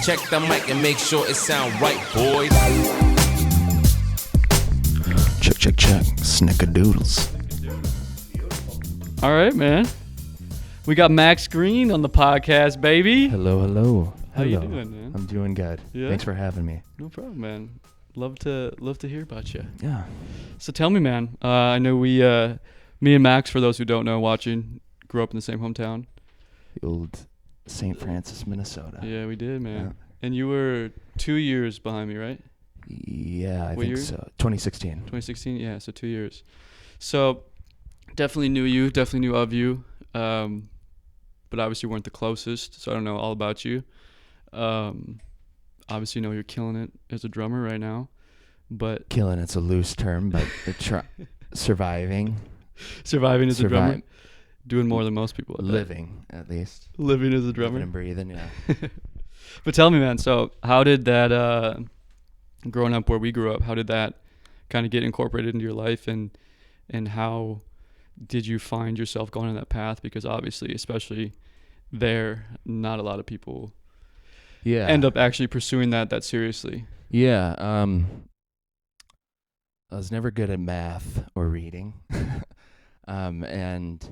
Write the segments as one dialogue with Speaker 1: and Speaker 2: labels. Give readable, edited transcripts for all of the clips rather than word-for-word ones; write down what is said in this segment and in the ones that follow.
Speaker 1: Check the mic and make sure it sound right, boys.
Speaker 2: Check. Snickerdoodles.
Speaker 3: All right, man. We got Max Greene on the podcast, baby.
Speaker 2: Hello.
Speaker 3: How you doing, man?
Speaker 2: I'm doing good.
Speaker 3: Yeah?
Speaker 2: Thanks for having me.
Speaker 3: No problem, man. Love to hear about you.
Speaker 2: Yeah.
Speaker 3: So tell me, man. I know me and Max, for those who don't know, watching, grew up in the same hometown.
Speaker 2: The old St. Francis, Minnesota.
Speaker 3: Yeah, we did, man.
Speaker 2: Yeah.
Speaker 3: And you were 2 years behind me, right?
Speaker 2: Yeah, I
Speaker 3: What
Speaker 2: think
Speaker 3: year?
Speaker 2: so. 2016.
Speaker 3: 2016, yeah, so 2 years. So definitely knew you, definitely knew of you, but obviously weren't the closest, so I don't know all about you. Obviously know you're killing it as a drummer right now, but
Speaker 2: Killing, it's a loose term, but surviving.
Speaker 3: Surviving as a drummer, doing more than most people.
Speaker 2: Living, at least.
Speaker 3: Living as a drummer.
Speaker 2: Living and breathing, yeah.
Speaker 3: But tell me, man, so how did that, growing up where we grew up, how did that kind of get incorporated into your life, and how did you find yourself going on that path? Because obviously, especially there, not a lot of people end up actually pursuing that seriously.
Speaker 2: Yeah. I was never good at math or reading. And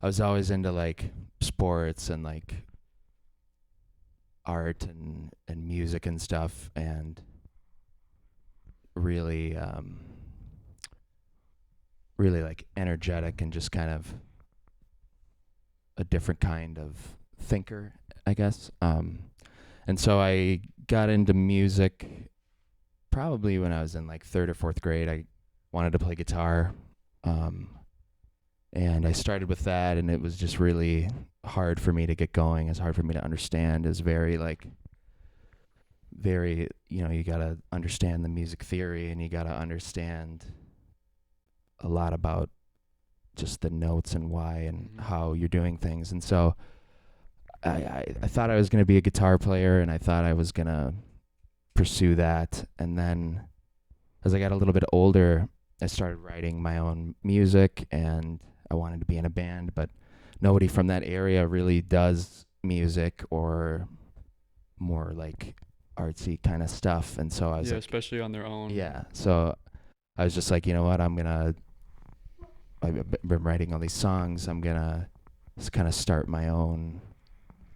Speaker 2: I was always into like sports and like art and music and stuff, and really like energetic and just kind of a different kind of thinker, I guess. And so I got into music probably when I was in like 3rd or 4th grade. I wanted to play guitar. And I started with that, and it was just really hard for me to get going. It's hard for me to understand. It's very, you got to understand the music theory, and you got to understand a lot about just the notes and why and how you're doing things. And so I thought I was going to be a guitar player, and I thought I was going to pursue that. And then as I got a little bit older, I started writing my own music, and I wanted to be in a band, but nobody from that area really does music or more like artsy kind of stuff. And so I was
Speaker 3: especially on their own.
Speaker 2: Yeah. So I was just like, you know what, I've been writing all these songs. I'm going to just kind of start my own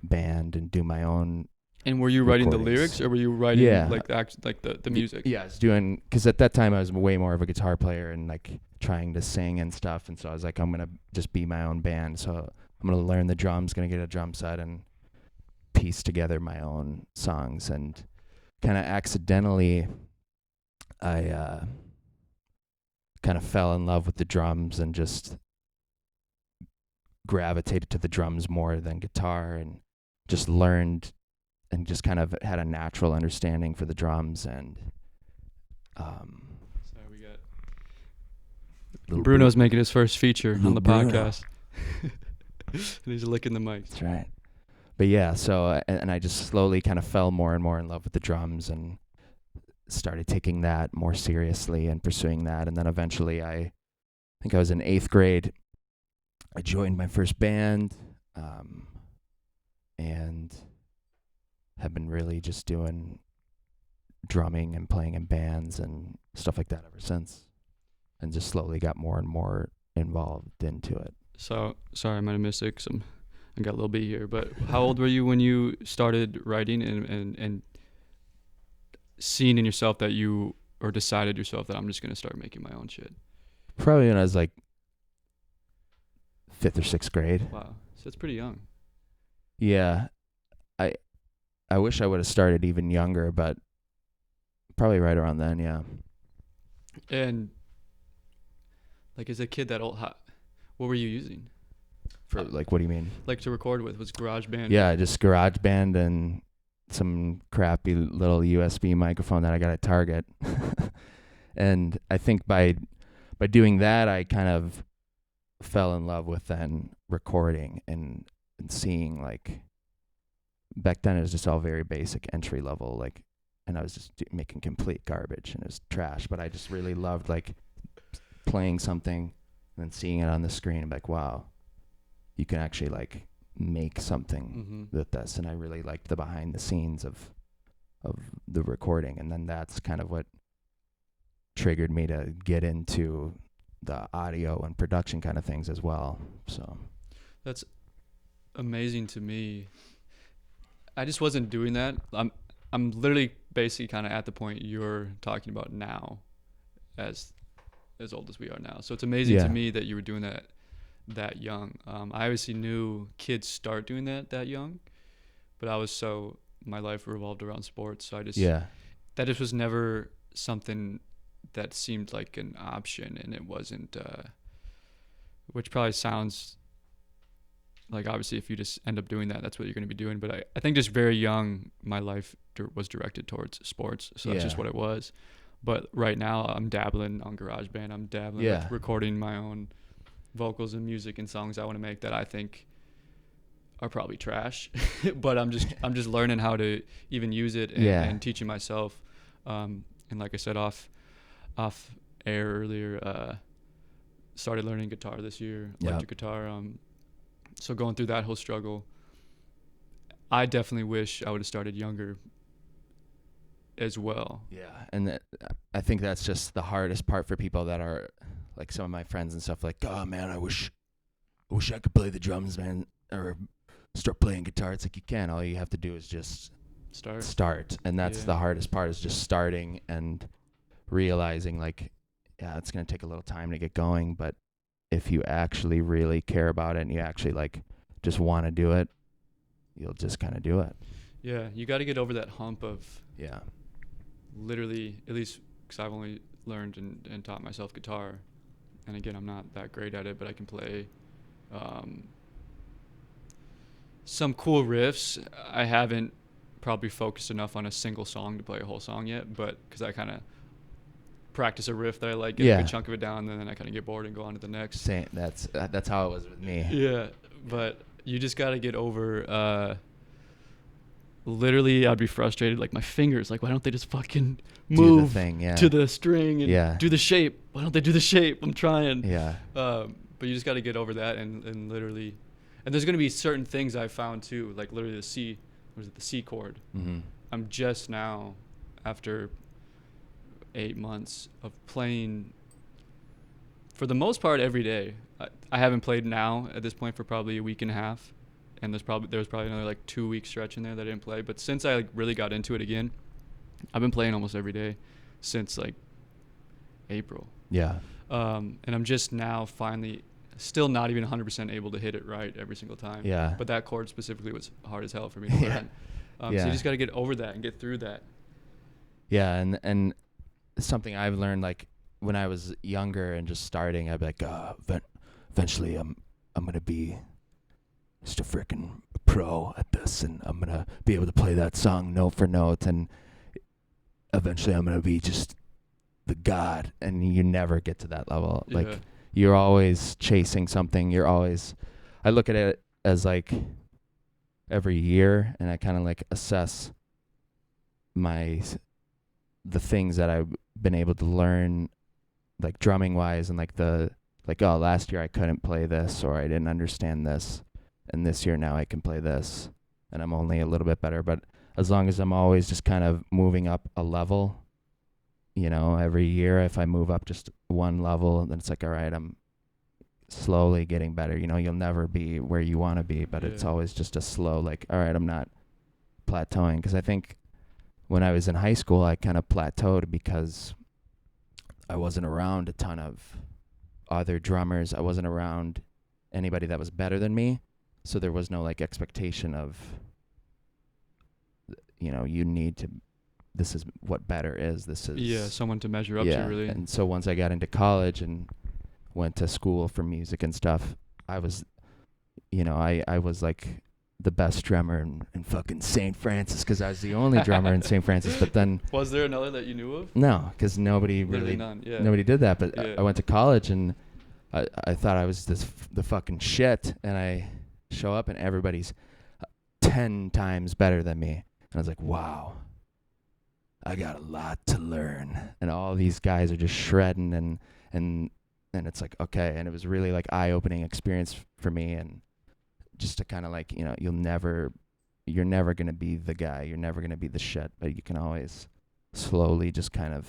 Speaker 2: band and do my own.
Speaker 3: And were you writing the lyrics, or were you writing the music?
Speaker 2: Yeah, I was doing, because at that time I was way more of a guitar player and like trying to sing and stuff. And so I was like, I'm going to just be my own band. So I'm going to learn the drums, going to get a drum set and piece together my own songs. And kind of accidentally, I kind of fell in love with the drums and just gravitated to the drums more than guitar, and just learned and just kind of had a natural understanding for the drums. And
Speaker 3: so we got Bruno's making his first feature on the podcast. And he's licking the mic.
Speaker 2: That's right. But yeah, so and I just slowly kind of fell more and more in love with the drums, and started taking that more seriously and pursuing that. And then eventually, I think I was in 8th grade, I joined my first band, and have been really just doing drumming and playing in bands and stuff like that ever since, and just slowly got more and more involved into it.
Speaker 3: So, sorry, I might have missed it 'cause I got a little bit here, but how old were you when you started writing and seeing in yourself that you, or decided yourself that I'm just going to start making my own shit?
Speaker 2: Probably when I was like 5th or 6th grade.
Speaker 3: Wow. So it's pretty young.
Speaker 2: Yeah. I wish I would have started even younger, but probably right around then, yeah.
Speaker 3: And like as a kid that old, what were you using?
Speaker 2: For like, what do you mean?
Speaker 3: Like to record with? Was GarageBand?
Speaker 2: Yeah, just GarageBand and some crappy little USB microphone that I got at Target. And I think by doing that, I kind of fell in love with then recording and seeing, like, back then it was just all very basic entry level, like, and I was just making complete garbage and it was trash, but I just really loved like playing something and then seeing it on the screen and be like, wow, you can actually like make something with this. And I really liked the behind the scenes of the recording. And then that's kind of what triggered me to get into the audio and production kind of things as well. So
Speaker 3: that's amazing to me. I just wasn't doing that. I'm literally basically kind of at the point you're talking about now, as old as we are now. So it's amazing to me that you were doing that young. I obviously knew kids start doing that young, but my life revolved around sports. So that just was never something that seemed like an option, and it wasn't, which probably sounds like, obviously if you just end up doing that, that's what you're going to be doing. But I think just very young, my life was directed towards sports. So that's just what it was. But right now I'm dabbling on GarageBand. I'm dabbling with recording my own vocals and music and songs I want to make that I think are probably trash, but I'm just learning how to even use it and teaching myself. And like I said off air earlier, started learning guitar this year, electric guitar. So going through that whole struggle, I definitely wish I would have started younger as well. Yeah,
Speaker 2: and I think that's just the hardest part for people that are like some of my friends and stuff. Like, oh man, I wish I could play the drums, man, or start playing guitar. It's like, you can. All you have to do is just start, and that's the hardest part, is just starting and realizing, like, it's gonna take a little time to get going, but if you actually really care about it and you actually like just want to do it, you'll just kind of do it.
Speaker 3: Yeah, you got to get over that hump of literally, at least because I've only learned and taught myself guitar, and again, I'm not that great at it, but I can play some cool riffs. I haven't probably focused enough on a single song to play a whole song yet, but because I kind of practice a riff that I like, get a good chunk of it down, and then I kind of get bored and go on to the next.
Speaker 2: Same. That's how it was with me.
Speaker 3: Yeah, but you just got to get over. Literally, I'd be frustrated. Like, my fingers, like, why don't they just fucking move to the string and do the shape? Why don't they do the shape? I'm trying. Yeah. But you just got to get over that and literally, and there's gonna be certain things I found too, like literally the C chord. Mm-hmm. I'm just now, after 8 months of playing for the most part every day. I haven't played now at this point for probably a week and a half, and there was probably another like 2 week stretch in there that I didn't play. But since I like really got into it again, I've been playing almost every day since like April. Yeah. And I'm just now finally still not even 100% able to hit it right every single time. Yeah. But that chord specifically was hard as hell for me to learn. So you just got to get over that and get through that.
Speaker 2: Yeah, and something I've learned, like when I was younger and just starting, I'd be like, eventually I'm gonna be just a freaking pro at this, and I'm gonna be able to play that song note for note, and eventually I'm gonna be just the god. And you never get to that level. Yeah. Like, you're always chasing something. I look at it as like every year, and I kind of like assess the things that I've been able to learn, like drumming wise, and last year I couldn't play this, or I didn't understand this, and this year now I can play this, and I'm only a little bit better. But as long as I'm always just kind of moving up a level, every year, if I move up just one level, then it's like, all right, I'm slowly getting better. You'll never be where you want to be, but it's always just a slow, like, all right, I'm not plateauing. Because I think when I was in high school, I kind of plateaued because I wasn't around a ton of other drummers. I wasn't around anybody that was better than me. So there was no like expectation of, you need to, this is what better is. This is
Speaker 3: someone to measure up to, really.
Speaker 2: And so once I got into college and went to school for music and stuff, I was, I was like the best drummer in fucking St. Francis, because I was the only drummer in St. Francis. But then,
Speaker 3: was there another that you knew of?
Speaker 2: No, because nobody nobody did that. But I went to college, and I thought I was the fucking shit, and I show up and everybody's 10 times better than me, and I was like, wow, I got a lot to learn. And all these guys are just shredding, and it's like, okay. And it was really like eye-opening experience for me, and just to kind of like, you know, you're never going to be the guy. You're never going to be the shit, but you can always slowly just kind of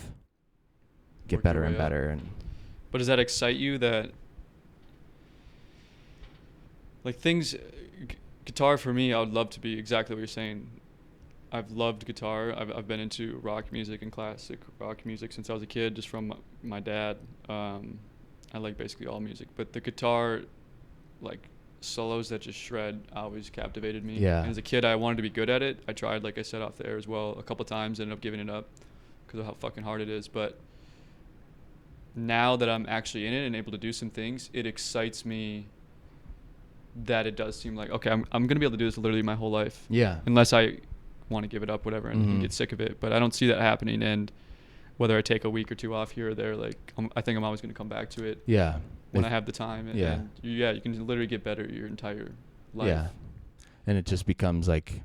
Speaker 2: get
Speaker 3: Work your
Speaker 2: better
Speaker 3: way
Speaker 2: and
Speaker 3: up.
Speaker 2: better. And
Speaker 3: But does that excite you that, like, guitar for me, I would love to be exactly what you're saying. I've loved guitar. I've been into rock music and classic rock music since I was a kid, just from my dad. I like basically all music, but the guitar, like, solos that just shred, always captivated me.
Speaker 2: Yeah.
Speaker 3: And as a kid, I wanted to be good at it. I tried, like I said off the air as well, a couple times, ended up giving it up because of how fucking hard it is. But now that I'm actually in it and able to do some things, it excites me that it does seem like, okay, I'm going to be able to do this literally my whole life.
Speaker 2: yeah.
Speaker 3: Unless I want to give it up, whatever, and get sick of it. But I don't see that happening. And whether I take a week or two off here or there, like, I think I'm always going to come back to it
Speaker 2: Yeah.
Speaker 3: when I have the time. And,
Speaker 2: yeah.
Speaker 3: and you can literally get better your entire life.
Speaker 2: Yeah. And it just becomes like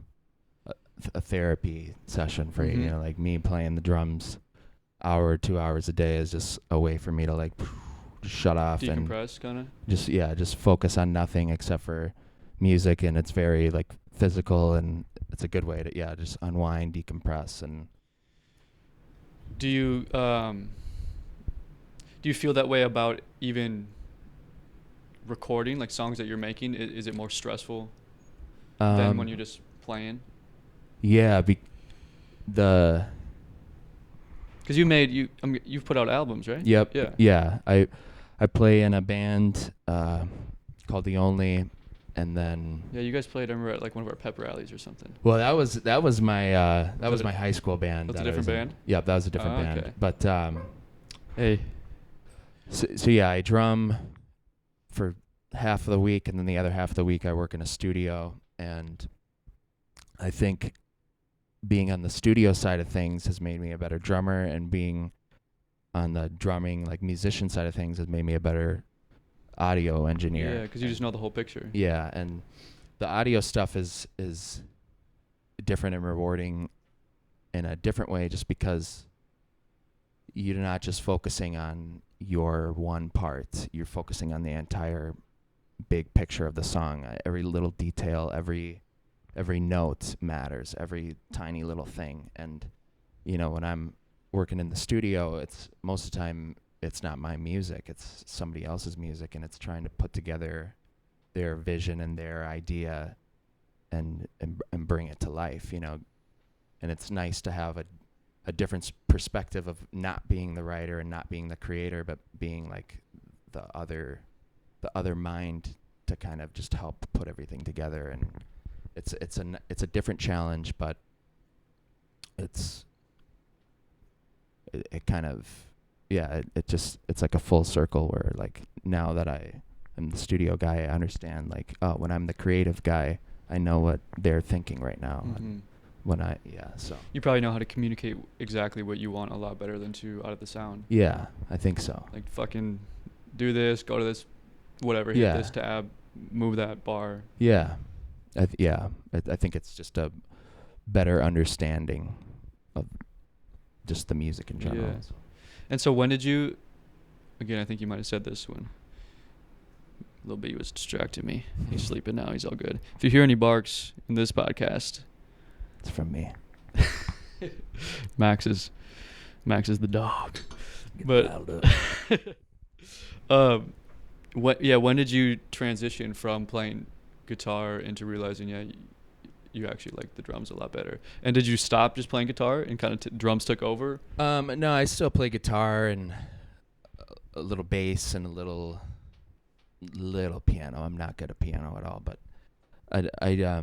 Speaker 2: a therapy session for you. You know, like me playing the drums hour or 2 hours a day is just a way for me to like just shut off
Speaker 3: Decompress, kind of.
Speaker 2: and just focus on nothing except for music. And it's very like physical, and it's a good way to just unwind, decompress. And
Speaker 3: Do you feel that way about even recording, like songs that you're making? Is it more stressful than when you're just playing?
Speaker 2: Yeah,
Speaker 3: Because you've put out albums, right?
Speaker 2: Yep.
Speaker 3: Yeah.
Speaker 2: Yeah. I play in a band called The Only, and then
Speaker 3: Yeah, you guys played, I remember, at like one of our pep rallies or something.
Speaker 2: well, that was my
Speaker 3: Was it
Speaker 2: my high school band.
Speaker 3: That's a
Speaker 2: that I was
Speaker 3: different
Speaker 2: in.
Speaker 3: band?
Speaker 2: Yep, that was a different band.
Speaker 3: Okay.
Speaker 2: But
Speaker 3: Hey.
Speaker 2: so yeah, I drum for half of the week, and then the other half of the week I work in a studio. And I think being on the studio side of things has made me a better drummer, and being on the drumming, like, musician side of things has made me a better audio engineer.
Speaker 3: Yeah, because you just know the whole picture.
Speaker 2: Yeah, and the audio stuff is different and rewarding in a different way, just because you're not just focusing on your one part. You're focusing on the entire big picture of the song. Every little detail, every note matters, every tiny little thing. And, you know, when I'm working in the studio, it's most of the time it's not my music, it's somebody else's music, and it's trying to put together their vision and their idea and bring it to life, you know. And it's nice to have a different perspective of not being the writer and not being the creator, but being like the other mind to kind of just help put everything together. And it's a different challenge, but it kind of, it's like a full circle where, like, now that I am the studio guy, I understand, like, oh, when I'm the creative guy, I know what they're thinking right now. And so
Speaker 3: You probably know how to communicate exactly what you want a lot better than to out of the sound.
Speaker 2: yeah, I think so.
Speaker 3: Like, fucking do this, go to this, whatever, hit this tab, move that bar.
Speaker 2: Yeah. I think it's just a better understanding of just the music in general.
Speaker 3: Yeah. And so when did you, again, I think you might have said this when Lil B was distracting me. He's sleeping now. He's all good. If you hear any barks in this podcast,
Speaker 2: It's from me.
Speaker 3: Max is the dog.
Speaker 2: Get
Speaker 3: But when did you transition from playing guitar into realizing you actually like the drums a lot better? And did you stop just playing guitar and kind of drums took over?
Speaker 2: No, I still play guitar and a little bass and a little piano. I'm not good at piano at all, but I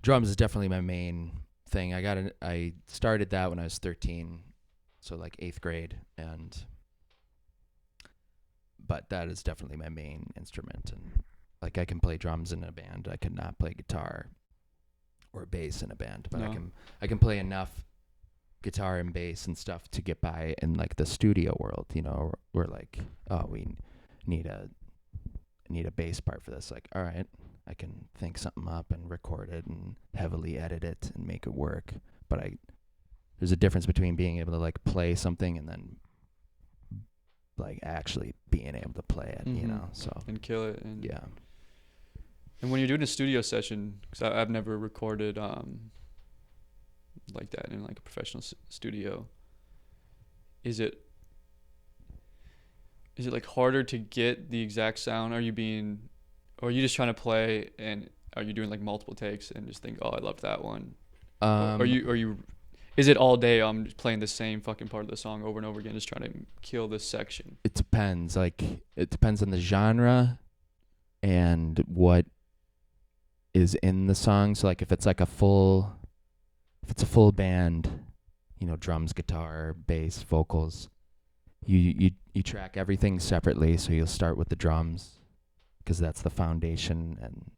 Speaker 2: drums is definitely my main thing. I started that when I was 13, so like 8th grade, but that is definitely my main instrument. And like, I can play drums in a band. I could not play guitar or bass in a band, but
Speaker 3: No.
Speaker 2: I can play enough guitar and bass and stuff to get by in like the studio world. You know, we're like, oh, we need a bass part for this. Like, all right, I can think something up and record it and heavily edit it and make it work. But there's a difference between being able to like play something and then like actually being able to play it, you know. So
Speaker 3: and kill it. And
Speaker 2: yeah.
Speaker 3: And when you're doing a studio session, because I've never recorded like that in like a professional studio, is it like harder to get the exact sound? Or are you just trying to play, and are you doing like multiple takes and just think, oh, I love that one? Is it all day I'm just playing the same fucking part of the song over and over again, just trying to kill this section?
Speaker 2: It depends. Like, it depends on the genre and what is in the song. So like if it's a full band, drums, guitar, bass, vocals, you track everything separately. So you'll start with the drums because that's the foundation and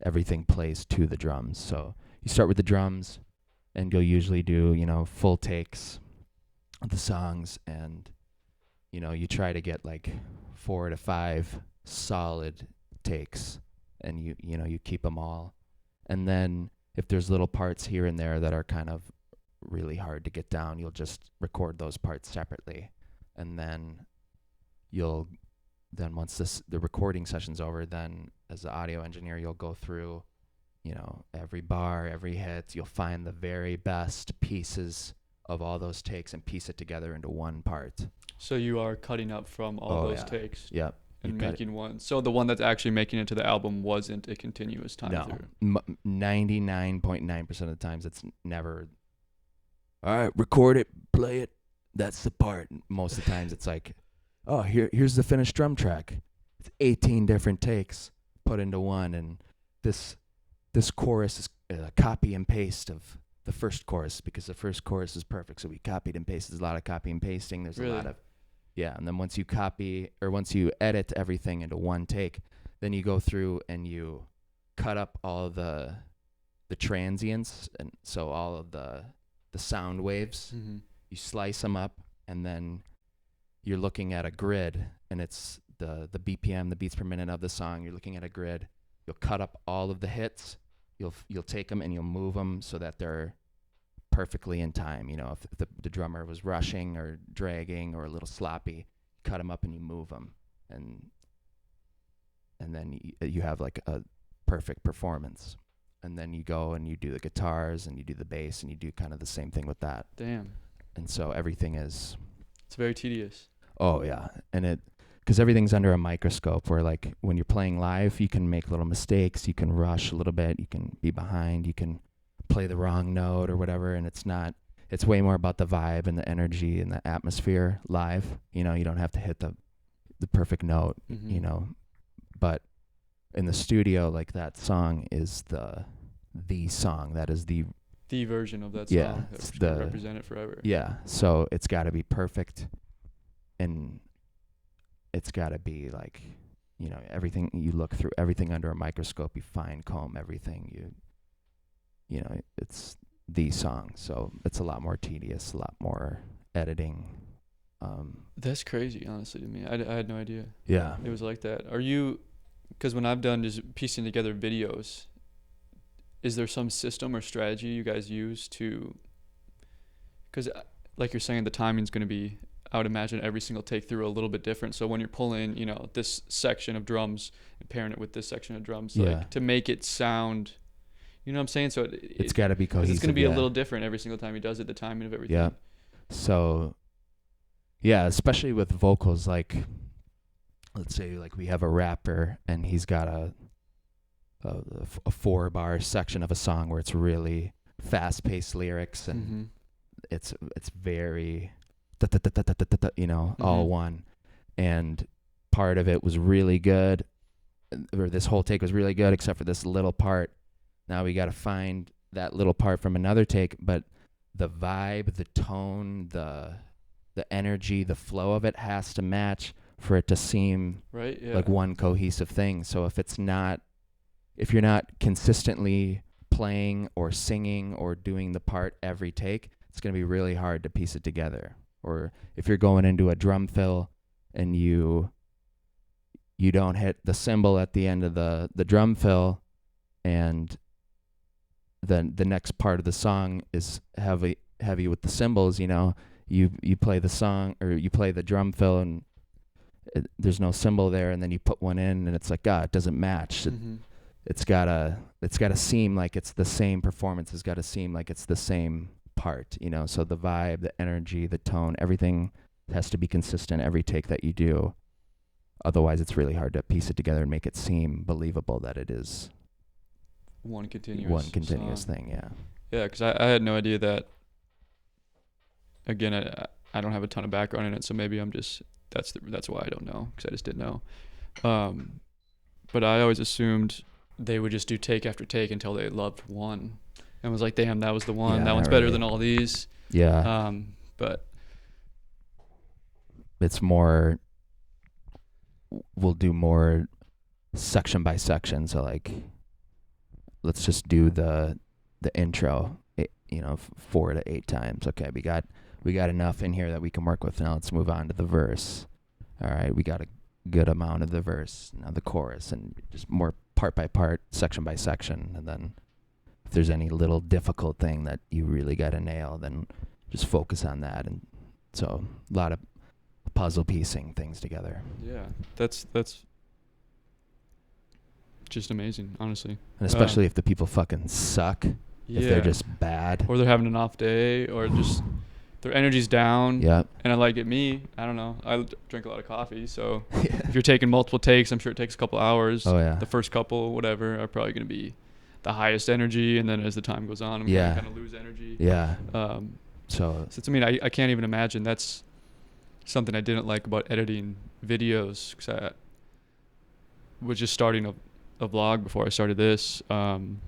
Speaker 2: everything plays to the drums. So you start with the drums and you'll usually do, full takes of the songs, and you try to get like 4 to 5 solid takes, and you keep them all. And then if there's little parts here and there that are kind of really hard to get down, you'll just record those parts separately. And then once the recording session's over, then as the audio engineer, you'll go through, every bar, every hit. You'll find the very best pieces of all those takes and piece it together into one part.
Speaker 3: So you are cutting up from all those takes.
Speaker 2: Yep.
Speaker 3: And making one. So the one that's actually making it to the album wasn't a continuous time through.
Speaker 2: 99.9% of the times it's never, all right, record it, play it, that's the part. Most of the times it's like, oh, here's the finished drum track. It's 18 different takes put into one, and this chorus is a copy and paste of the first chorus because the first chorus is perfect, so we copied and pasted. There's a lot of copy and pasting. There's a lot of and then once you edit everything into one take, then you go through and you cut up all the transients, and so all of the sound waves. Mm-hmm. You slice them up, and then you're looking at a grid, and it's the BPM, the beats per minute of the song. You're looking at a grid. You'll cut up all of the hits. You'll take them and you'll move them so that they're perfectly in time. If the drummer was rushing or dragging or a little sloppy, cut them up and you move them, and then you have like a perfect performance. And then you go and you do the guitars and you do the bass and you do kind of the same thing with that.
Speaker 3: Damn.
Speaker 2: And so everything is...
Speaker 3: It's very tedious.
Speaker 2: Oh, yeah. And because everything's under a microscope, where like when you're playing live, you can make little mistakes, you can rush a little bit, you can be behind, you can play the wrong note or whatever, and it's way more about the vibe and the energy and the atmosphere live. You don't have to hit the perfect note,
Speaker 3: mm-hmm.
Speaker 2: But in the studio, like, that song is the song. That is the
Speaker 3: version of that song that's going to represent it forever.
Speaker 2: Yeah, so it's got to be perfect, and it's got to be like, everything. You look through everything under a microscope, you fine comb everything. It's the song, so it's a lot more tedious, a lot more editing.
Speaker 3: That's crazy, honestly, to me. I had no idea.
Speaker 2: Yeah,
Speaker 3: it was like that. Are you? Because when I've done just piecing together videos, is there some system or strategy you guys use to? Because like you're saying, the timing's going to be, I would imagine, every single take through a little bit different. So when you're pulling, this section of drums and pairing it with this section of drums, like, to make it sound, you know what I'm saying? So
Speaker 2: it's got to be cohesive.
Speaker 3: It's going to be a little different every single time he does it, the timing of everything.
Speaker 2: Yeah. So, yeah, especially with vocals, like, let's say like we have a rapper and he's got a 4-bar section of a song where it's really fast-paced lyrics, and
Speaker 3: mm-hmm.
Speaker 2: it's very all one, and part of it was really good, or this whole take was really good except for this little part. Now we got to find that little part from another take, but the vibe, the tone, the energy, the flow of it has to match for it to seem like one cohesive thing. So if you're not consistently playing or singing or doing the part every take, it's going to be really hard to piece it together. Or if you're going into a drum fill and you don't hit the cymbal at the end of the drum fill, and then the next part of the song is heavy with the cymbals, you play the song, or you play the drum fill, and there's no cymbal there, and then you put one in and it's like, it doesn't match.
Speaker 3: Mm-hmm.
Speaker 2: it's gotta seem like it's the same performance. Has got to seem like it's the same part, you know. So the vibe, the energy, the tone, everything has to be consistent every take that you do. Otherwise, it's really hard to piece it together and make it seem believable that it is
Speaker 3: one continuous song.
Speaker 2: thing. Yeah.
Speaker 3: Yeah, because I had no idea that. Again, I don't have a ton of background in it, so maybe I'm just that's why I don't know, because I just didn't know. But I always assumed they would just do take after take until they loved one, and was like, damn, that was the one.
Speaker 2: Yeah,
Speaker 3: that one's
Speaker 2: not
Speaker 3: better
Speaker 2: really.
Speaker 3: than all these.
Speaker 2: Yeah.
Speaker 3: But
Speaker 2: It's more. We'll do more section by section. So like, let's just do the intro. 4 to 8 times. Okay, we got enough in here that we can work with. Now let's move on to the verse. All right, we got a good amount of the verse. Now the chorus, and just more part by part, section by section. And then if there's any little difficult thing that you really got to nail, then just focus on that. And so a lot of puzzle piecing things together.
Speaker 3: yeah, that's just amazing, honestly.
Speaker 2: And especially if the people fucking suck.
Speaker 3: Yeah.
Speaker 2: If they're just bad.
Speaker 3: Or they're having an off day, or just their energy's down.
Speaker 2: Yeah.
Speaker 3: And I don't know. I drink a lot of coffee, so
Speaker 2: Yeah.
Speaker 3: if you're taking multiple takes, I'm sure it takes a couple hours.
Speaker 2: Oh yeah.
Speaker 3: The first couple, whatever, are probably going to be the highest energy, and then as the time goes on, I'm going to kind of lose energy.
Speaker 2: Yeah.
Speaker 3: So it's, I can't even imagine. That's something I didn't like about editing videos, because I was just starting a vlog before I started this. And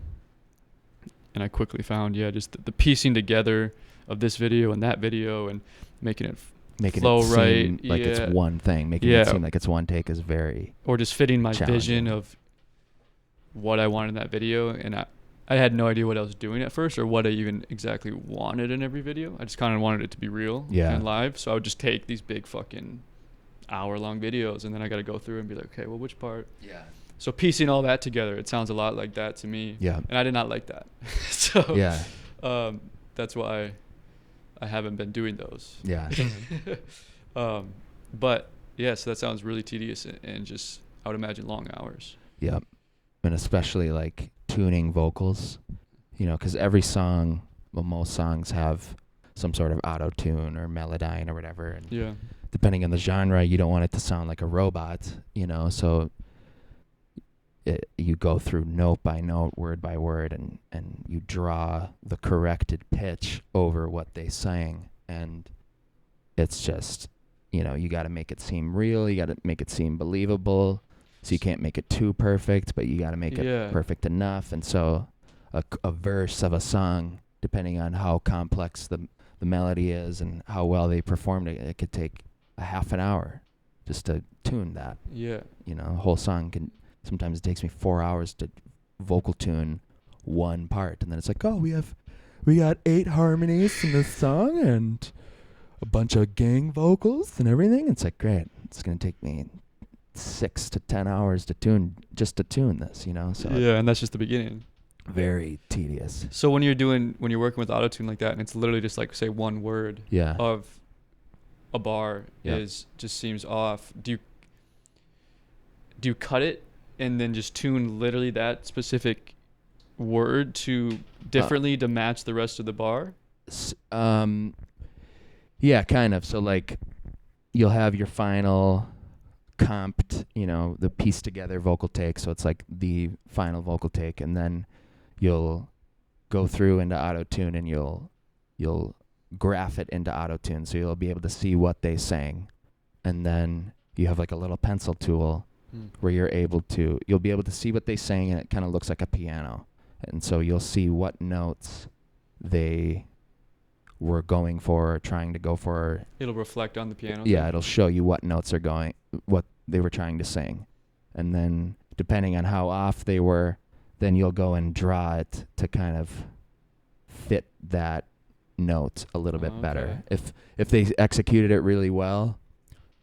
Speaker 3: I quickly found, just the piecing together of this video and that video, and making it flow
Speaker 2: it seem
Speaker 3: right,
Speaker 2: like it's one thing. Making it seem like it's one take is very
Speaker 3: or just fitting my vision
Speaker 2: challenging.
Speaker 3: of what I wanted in that video. And I had no idea what I was doing at first, or what I even exactly wanted in every video. I just kind of wanted it to be real and live. So I would just take these big fucking hour-long videos, and then I got to go through and be like, okay, well, which part?
Speaker 2: Yeah.
Speaker 3: So piecing all that together, it sounds a lot like that to me.
Speaker 2: Yeah.
Speaker 3: And I did not like that. So
Speaker 2: yeah.
Speaker 3: That's why I haven't been doing those.
Speaker 2: Yeah.
Speaker 3: But yeah, so that sounds really tedious, and just, I would imagine, long hours.
Speaker 2: Yep. And especially like tuning vocals, because every song, most songs have some sort of auto tune or melodyne or whatever. And depending on the genre, you don't want it to sound like a robot, so you go through note by note, word by word, and you draw the corrected pitch over what they sang. And it's just, you got to make it seem real. You got to make it seem believable. So you can't make it too perfect, but you got to make it perfect enough. And so a verse of a song, depending on how complex the melody is and how well they performed it, it could take a half an hour just to tune that.
Speaker 3: Yeah.
Speaker 2: A whole song sometimes it takes me 4 hours to vocal tune one part. And then it's like, oh, we got 8 harmonies in this song and a bunch of gang vocals and everything. It's like, great. It's going to take me 6 to 10 hours to tune this, So
Speaker 3: yeah, and that's just the beginning.
Speaker 2: Very tedious.
Speaker 3: So when you're working with autotune like that, and it's literally just like, say, one word of a bar just seems off, do you cut it and then just tune literally that specific word to differently to match the rest of the bar?
Speaker 2: Yeah, kind of. So like, you'll have your final comped, the piece together vocal take. So it's like the final vocal take, and then you'll go through into auto-tune, and you'll graph it into auto-tune, so you'll be able to see what they sang. And then you have like a little pencil tool where you'll be able to see what they sang, and it kind of looks like a piano. And so you'll see what notes they were going for or trying to go for. It'll
Speaker 3: reflect on the piano.
Speaker 2: Yeah, it'll show you what notes are what they were trying to sing. And then depending on how off they were, then you'll go and draw it to kind of fit that note a little bit better. If they executed it really well,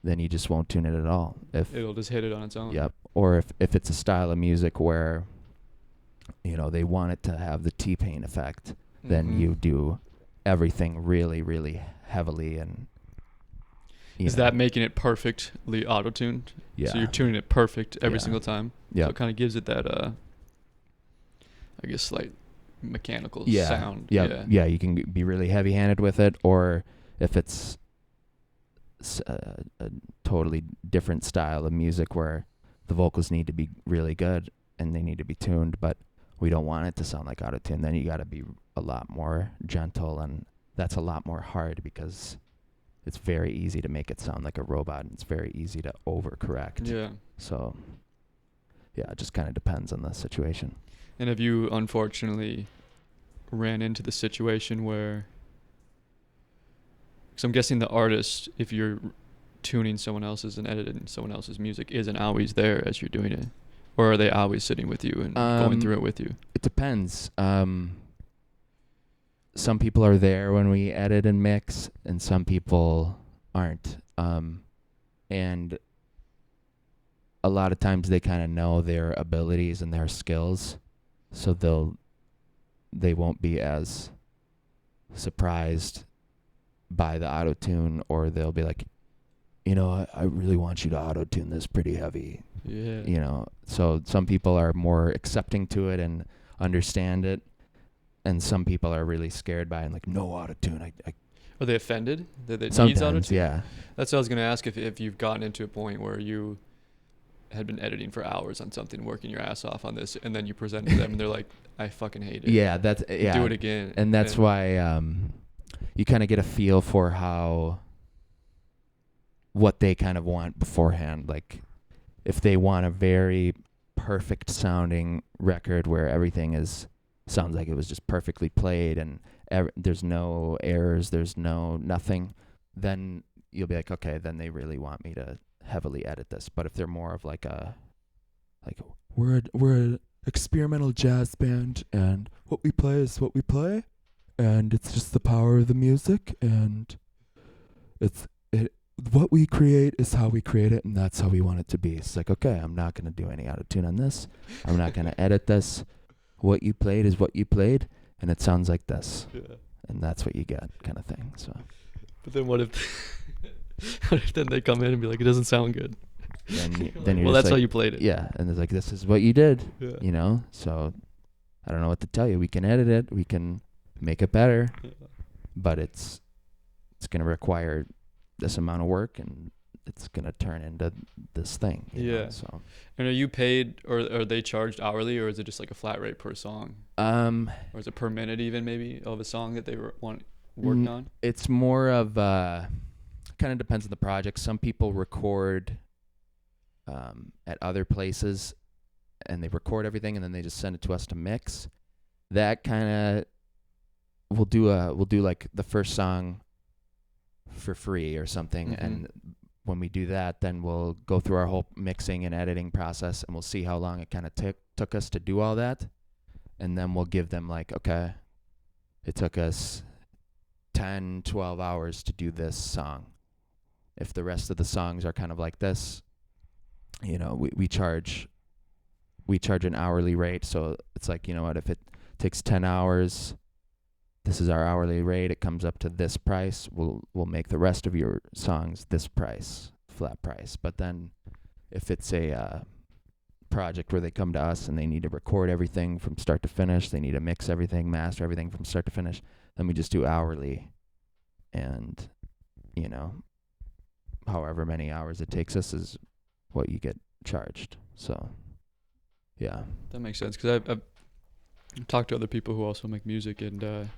Speaker 2: then you just won't tune it at all.
Speaker 3: It'll just hit it on its own.
Speaker 2: Yep. Or if it's a style of music where, they want it to have the T-Pain effect, then you do everything really, really heavily. And
Speaker 3: is that making it perfectly auto-tuned?
Speaker 2: Yeah.
Speaker 3: So you're tuning it perfect every single time?
Speaker 2: Yeah.
Speaker 3: So it kind of gives it that I guess, slight mechanical
Speaker 2: Yeah.
Speaker 3: sound.
Speaker 2: Yeah. You can be really heavy-handed with it, or if it's a totally different style of music where the vocals need to be really good and they need to be tuned, but we don't want it to sound like auto-tune, then you got to be a lot more gentle, and that's a lot more hard because it's very easy to make it sound like a robot, and it's very easy to overcorrect.
Speaker 3: Yeah.
Speaker 2: So, yeah, it just kind of depends on the situation.
Speaker 3: And have you unfortunately ran into the situation where, because I'm guessing the artist, if you're tuning someone else's and editing someone else's music, isn't always there as you're doing it, or are they always sitting with you and going through it with you?
Speaker 2: It depends. Some people are there when we edit and mix, and some people aren't. And a lot of times they kind of know their abilities and their skills, so they won't be as surprised by the auto-tune, or they'll be like, I really want you to auto-tune this pretty heavy.
Speaker 3: Yeah.
Speaker 2: So some people are more accepting to it and understand it, and some people are really scared by it and like, no auto-tune.
Speaker 3: Are they offended that it needs
Speaker 2: Sometimes,
Speaker 3: auto-tune?
Speaker 2: yeah.
Speaker 3: That's what I was going to ask, if you've gotten into a point where you had been editing for hours on something, working your ass off on this, and then you present it to them and they're like, I fucking hate it.
Speaker 2: Yeah, do
Speaker 3: it again.
Speaker 2: And that's why you kind of get a feel for what they kind of want beforehand. Like, if they want a very perfect sounding record where everything sounds like it was just perfectly played and there's no errors, there's nothing, then you'll be like, okay, then they really want me to heavily edit this. But if they're more of we're an experimental jazz band, and what we play is what we play, and it's just the power of the music, and what we create is how we create it, and that's how we want it to be. It's like, okay, I'm not going to do any auto-tune on this. I'm not going to edit this. What you played is what you played, and it sounds like this.
Speaker 3: Yeah.
Speaker 2: And that's what you get, kind of thing. So.
Speaker 3: But then what if then they come in and be like, it doesn't sound good?
Speaker 2: Then you're
Speaker 3: well,
Speaker 2: just
Speaker 3: that's how you played it.
Speaker 2: Yeah, and it's like, this is what you did.
Speaker 3: Yeah.
Speaker 2: So I don't know what to tell you. We can edit it. We can make it better.
Speaker 3: Yeah.
Speaker 2: But it's going to require this amount of work, and it's going to turn into this thing. You know, so.
Speaker 3: And are you paid, or are they charged hourly, or is it just like a flat rate per song? Or is it per minute even, maybe, of a song that they want worked on?
Speaker 2: It's more of kind of depends on the project. Some people record at other places, and they record everything, and then they just send it to us to mix. That kind of we'll do like the first song for free or something, and when we do that, then we'll go through our whole mixing and editing process, and we'll see how long it kind of took us to do all that, and then we'll give them like, okay, it took us 10, 12 hours to do this song. If the rest of the songs are kind of like this, we charge an hourly rate. So it's like, if it takes 10 hours, this is our hourly rate. It comes up to this price. We'll make the rest of your songs this price, flat price. But then if it's a project where they come to us and they need to record everything from start to finish, they need to mix everything, master everything from start to finish, then we just do hourly. And, however many hours it takes us is what you get charged. So, yeah.
Speaker 3: That makes sense, because I've talked to other people who also make music, and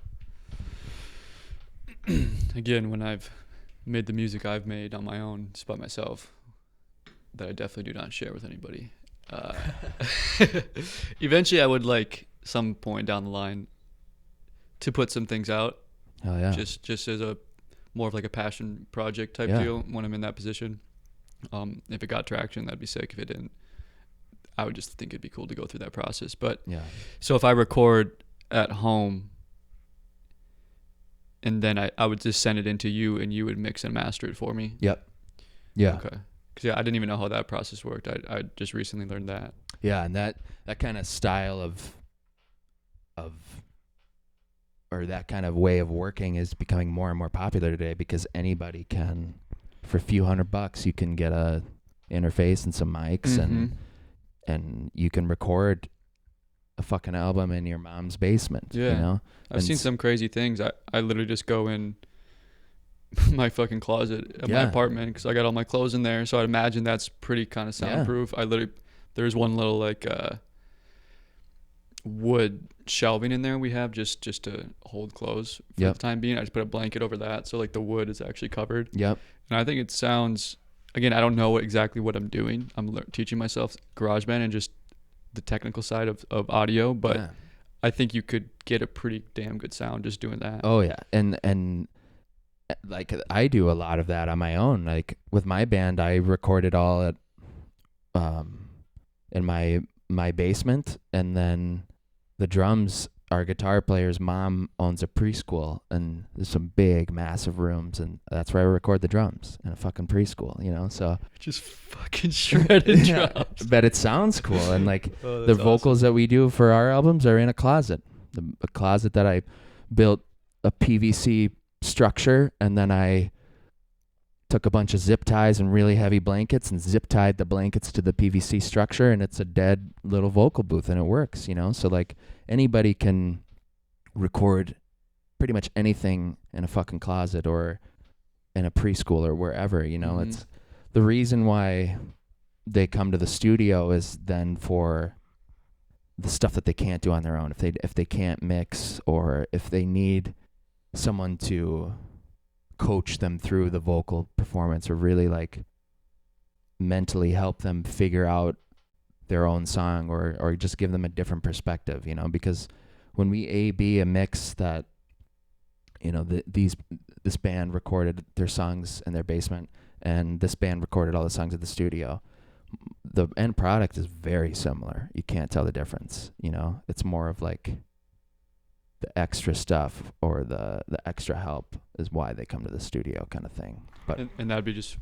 Speaker 3: again, when I've made the music I've made on my own, just by myself, that I definitely do not share with anybody. Eventually, I would like some point down the line to put some things out.
Speaker 2: Oh yeah.
Speaker 3: Just as a more of like a passion project type deal when I'm in that position. If it got traction, that'd be sick. If it didn't, I would just think it'd be cool to go through that process. But
Speaker 2: yeah.
Speaker 3: So if I record at home, and then I would just send it into you, and you would mix and master it for me.
Speaker 2: Yep. Yeah.
Speaker 3: Okay. Because I didn't even know how that process worked. I just recently learned that.
Speaker 2: Yeah, and that kind of style of or that kind of way of working is becoming more and more popular today, because anybody can, for a few $100, you can get a interface and some mics, and you can record a fucking album in your mom's basement.
Speaker 3: Yeah.
Speaker 2: You know,
Speaker 3: I've seen some crazy things. I literally just go in my fucking closet of my apartment because I got all my clothes in there. So I'd imagine that's pretty kind of soundproof. There's one little like wood shelving in there we have just to hold clothes for the time being. I just put a blanket over that, so like the wood is actually covered. Yep. And I think it sounds, again, I don't know exactly what I'm doing. I'm teaching myself GarageBand and just the technical side of audio, but I think you could get a pretty damn good sound just doing that.
Speaker 2: Oh yeah. And like I do a lot of that on my own. Like with my band, I record it all at in my basement, and then the drums, our guitar player's mom owns a preschool, and there's some big massive rooms, and that's where I record the drums, in a fucking preschool, you know. So
Speaker 3: just fucking shredded drums.
Speaker 2: But it sounds cool. And like the vocals that we do for our albums are in a closet. A closet that I built a PVC structure, and then I took a bunch of zip ties and really heavy blankets and zip tied the blankets to the PVC structure, and it's a dead little vocal booth, and it works, you know. So like anybody can record pretty much anything in a fucking closet or in a preschool or wherever, you know. It's the reason why they come to the studio is then for the stuff that they can't do on their own. If they can't mix, or if they need someone to coach them through the vocal performance, or really like mentally help them figure out their own song, or just give them a different perspective, you know. Because when we A/B a mix that, you know, this band recorded their songs in their basement and this band recorded all the songs at the studio, the end product is very similar. You can't tell the difference, you know. It's more of like the extra stuff or the extra help is why they come to the studio, kind of thing. But
Speaker 3: and that'd be just,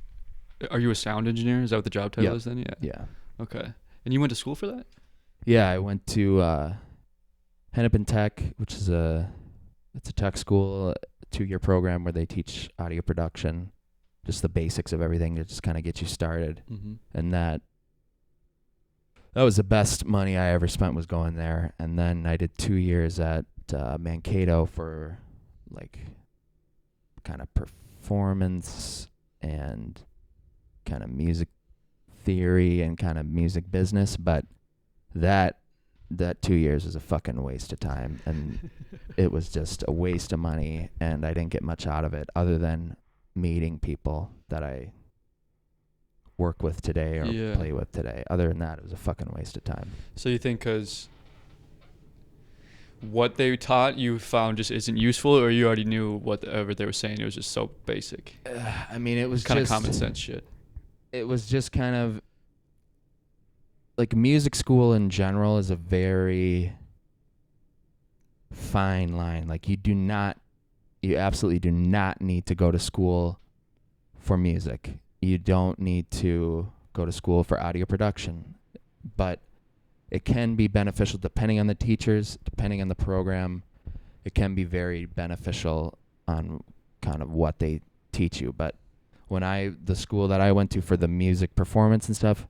Speaker 3: are you a sound engineer? Is that what the job title is then?
Speaker 2: Yeah.
Speaker 3: Okay. And you went to school for that?
Speaker 2: Yeah, I went to Hennepin Tech, which is it's a tech school, a 2-year program where they teach audio production, just the basics of everything to just kind of get you started. And that was the best money I ever spent, was going there. And then I did 2 years at Mankato for like kind of performance and kind of music theory and kind of music business. But that 2 years was a fucking waste of time, and it was just a waste of money, and I didn't get much out of it other than meeting people that I work with today or play with today. Other than that, it was a fucking waste of time.
Speaker 3: So you think because what they taught you found just isn't useful, or you already knew whatever they were saying, it was just so basic?
Speaker 2: I mean, it was
Speaker 3: kind
Speaker 2: just
Speaker 3: of common sense shit.
Speaker 2: It was just kind of like music school in general is a very fine line. Like you absolutely do not need to go to school for music. You don't need to go to school for audio production, but it can be beneficial depending on the teachers, depending on the program. It can be very beneficial on kind of what they teach you. But the school that I went to for the music performance and stuff,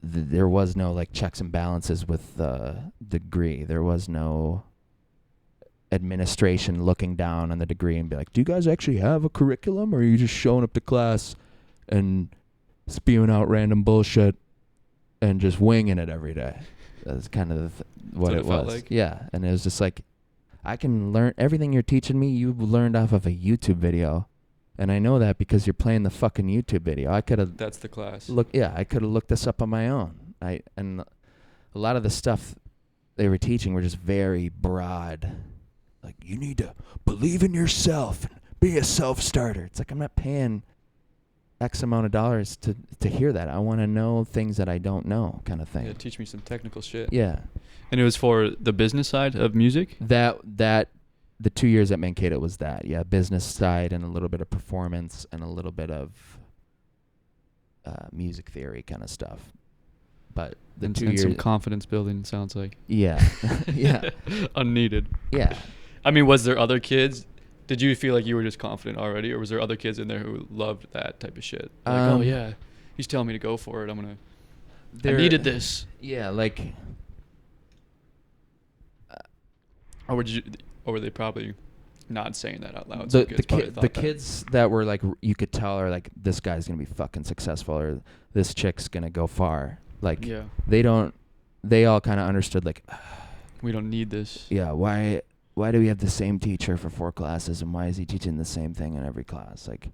Speaker 2: there was no like checks and balances with the degree. There was no administration looking down on the degree and be like, do you guys actually have a curriculum, or are you just showing up to class and spewing out random bullshit and just winging it every day? That's kind of what it was. Like. Yeah. And it was just like, I can learn everything you're teaching me. You learned off of a YouTube video. And I know that because you're playing the fucking YouTube video. I could have.
Speaker 3: That's the class.
Speaker 2: I could have looked this up on my own. And a lot of the stuff they were teaching were just very broad. Like, you need to believe in yourself and be a self-starter. It's like, I'm not paying X amount of dollars to hear that. I want to know things that I don't know, kind of thing.
Speaker 3: Yeah, teach me some technical shit.
Speaker 2: Yeah.
Speaker 3: And it was for the business side of music?
Speaker 2: The 2 years at Mankato was that, yeah, business side and a little bit of performance and a little bit of music theory kind of stuff. But the 2 years,
Speaker 3: some confidence building, sounds like.
Speaker 2: Yeah, yeah,
Speaker 3: unneeded.
Speaker 2: Yeah.
Speaker 3: I mean, was there other kids? Did you feel like you were just confident already, or was there other kids in there who loved that type of shit? Like, oh yeah, he's telling me to go for it. I needed this.
Speaker 2: Yeah, like
Speaker 3: Or were they probably not saying that out loud? So
Speaker 2: The kids that were like, you could tell are like, this guy's gonna be fucking successful, or this chick's gonna go far. Like,
Speaker 3: yeah,
Speaker 2: they all kind of understood, like,
Speaker 3: we don't need this.
Speaker 2: yeah, why do we have the same teacher for 4 classes, and why is he teaching the same thing in every class? Like,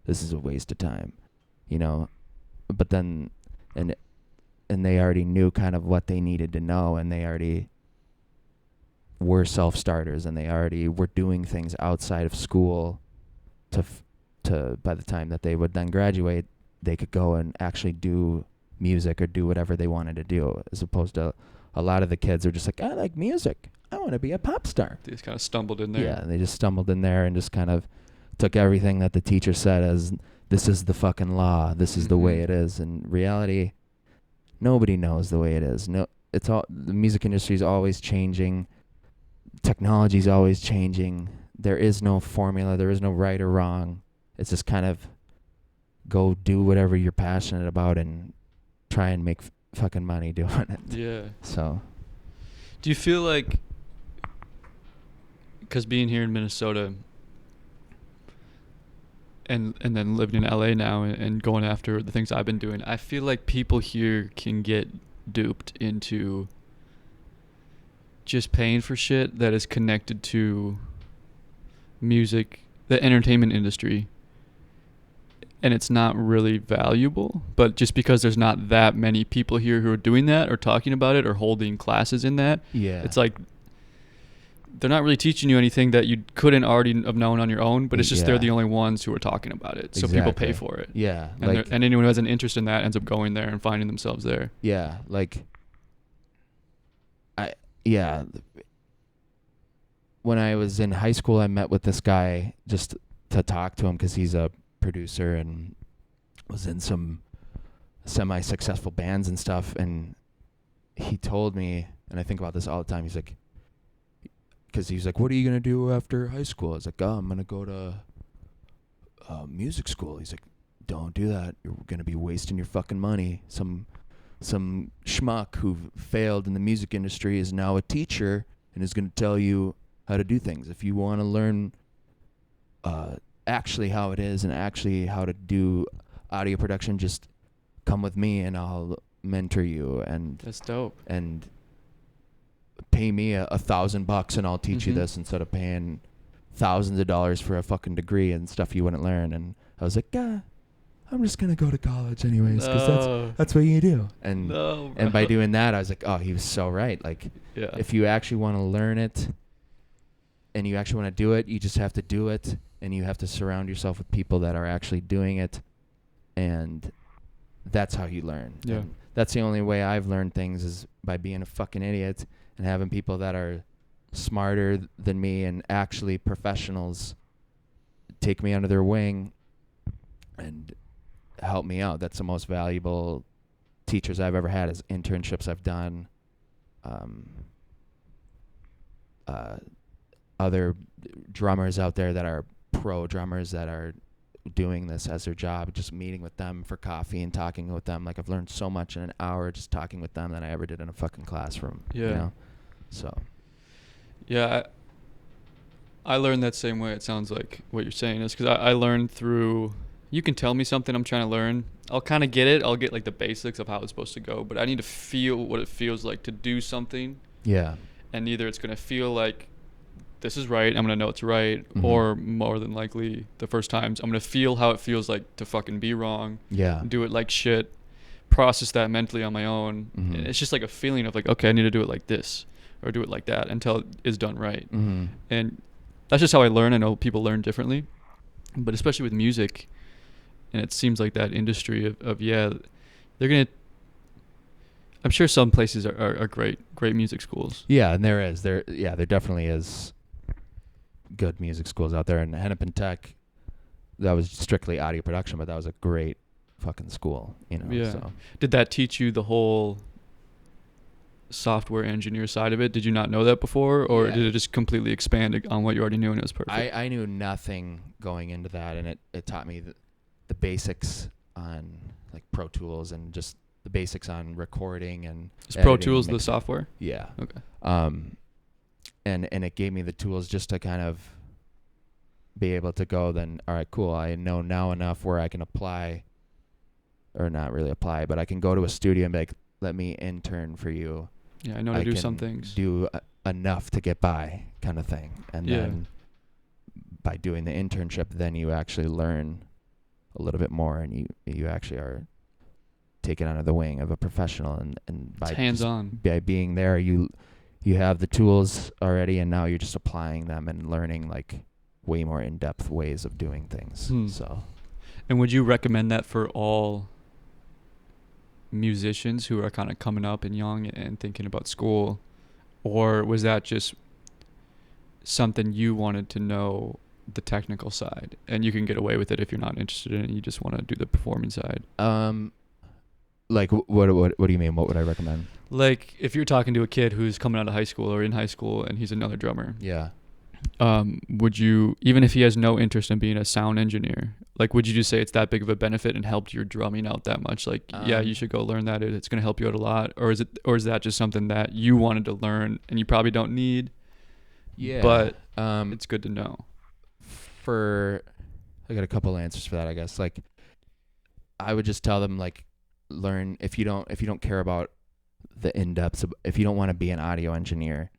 Speaker 2: this is a waste of time, you know. But then, and they already knew kind of what they needed to know, and they already were self-starters, and they already were doing things outside of school to by the time that they would then graduate, they could go and actually do music or do whatever they wanted to do, as opposed to a lot of the kids are just like, I like music, I want to be a pop star.
Speaker 3: They just kind of stumbled in there.
Speaker 2: Yeah, they just stumbled in there and just kind of took everything that the teacher said as, this is the fucking law, this is the way it is. In reality, nobody knows the way it is. No, it's all, the music industry is always changing. Technology is always changing. There is no formula. There is no right or wrong. It's just kind of go do whatever you're passionate about and try and make fucking money doing it.
Speaker 3: Yeah.
Speaker 2: So,
Speaker 3: do you feel like, because being here in Minnesota and then living in LA now and going after the things I've been doing, I feel like people here can get duped into just paying for shit that is connected to music, the entertainment industry, and it's not really valuable, but just because there's not that many people here who are doing that or talking about it or holding classes in that,
Speaker 2: yeah,
Speaker 3: it's like they're not really teaching you anything that you couldn't already have known on your own, but it's just they're the only ones who are talking about it, so people pay for it.
Speaker 2: Yeah,
Speaker 3: and,
Speaker 2: like,
Speaker 3: and anyone who has an interest in that ends up going there and finding themselves there.
Speaker 2: Yeah, like, yeah. When I was in high school, I met with this guy just to talk to him because he's a producer and was in some semi-successful bands and stuff. And he told me, and I think about this all the time, he's like, because he was like, what are you going to do after high school? I was like, oh, I'm going to go to music school. He's like, don't do that. You're going to be wasting your fucking money. Some schmuck who failed in the music industry is now a teacher and is going to tell you how to do things. If you want to learn actually how it is and actually how to do audio production, just come with me and I'll mentor you. And
Speaker 3: that's dope.
Speaker 2: And pay me $1,000 and I'll teach you this, instead of paying thousands of dollars for a fucking degree and stuff you wouldn't learn. And I was like, I'm just gonna go to college anyways, because that's what you do. And and by doing that, I was like, oh, he was so right. Like, if you actually want to learn it and you actually want to do it, you just have to do it, and you have to surround yourself with people that are actually doing it, and that's how you learn.
Speaker 3: Yeah.
Speaker 2: And that's the only way I've learned things, is by being a fucking idiot and having people that are smarter than me and actually professionals take me under their wing and help me out. That's the most valuable teachers I've ever had, is internships I've done. Other drummers out there that are pro drummers that are doing this as their job, just meeting with them for coffee and talking with them. Like, I've learned so much in an hour just talking with them than I ever did in a fucking classroom.
Speaker 3: Yeah.
Speaker 2: You know? So.
Speaker 3: Yeah. I learned that same way. It sounds like what you're saying is, because I learned through, you can tell me something I'm trying to learn. I'll kind of get it. I'll get like the basics of how it's supposed to go, but I need to feel what it feels like to do something.
Speaker 2: Yeah.
Speaker 3: And either it's going to feel like this is right, I'm going to know it's right, or more than likely the first times I'm going to feel how it feels like to fucking be wrong.
Speaker 2: Yeah.
Speaker 3: Do it like shit, process that mentally on my own. And it's just like a feeling of like, okay, I need to do it like this or do it like that until it is done right. And that's just how I learn. I know people learn differently, but especially with music, and it seems like that industry of they're going to, I'm sure some places are great music schools.
Speaker 2: Yeah, and there definitely is good music schools out there. And Hennepin Tech, that was strictly audio production, but that was a great fucking school, you know.
Speaker 3: Yeah.
Speaker 2: So.
Speaker 3: Did that teach you the whole software engineer side of it? Did you not know that before, or did it just completely expand on what you already knew and it was perfect?
Speaker 2: I knew nothing going into that, and it taught me the basics on like Pro Tools and just the basics on recording and
Speaker 3: is Pro Tools the software?
Speaker 2: Yeah.
Speaker 3: Okay.
Speaker 2: and it gave me the tools just to kind of be able to go then, all right, cool, I know now enough where I can apply, or not really apply, but I can go to a studio and be like, let me intern for you.
Speaker 3: Yeah, I know to do some things.
Speaker 2: Do enough to get by, kind of thing. And then by doing the internship, then you actually learn a little bit more, and you actually are taken under the wing of a professional, and by
Speaker 3: It's hands-on.
Speaker 2: by being there, you have the tools already, and now you're just applying them and learning like way more in-depth ways of doing things. So,
Speaker 3: and would you recommend that for all musicians who are kind of coming up and young and thinking about school, or was that just something you wanted to know the technical side, and you can get away with it if you're not interested in it, you just want to do the performing side?
Speaker 2: Like what do you mean? What would I recommend?
Speaker 3: Like if you're talking to a kid who's coming out of high school or in high school and he's another drummer,
Speaker 2: Yeah.
Speaker 3: Would you, even if he has no interest in being a sound engineer, like would you just say it's that big of a benefit and helped your drumming out that much? Like, yeah, you should go learn that. It's going to help you out a lot. Or is that just something that you wanted to learn and you probably don't need?
Speaker 2: Yeah.
Speaker 3: But it's good to know.
Speaker 2: I got a couple answers for that, I guess. Like, I would just tell them, like, learn, if you don't care about the in-depths, if you don't want to be an audio engineer,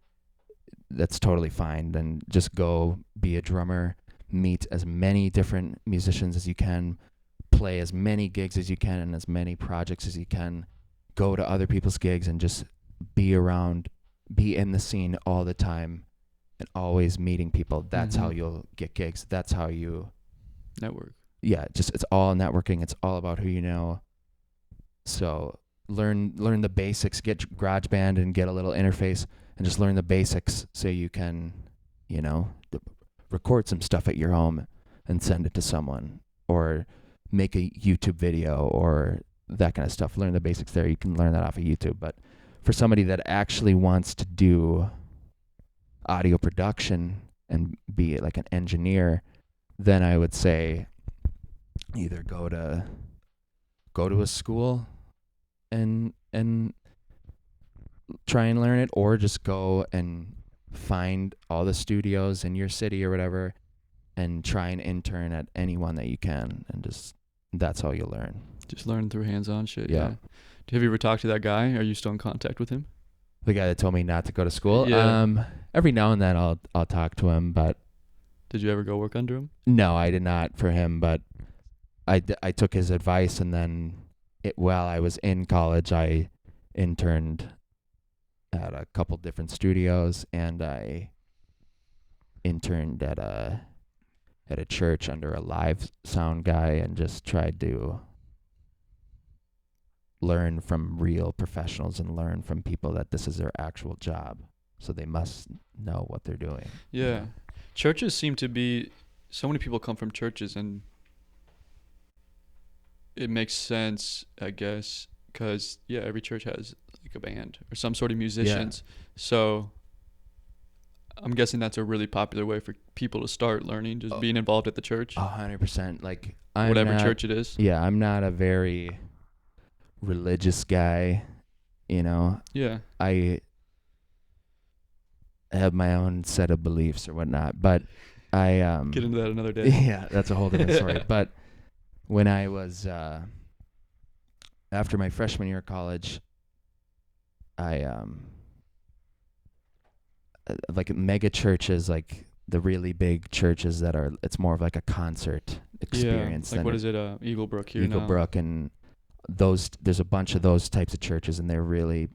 Speaker 2: that's totally fine. Then just go be a drummer, meet as many different musicians as you can, play as many gigs as you can and as many projects as you can, go to other people's gigs and just be around, be in the scene all the time and always meeting people. That's how you'll get gigs. That's how you
Speaker 3: network.
Speaker 2: Yeah, just it's all networking. It's all about who you know. So learn the basics, get GarageBand and get a little interface and just learn the basics so you can, record some stuff at your home and send it to someone, or make a YouTube video or that kind of stuff. Learn the basics there. You can learn that off of YouTube. But for somebody that actually wants to do audio production and be like an engineer, then I would say either go to a school and try and learn it, or just go and find all the studios in your city or whatever and try and intern at any one that you can, and just that's how you learn.
Speaker 3: Just learn through hands-on shit.
Speaker 2: Yeah.
Speaker 3: Have you ever talked to that guy? Are you still in contact with him?
Speaker 2: The guy that told me not to go to school?
Speaker 3: Yeah.
Speaker 2: Every now and then I'll talk to him, but
Speaker 3: did you ever go work under him?
Speaker 2: No, I did not for him, but I took his advice, and then while I was in college, I interned at a couple different studios, and I interned at a church under a live sound guy, and just tried to learn from real professionals and learn from people that this is their actual job, so they must know what they're doing.
Speaker 3: Yeah. Churches seem to be, so many people come from churches, and it makes sense, I guess, because every church has like a band or some sort of musicians. Yeah. So I'm guessing that's a really popular way for people to start learning, just being involved at the church.
Speaker 2: 100%. Like
Speaker 3: whatever church it is.
Speaker 2: Yeah, I'm not a very religious guy,
Speaker 3: Yeah.
Speaker 2: I have my own set of beliefs or whatnot, but I
Speaker 3: get into that another day.
Speaker 2: Yeah, that's a whole different story. But when I was after my freshman year of college, I like mega churches, like the really big churches that are, it's more of like a concert experience.
Speaker 3: Yeah, like what is it? Eaglebrook here now.
Speaker 2: Eaglebrook and those, there's a bunch of those types of churches, and they're really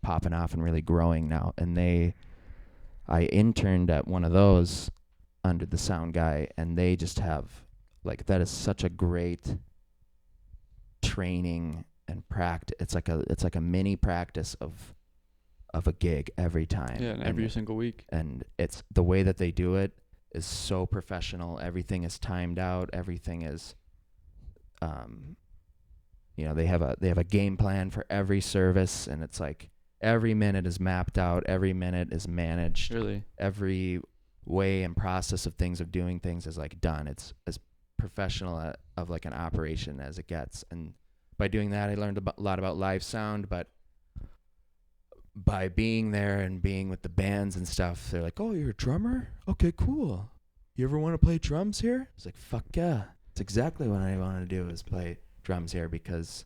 Speaker 2: popping off and really growing now. And I interned at one of those under the sound guy, and they just have, like, that is such a great training and practice. It's like a mini practice of a gig every time.
Speaker 3: Yeah, and every single week. And
Speaker 2: it's the way that they do it is so professional. Everything is timed out. Everything is, they have a game plan for every service, and it's like every minute is mapped out. Every minute is managed.
Speaker 3: Really?
Speaker 2: Every way and process of doing things is like done. It's as professional of like an operation as it gets. And by doing that, I learned a lot about live sound, but by being there and being with the bands and stuff, they're like, "Oh, you're a drummer? Okay, cool. You ever want to play drums here?" It's like, "Fuck yeah. It's exactly what I want to do is play drums here because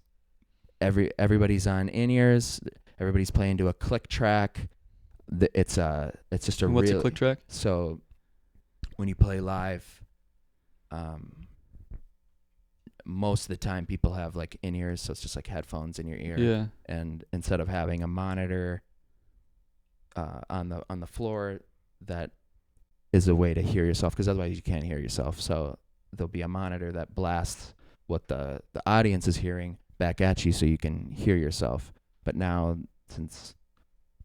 Speaker 2: everybody's on in-ears, everybody's playing to a click track. It's just a
Speaker 3: What's a click track?
Speaker 2: So when you play live, most of the time people have like in-ears, so it's just like headphones in your ear.
Speaker 3: Yeah.
Speaker 2: And instead of having a monitor on the floor, that is a way to hear yourself, because otherwise you can't hear yourself. So there'll be a monitor that blasts what the audience is hearing back at you so you can hear yourself. But now, since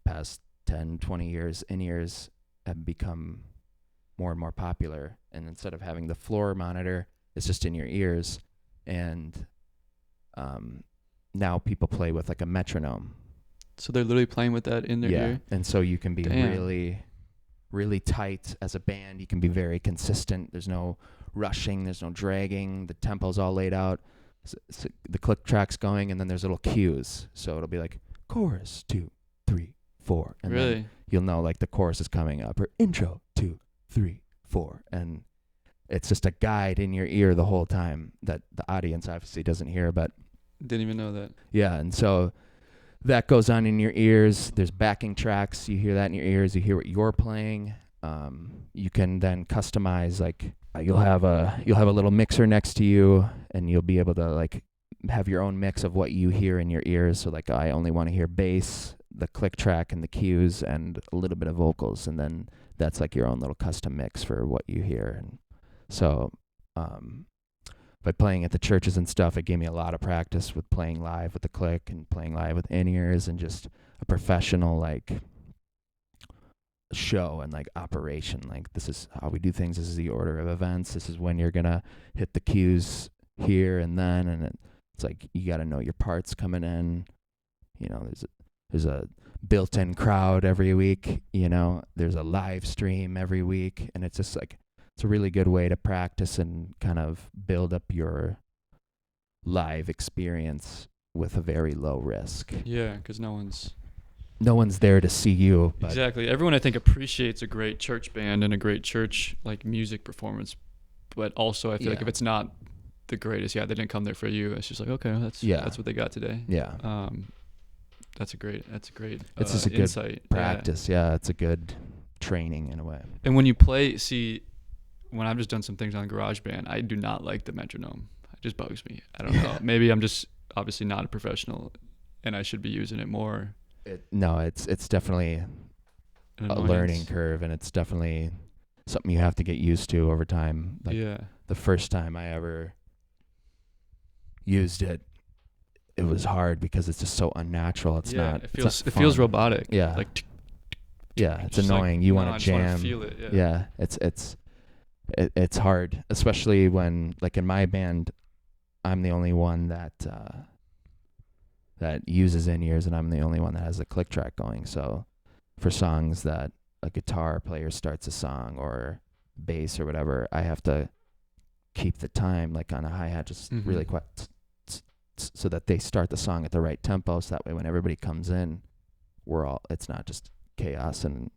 Speaker 2: past 10, 20 years, in-ears have become more and more popular. And instead of having the floor monitor, it's just in your ears. And now people play with like a metronome.
Speaker 3: So they're literally playing with that in their ear?
Speaker 2: And so you can be
Speaker 3: Damn.
Speaker 2: really, really tight as a band. You can be very consistent. There's no rushing. There's no dragging. The tempo's all laid out. So the click track's going, and then there's little cues. So it'll be like chorus 2, 3, 4, and
Speaker 3: Really?
Speaker 2: then you'll know like the chorus is coming up, or intro 2, 3, 4, and it's just a guide in your ear the whole time that the audience obviously doesn't hear. But
Speaker 3: Didn't even know that.
Speaker 2: yeah, and so that goes on in your ears. There's backing tracks. You hear that in your ears. You hear what you're playing. You can then customize, like you'll have a little mixer next to you, and you'll be able to like have your own mix of what you hear in your ears. So like, I only want to hear bass, the click track, and the cues, and a little bit of vocals, and then that's like your own little custom mix for what you hear. And so by playing at the churches and stuff, it gave me a lot of practice with playing live with the click and playing live with in-ears, and just a professional like show and like operation. Like, this is how we do things. This is the order of events. This is when you're gonna hit the cues here and then, and it's like you got to know your parts coming in. You know, there's a built-in crowd every week. You know, there's a live stream every week, and it's just like, it's a really good way to practice and kind of build up your live experience with a very low risk.
Speaker 3: Yeah, because no one's
Speaker 2: there to see you. But
Speaker 3: exactly. Everyone, I think, appreciates a great church band and a great church like music performance, but also I feel like if it's not the greatest, they didn't come there for you. It's just like, okay, that's what they got today.
Speaker 2: Yeah.
Speaker 3: That's a great.
Speaker 2: It's just a good
Speaker 3: insight.
Speaker 2: practice. Yeah, it's a good training in a way.
Speaker 3: And when you play, when I've just done some things on GarageBand, I do not like the metronome. It just bugs me. I don't know. Maybe I'm just obviously not a professional, and I should be using it more.
Speaker 2: It's definitely a learning curve, and it's definitely something you have to get used to over time. Like, the first time I ever used it, it was hard because it's just so unnatural. It's not.
Speaker 3: It feels robotic.
Speaker 2: Yeah.
Speaker 3: Like.
Speaker 2: It's annoying. Like, you want to jam.
Speaker 3: I just want to feel it.
Speaker 2: Yeah. It's hard, especially when, like, in my band, I'm the only one that uses in-ears, and I'm the only one that has a click track going. So for songs that a guitar player starts a song, or bass or whatever, I have to keep the time, like on a hi-hat, just really quick, so that they start the song at the right tempo, so that way when everybody comes in, it's not just chaos and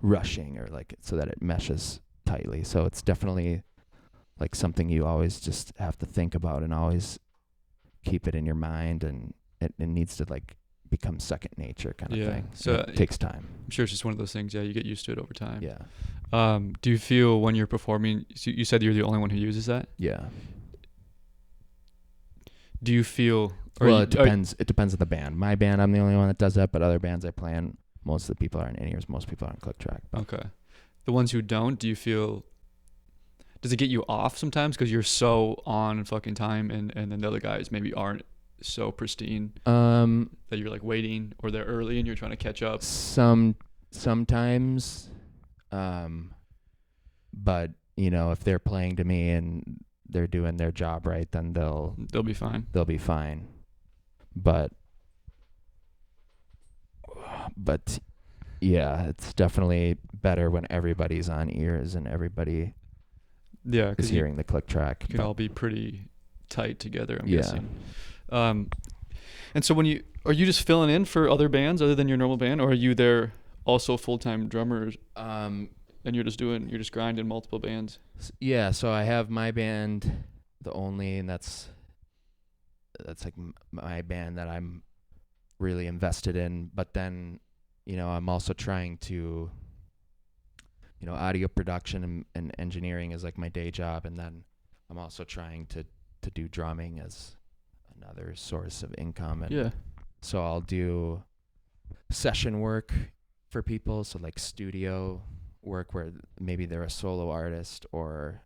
Speaker 2: rushing, or like, so that it meshes tightly. So it's definitely like something you always just have to think about and always keep it in your mind, and it needs to like become second nature kind of thing. So it takes time.
Speaker 3: I'm sure it's just one of those things. Yeah, you get used to it over time.
Speaker 2: Yeah.
Speaker 3: Do you feel when you're performing? So you said you're the only one who uses that.
Speaker 2: Yeah.
Speaker 3: Do you feel?
Speaker 2: It depends. It depends on the band. My band, I'm the only one that does that, but other bands I play in, most of the people are in in-ears. Most people are on click track.
Speaker 3: Okay. The ones who don't, do you feel? Does it get you off sometimes because you're so on fucking time, and then the other guys maybe aren't so pristine that you're like waiting, or they're early and you're trying to catch up?
Speaker 2: Sometimes, but if they're playing to me and they're doing their job right, then they'll
Speaker 3: be fine.
Speaker 2: They'll be fine. But yeah, it's definitely better when everybody's on ears and everybody is hearing the click track.
Speaker 3: You can all be pretty tight together, I'm guessing. And so when Are you just filling in for other bands other than your normal band, or are you there also full-time drummers and you're just grinding multiple bands?
Speaker 2: Yeah, so I have my band, The Only, and that's like my band that I'm really invested in. But then, I'm also trying to, audio production and engineering is like my day job, and then I'm also trying to do drumming as another source of income. And
Speaker 3: Yeah.
Speaker 2: so I'll do session work for people, so like studio work where maybe they're a solo artist or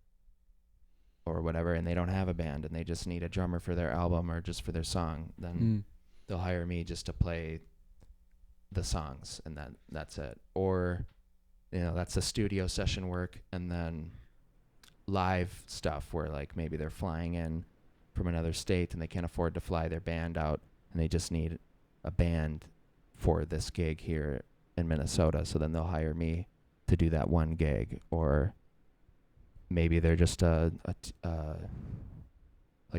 Speaker 2: whatever, and they don't have a band and they just need a drummer for their album or just for their song. Then they'll hire me just to play the songs, and that's it. Or that's the studio session work. And then live stuff where like maybe they're flying in from another state and they can't afford to fly their band out, and they just need a band for this gig here in Minnesota. So then they'll hire me to do that one gig. Or maybe they're just like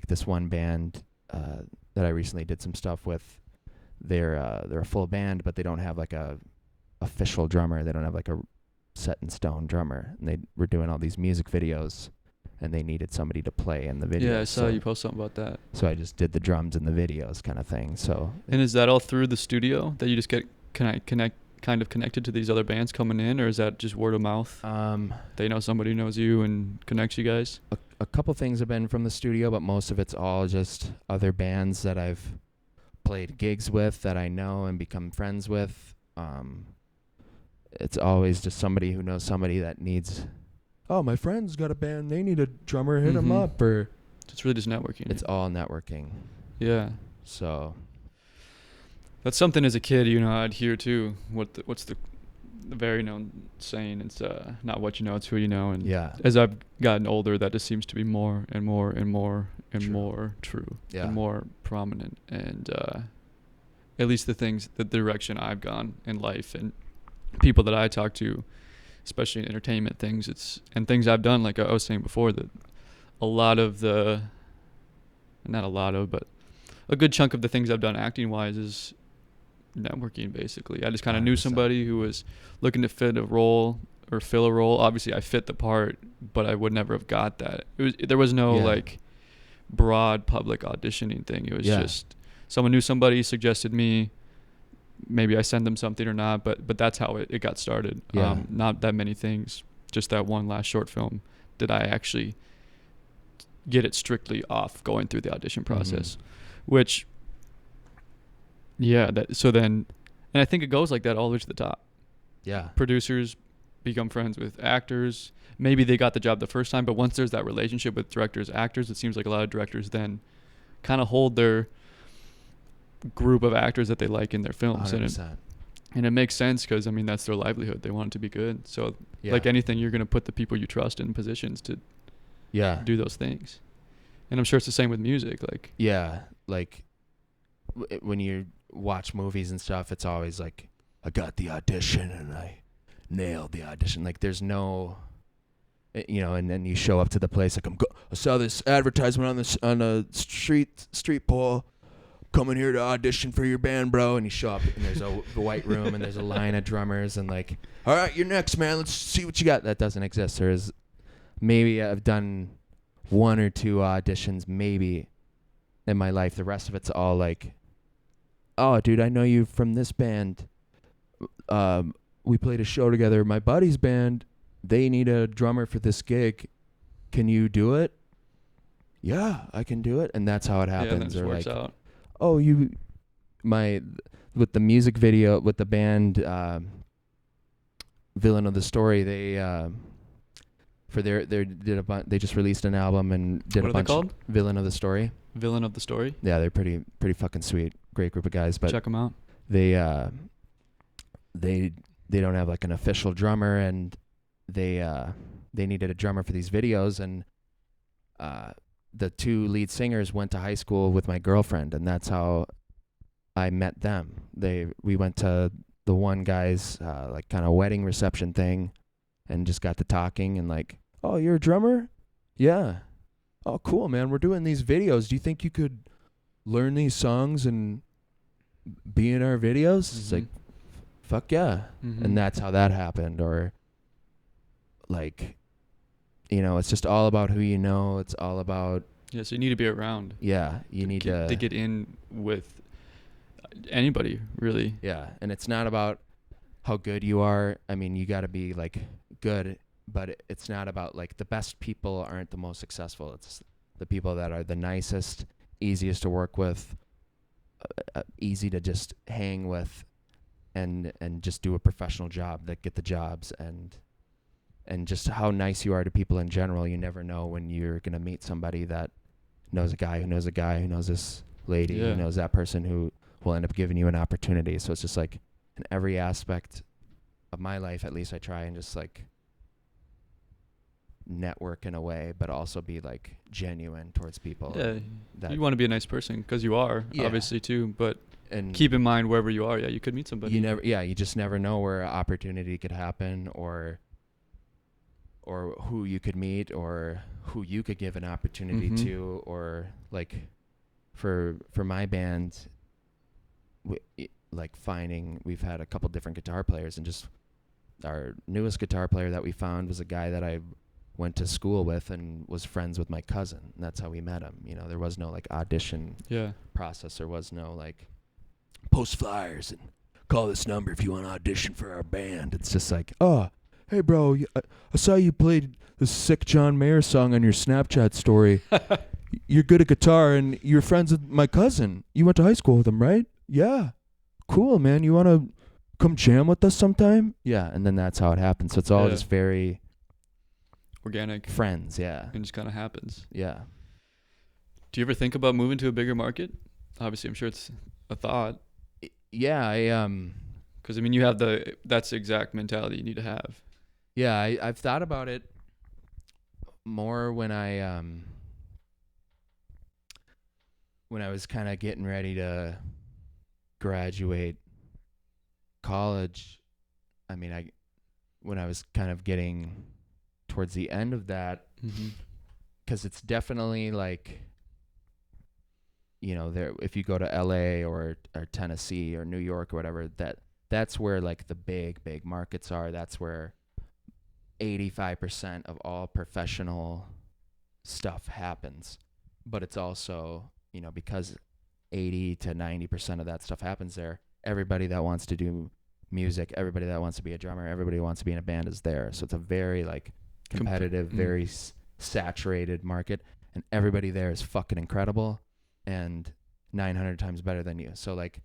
Speaker 2: this one band that I recently did some stuff with. They're a full band, but they don't have like a official drummer. They don't have like a set in stone drummer. And they were doing all these music videos, and they needed somebody to play in the video.
Speaker 3: Yeah, I saw you post something about that.
Speaker 2: So I just did the drums in the videos, kind of thing. So.
Speaker 3: And is that all through the studio that you just get kind of connected to these other bands coming in, or is that just word of mouth? They know somebody who knows you and connects you guys?
Speaker 2: A couple things have been from the studio, but most of it's all just other bands that I've played gigs with that I know and become friends with. It's always just somebody who knows somebody that needs, my friend's got a band, they need a drummer, hit them up. Or
Speaker 3: it's really just networking.
Speaker 2: It's all networking.
Speaker 3: Yeah.
Speaker 2: So
Speaker 3: that's something as a kid, I'd hear too. What's the very known saying? It's not what you know, it's who you know. And
Speaker 2: yeah,
Speaker 3: as I've gotten older, that just seems to be more and more and more and
Speaker 2: true.
Speaker 3: More true.
Speaker 2: Yeah.
Speaker 3: And more prominent. And at least the direction I've gone in life and people that I talk to, especially in entertainment things, and things I've done, like I was saying before, that but a good chunk of the things I've done acting wise is networking. Basically, I just kind of knew somebody who was looking to fit a role or fill a role. Obviously I fit the part, but I would never have got that. There was no like broad public auditioning thing. It was just someone knew somebody, suggested me, maybe I send them something or not, but that's how it got started. Not that many things, just that one last short film did I actually get it strictly off going through the audition process, which and I think it goes like that all the way to the top. Yeah. Producers become friends with actors. Maybe they got the job the first time, but once there's that relationship with directors, actors, it seems like a lot of directors then kind of hold their group of actors that they like in their films.
Speaker 2: 100%.
Speaker 3: And it makes sense because, that's their livelihood. They want it to be good. So like anything, you're going to put the people you trust in positions to do those things. And I'm sure it's the same with music. Like
Speaker 2: when you watch movies and stuff, it's always like, I got the audition and I nailed the audition. Like there's no, and then you show up to the place like, I saw this advertisement on a street pole, coming here to audition for your band, bro. And you show up and there's a white room and there's a line of drummers and like, all right, you're next, man. Let's see what you got. That doesn't exist. Maybe I've done 1 or 2 auditions maybe in my life. The rest of it's all like, oh, dude, I know you from this band. We played a show together. My buddy's band, they need a drummer for this gig. Can you do it? Yeah, I can do it. And that's how it happens.
Speaker 3: Yeah, that works out.
Speaker 2: Oh, with the music video, with the band Villain of the Story, they they just released an album and did
Speaker 3: what
Speaker 2: a bunch.
Speaker 3: What are they called?
Speaker 2: Villain of the Story.
Speaker 3: Villain of the Story?
Speaker 2: Yeah, they're pretty fucking sweet. Great group of guys. But
Speaker 3: check them out.
Speaker 2: They don't have like an official drummer, and they needed a drummer for these videos, and the 2 lead singers went to high school with my girlfriend, and that's how I met them. We went to the one guy's like kind of wedding reception thing, and just got to talking, and like, oh, you're a drummer? Yeah. Oh, cool, man. We're doing these videos. Do you think you could learn these songs and be in our videos? It's like, fuck yeah. And that's how that happened. Or like, you know, it's just all about who you know. It's all about,
Speaker 3: Yeah, so you need to be around.
Speaker 2: yeah, you need to
Speaker 3: get in with anybody, really.
Speaker 2: Yeah, and it's not about how good you are. I mean, you got to be like good, but it's not about like the best people aren't the most successful. It's the people that are the nicest, easiest to work with, easy to just hang with, and just do a professional job, that get the jobs, and just how nice you are to people in general. You never know when you're gonna meet somebody that knows a guy who knows a guy who knows this lady who knows that person who will end up giving you an opportunity. So it's just like in every aspect of my life, at least I try and just like network in a way, but also be like genuine towards people.
Speaker 3: Yeah,
Speaker 2: that
Speaker 3: you want to be a nice person because you are, obviously too. But keep in mind wherever you are, you could meet somebody.
Speaker 2: You just never know where an opportunity could happen, or who you could meet, or who you could give an opportunity to, or like for my band, we've had a couple different guitar players, and just our newest guitar player that we found was a guy that I went to school with and was friends with my cousin. And that's how we met him. You know, there was no like audition process. There was no like post flyers and call this number if you want to audition for our band. It's just like, oh, hey bro, I saw you played the sick John Mayer song on your Snapchat story. You're good at guitar and you're friends with my cousin. You went to high school with him, right? Yeah. Cool, man. You want to come jam with us sometime? Yeah, and then that's how it happens. So it's all just very
Speaker 3: organic.
Speaker 2: Friends, yeah.
Speaker 3: It just kind of happens.
Speaker 2: Yeah.
Speaker 3: Do you ever think about moving to a bigger market? Obviously, I'm sure it's a thought.
Speaker 2: Yeah,
Speaker 3: because I mean, you have that's the exact mentality you need to have.
Speaker 2: Yeah, I've thought about it more when I was kind of getting ready to graduate college. I mean, when I was kind of getting towards the end of that, because it's definitely like, you know, there, if you go to LA or Tennessee or New York or whatever, that's where like the big markets are. That's where 85% of all professional stuff happens. But it's also, you know, because 80 to 90% of that stuff happens there, everybody that wants to do music, everybody that wants to be a drummer, everybody who wants to be in a band is there. So it's a very like competitive, very saturated market, and everybody there is fucking incredible and 900 times better than you. So like,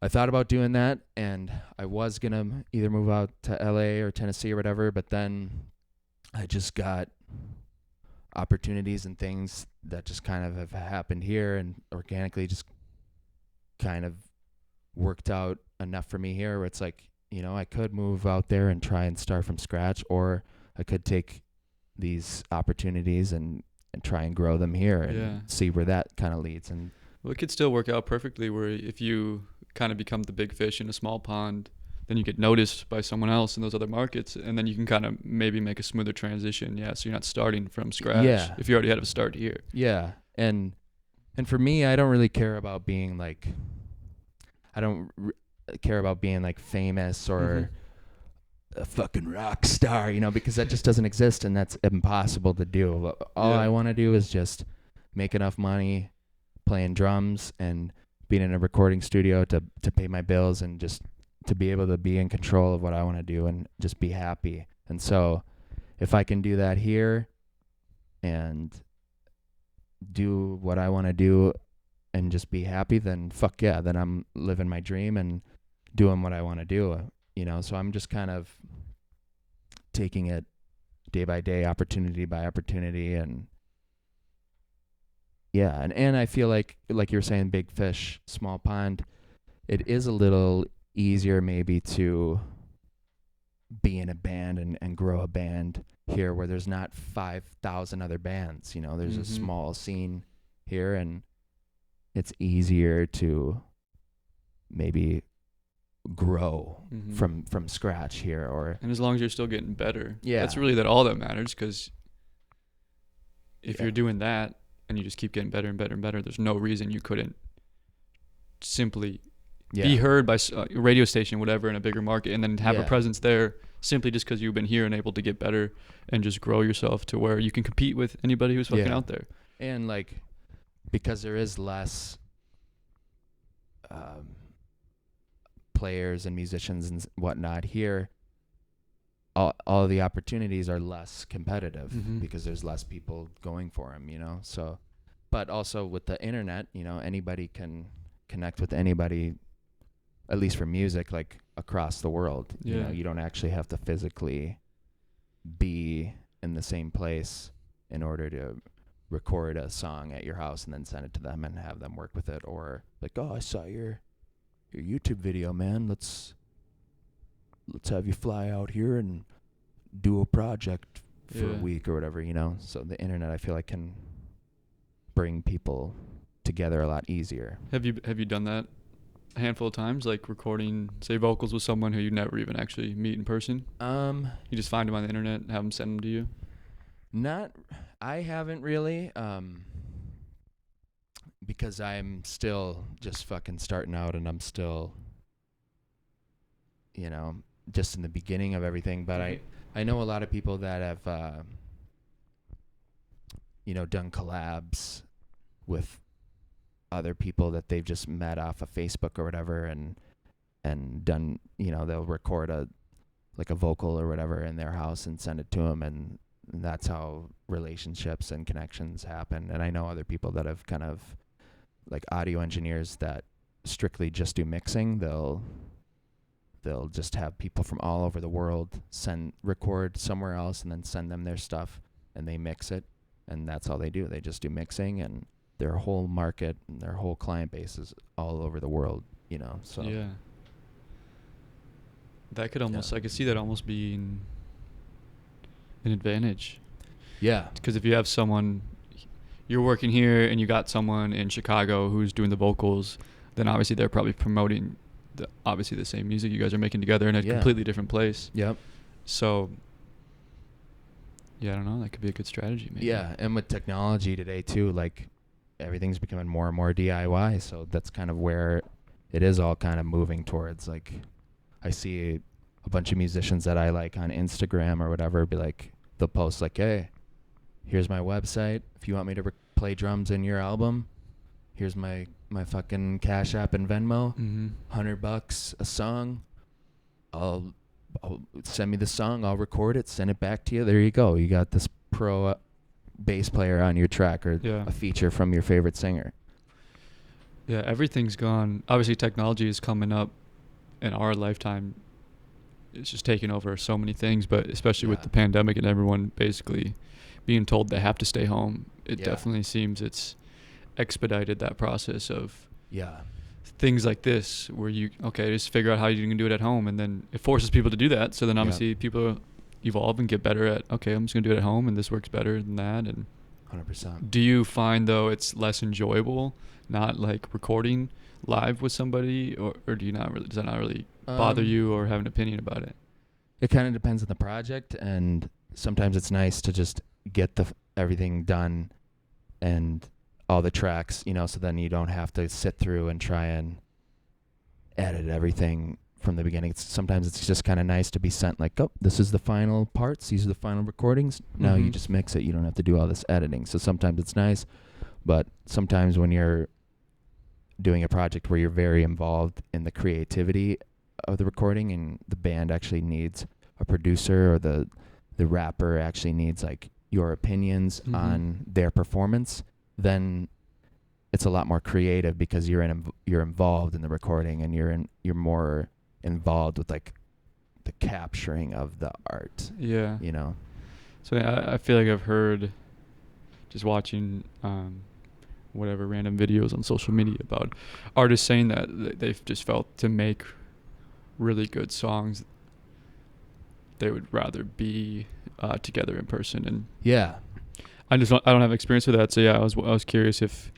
Speaker 2: I thought about doing that, and I was gonna either move out to LA or Tennessee or whatever, but then I just got opportunities and things that just kind of have happened here and organically just kind of worked out enough for me here where it's like, you know, I could move out there and try and start from scratch, or I could take these opportunities and try and grow them here and see where that kind of leads. And
Speaker 3: well, it could still work out perfectly where if you kind of become the big fish in a small pond, then you get noticed by someone else in those other markets, and then you can kind of maybe make a smoother transition. Yeah, so you're not starting from scratch if you already had a start here.
Speaker 2: Yeah, and for me, I don't really care about being like, care about being like famous or a fucking rock star, you know, because that just doesn't exist and that's impossible to do. All I want to do is just make enough money playing drums and being in a recording studio to pay my bills and just to be able to be in control of what I want to do and just be happy. And so if I can do that here and do what I want to do and just be happy, then fuck yeah, then I'm living my dream and doing what I want to do, you know. So I'm just kind of taking it day by day, opportunity by opportunity, and yeah, and I feel like you were saying, big fish, small pond, it is a little easier maybe to be in a band and grow a band here where there's not 5,000 other bands, you know. There's a small scene here, and it's easier to maybe grow from scratch here. Or
Speaker 3: and as long as you're still getting better, that's really all that matters, because if you're doing that and you just keep getting better and better and better, there's no reason you couldn't simply be heard by a radio station, whatever, in a bigger market, and then have a presence there simply just because you've been here and able to get better and just grow yourself to where you can compete with anybody who's fucking out there.
Speaker 2: And like, because there is less players and musicians and whatnot here, all the opportunities are less competitive because there's less people going for them, you know. So, but also with the internet, you know, anybody can connect with anybody, at least for music, like across the world. You know, you don't actually have to physically be in the same place in order to record a song at your house and then send it to them and have them work with it. Or like, oh, I saw your YouTube video, man. Let's have you fly out here and do a project for a week or whatever, you know. So the internet, I feel like, can bring people together a lot easier.
Speaker 3: Have you done that a handful of times, like recording, say, vocals with someone who you never even actually meet in person? You just find them on the internet and have them send them to you?
Speaker 2: I haven't really, because I'm still just fucking starting out and I'm still, you know, just in the beginning of everything. But I know a lot of people that have, you know, done collabs with other people that they've just met off of Facebook or whatever, and done, you know, they'll record a vocal or whatever in their house and send it to them, and that's how relationships and connections happen. And I know other people that have kind of, like, audio engineers that strictly just do mixing. They'll just have people from all over the world record somewhere else and then send them their stuff, and they mix it, and that's all they do. They just do mixing, and their whole market and their whole client base is all over the world, you know. So
Speaker 3: yeah, that could almost, I could see that almost being an advantage. Yeah, because if you have someone, you're working here and you got someone in Chicago who's doing the vocals, then obviously they're probably promoting obviously the same music you guys are making together in a completely different place. Yep. So yeah, I don't know, that could be a good strategy maybe.
Speaker 2: Yeah, and with technology today too, like, everything's becoming more and more DIY, so that's kind of where it is all kind of moving towards. Like, I see a bunch of musicians that I like on Instagram or whatever be like, they'll post like, hey, here's my website. If you want me to play drums in your album, here's my fucking Cash App and Venmo. $100 a song. I'll send me the song. I'll record it. Send it back to you. There you go. You got this pro bass player on your track, or a feature from your favorite singer.
Speaker 3: Yeah, everything's gone. Obviously, technology is coming up in our lifetime. It's just taking over so many things, but especially with the pandemic and everyone basically being told they have to stay home, it definitely seems it's expedited that process of things like this, where you just figure out how you can do it at home, and then it forces people to do that. So then obviously people evolve and get better at, I'm just gonna do it at home, and this works better than that. And
Speaker 2: 100%.
Speaker 3: Do you find though it's less enjoyable not like recording live with somebody, or do you not really, does that not really bother you or have an opinion about it?
Speaker 2: It kind of depends on the project, and sometimes it's nice to just get everything done and all the tracks, you know, so then you don't have to sit through and try and edit everything from the beginning. Sometimes it's just kind of nice to be sent like, oh, this is the final parts, these are the final recordings. Now you just mix it. You don't have to do all this editing. So sometimes it's nice, but sometimes when you're doing a project where you're very involved in the creativity of the recording, and the band actually needs a producer, or the rapper actually needs like your opinions on their performance, then it's a lot more creative, because you're involved in the recording, and you're more involved with like the capturing of the art. Yeah, you know.
Speaker 3: So I feel like I've heard, just watching whatever random videos on social media about artists saying that they've just felt to make really good songs, they would rather be together in person. And I don't have experience with that, so I was curious if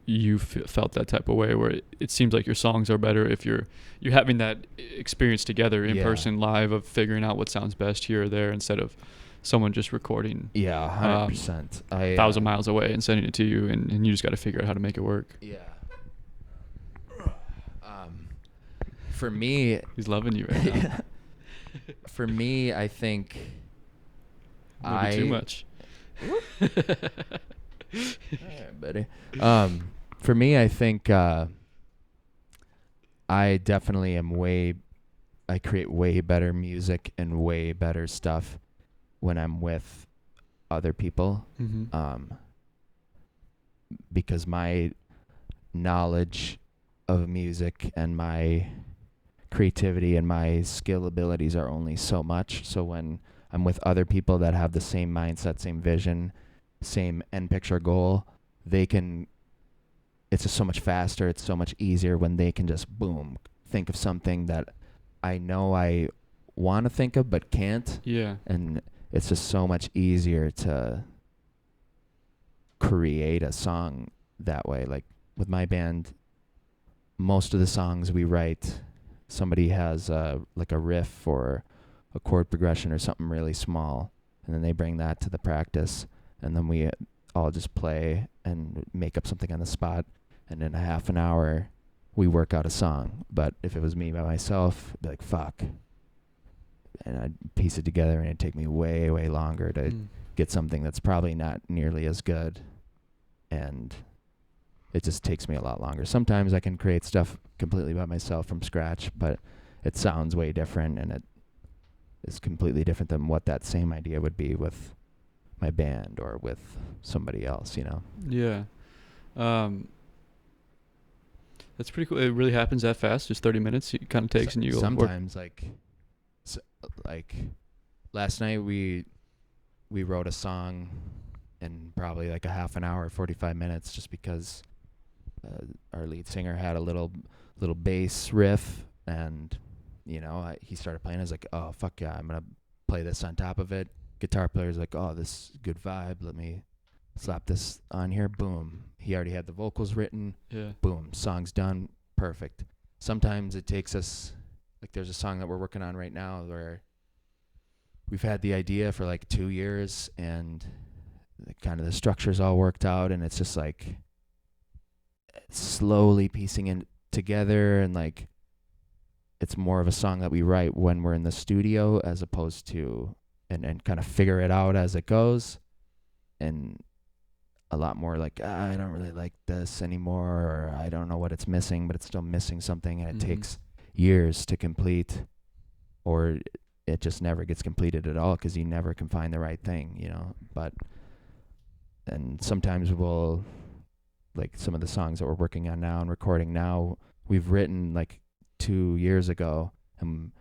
Speaker 3: you felt that type of way, where it seems like your songs are better if you're having that experience together in person, live, of figuring out what sounds best here or there, instead of someone just recording
Speaker 2: 100%,
Speaker 3: 1,000 miles away and sending it to you, and you just got to figure out how to make it work.
Speaker 2: For me,
Speaker 3: He's loving you right now.
Speaker 2: for me, I think
Speaker 3: Maybe too much.
Speaker 2: All right, buddy. For me, I think I definitely I create way better music and way better stuff when I'm with other people.
Speaker 3: Mm-hmm.
Speaker 2: Because my knowledge of music and my creativity and my skill abilities are only so much. So when I'm with other people that have the same mindset, same vision, same end picture goal, it's just so much faster. It's so much easier when they can just boom, think of something that I know I want to think of but can't.
Speaker 3: Yeah.
Speaker 2: And it's just so much easier to create a song that way. Like with my band, most of the songs we write, somebody has like a riff or a chord progression or something really small, and then they bring that to the practice, and then we all just play and make up something on the spot, and in a half an hour we work out a song. But if it was me by myself, I'd be like, fuck. And I'd piece it together, and it'd take me way, way longer to get something that's probably not nearly as good. And it just takes me a lot longer. Sometimes I can create stuff completely by myself from scratch, but it sounds way different, and it is completely different than what that same idea would be with my band or with somebody else, you know?
Speaker 3: Yeah. That's pretty cool. It really happens that fast? Just 30 minutes it kind of takes and you go
Speaker 2: sometimes work. Like last night we wrote a song in probably like a half an hour, 45 minutes, just because our lead singer had a little bass riff, and you know, he started playing. I was like, oh fuck yeah, I'm gonna play this on top of it. Guitar player's like, oh, this is good vibe, let me slap this on here. Boom, he already had the vocals written.
Speaker 3: Yeah.
Speaker 2: Boom, song's done, perfect. Sometimes it takes us, like there's a song that we're working on right now where we've had the idea for like 2 years, and kind of the structure's all worked out, and it's just like slowly piecing it together, and like it's more of a song that we write when we're in the studio as opposed to and kind of figure it out as it goes, and a lot more like, I don't really like this anymore, or I don't know what it's missing, but it's still missing something, and it takes years to complete, or it just never gets completed at all because you never can find the right thing, you know. But and sometimes we'll, like some of the songs that we're working on now and recording now, we've written like 2 years ago, and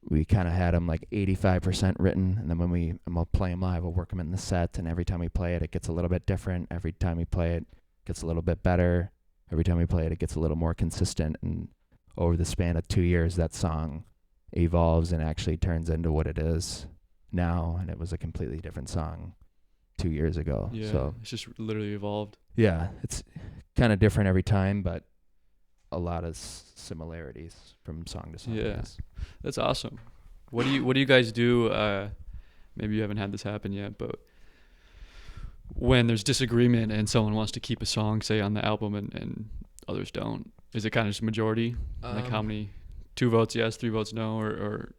Speaker 2: we kind of had them like 85% written, and then when we'll play them live, we'll work them in the set, and every time we play it, it gets a little bit different. Every time we play it, it gets a little bit better. Every time we play it, it gets a little more consistent, and over the span of 2 years, that song evolves and actually turns into what it is now, and it was a completely different song 2 years ago.
Speaker 3: Yeah,
Speaker 2: so
Speaker 3: it's just literally evolved.
Speaker 2: Yeah, it's kind of different every time, but a lot of similarities from song to song.
Speaker 3: Yeah, that's awesome. What do you guys do? Maybe you haven't had this happen yet, but when there's disagreement and someone wants to keep a song, say, on the album, and others don't, is it kind of just majority? Like how many? 2 votes yes, 3 votes no, or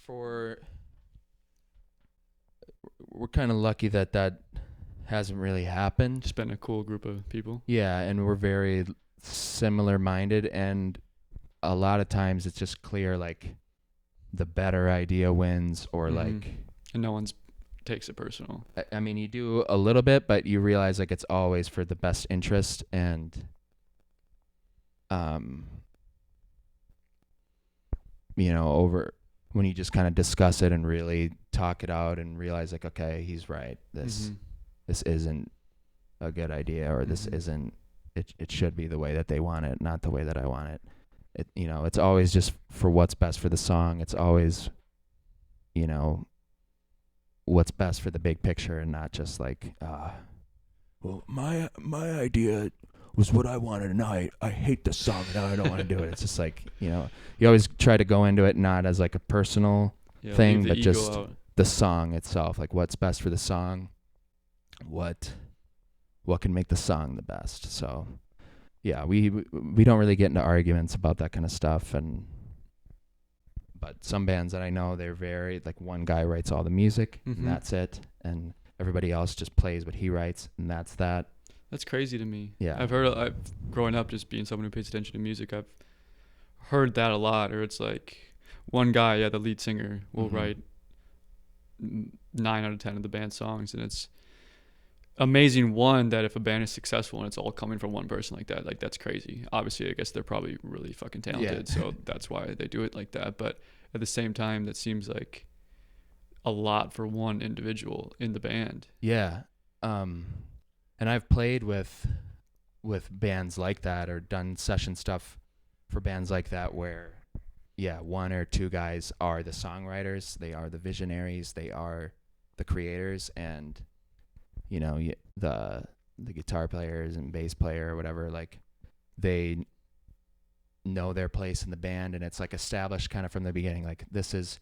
Speaker 2: we're kind of lucky that hasn't really happened.
Speaker 3: Just been a cool group of people.
Speaker 2: Yeah, and we're very similar minded, and a lot of times it's just clear like the better idea wins, or like,
Speaker 3: and no one's takes it personal.
Speaker 2: I mean, you do a little bit, but you realize like it's always for the best interest, and you know, over when you just kind of discuss it and really talk it out and realize like, okay, he's right. This isn't a good idea, or this isn't, it should be the way that they want it, not the way that I want it. You know, it's always just for what's best for the song. It's always, you know, what's best for the big picture, and not just like, well, my idea was what I wanted, and I hate the song, and I don't want to do it. It's just like, you know, you always try to go into it not as like a personal thing, but just the song itself, like what's best for the song, what can make the song the best. So yeah, we don't really get into arguments about that kind of stuff. But some bands that I know, they're very like, one guy writes all the music
Speaker 3: Mhm.
Speaker 2: and that's it, and everybody else just plays what he writes, and that's that.
Speaker 3: That's crazy to me.
Speaker 2: Yeah.
Speaker 3: I've growing up just being someone who pays attention to music, I've heard that a lot, or it's like one guy, yeah, the lead singer will
Speaker 2: Mhm.
Speaker 3: write 9 out of 10 of the band's songs, and it's amazing, one, that if a band is successful and it's all coming from one person like that, like, that's crazy. Obviously, I guess they're probably really fucking talented, so that's why they do it like that. But at the same time, that seems like a lot for one individual in the band.
Speaker 2: Yeah. And I've played with bands like that, or done session stuff for bands like that, where yeah, one or two guys are the songwriters, they are the visionaries, they are the creators, and you know, the guitar players and bass player or whatever, like, they know their place in the band, and it's like established kind of from the beginning, like, this is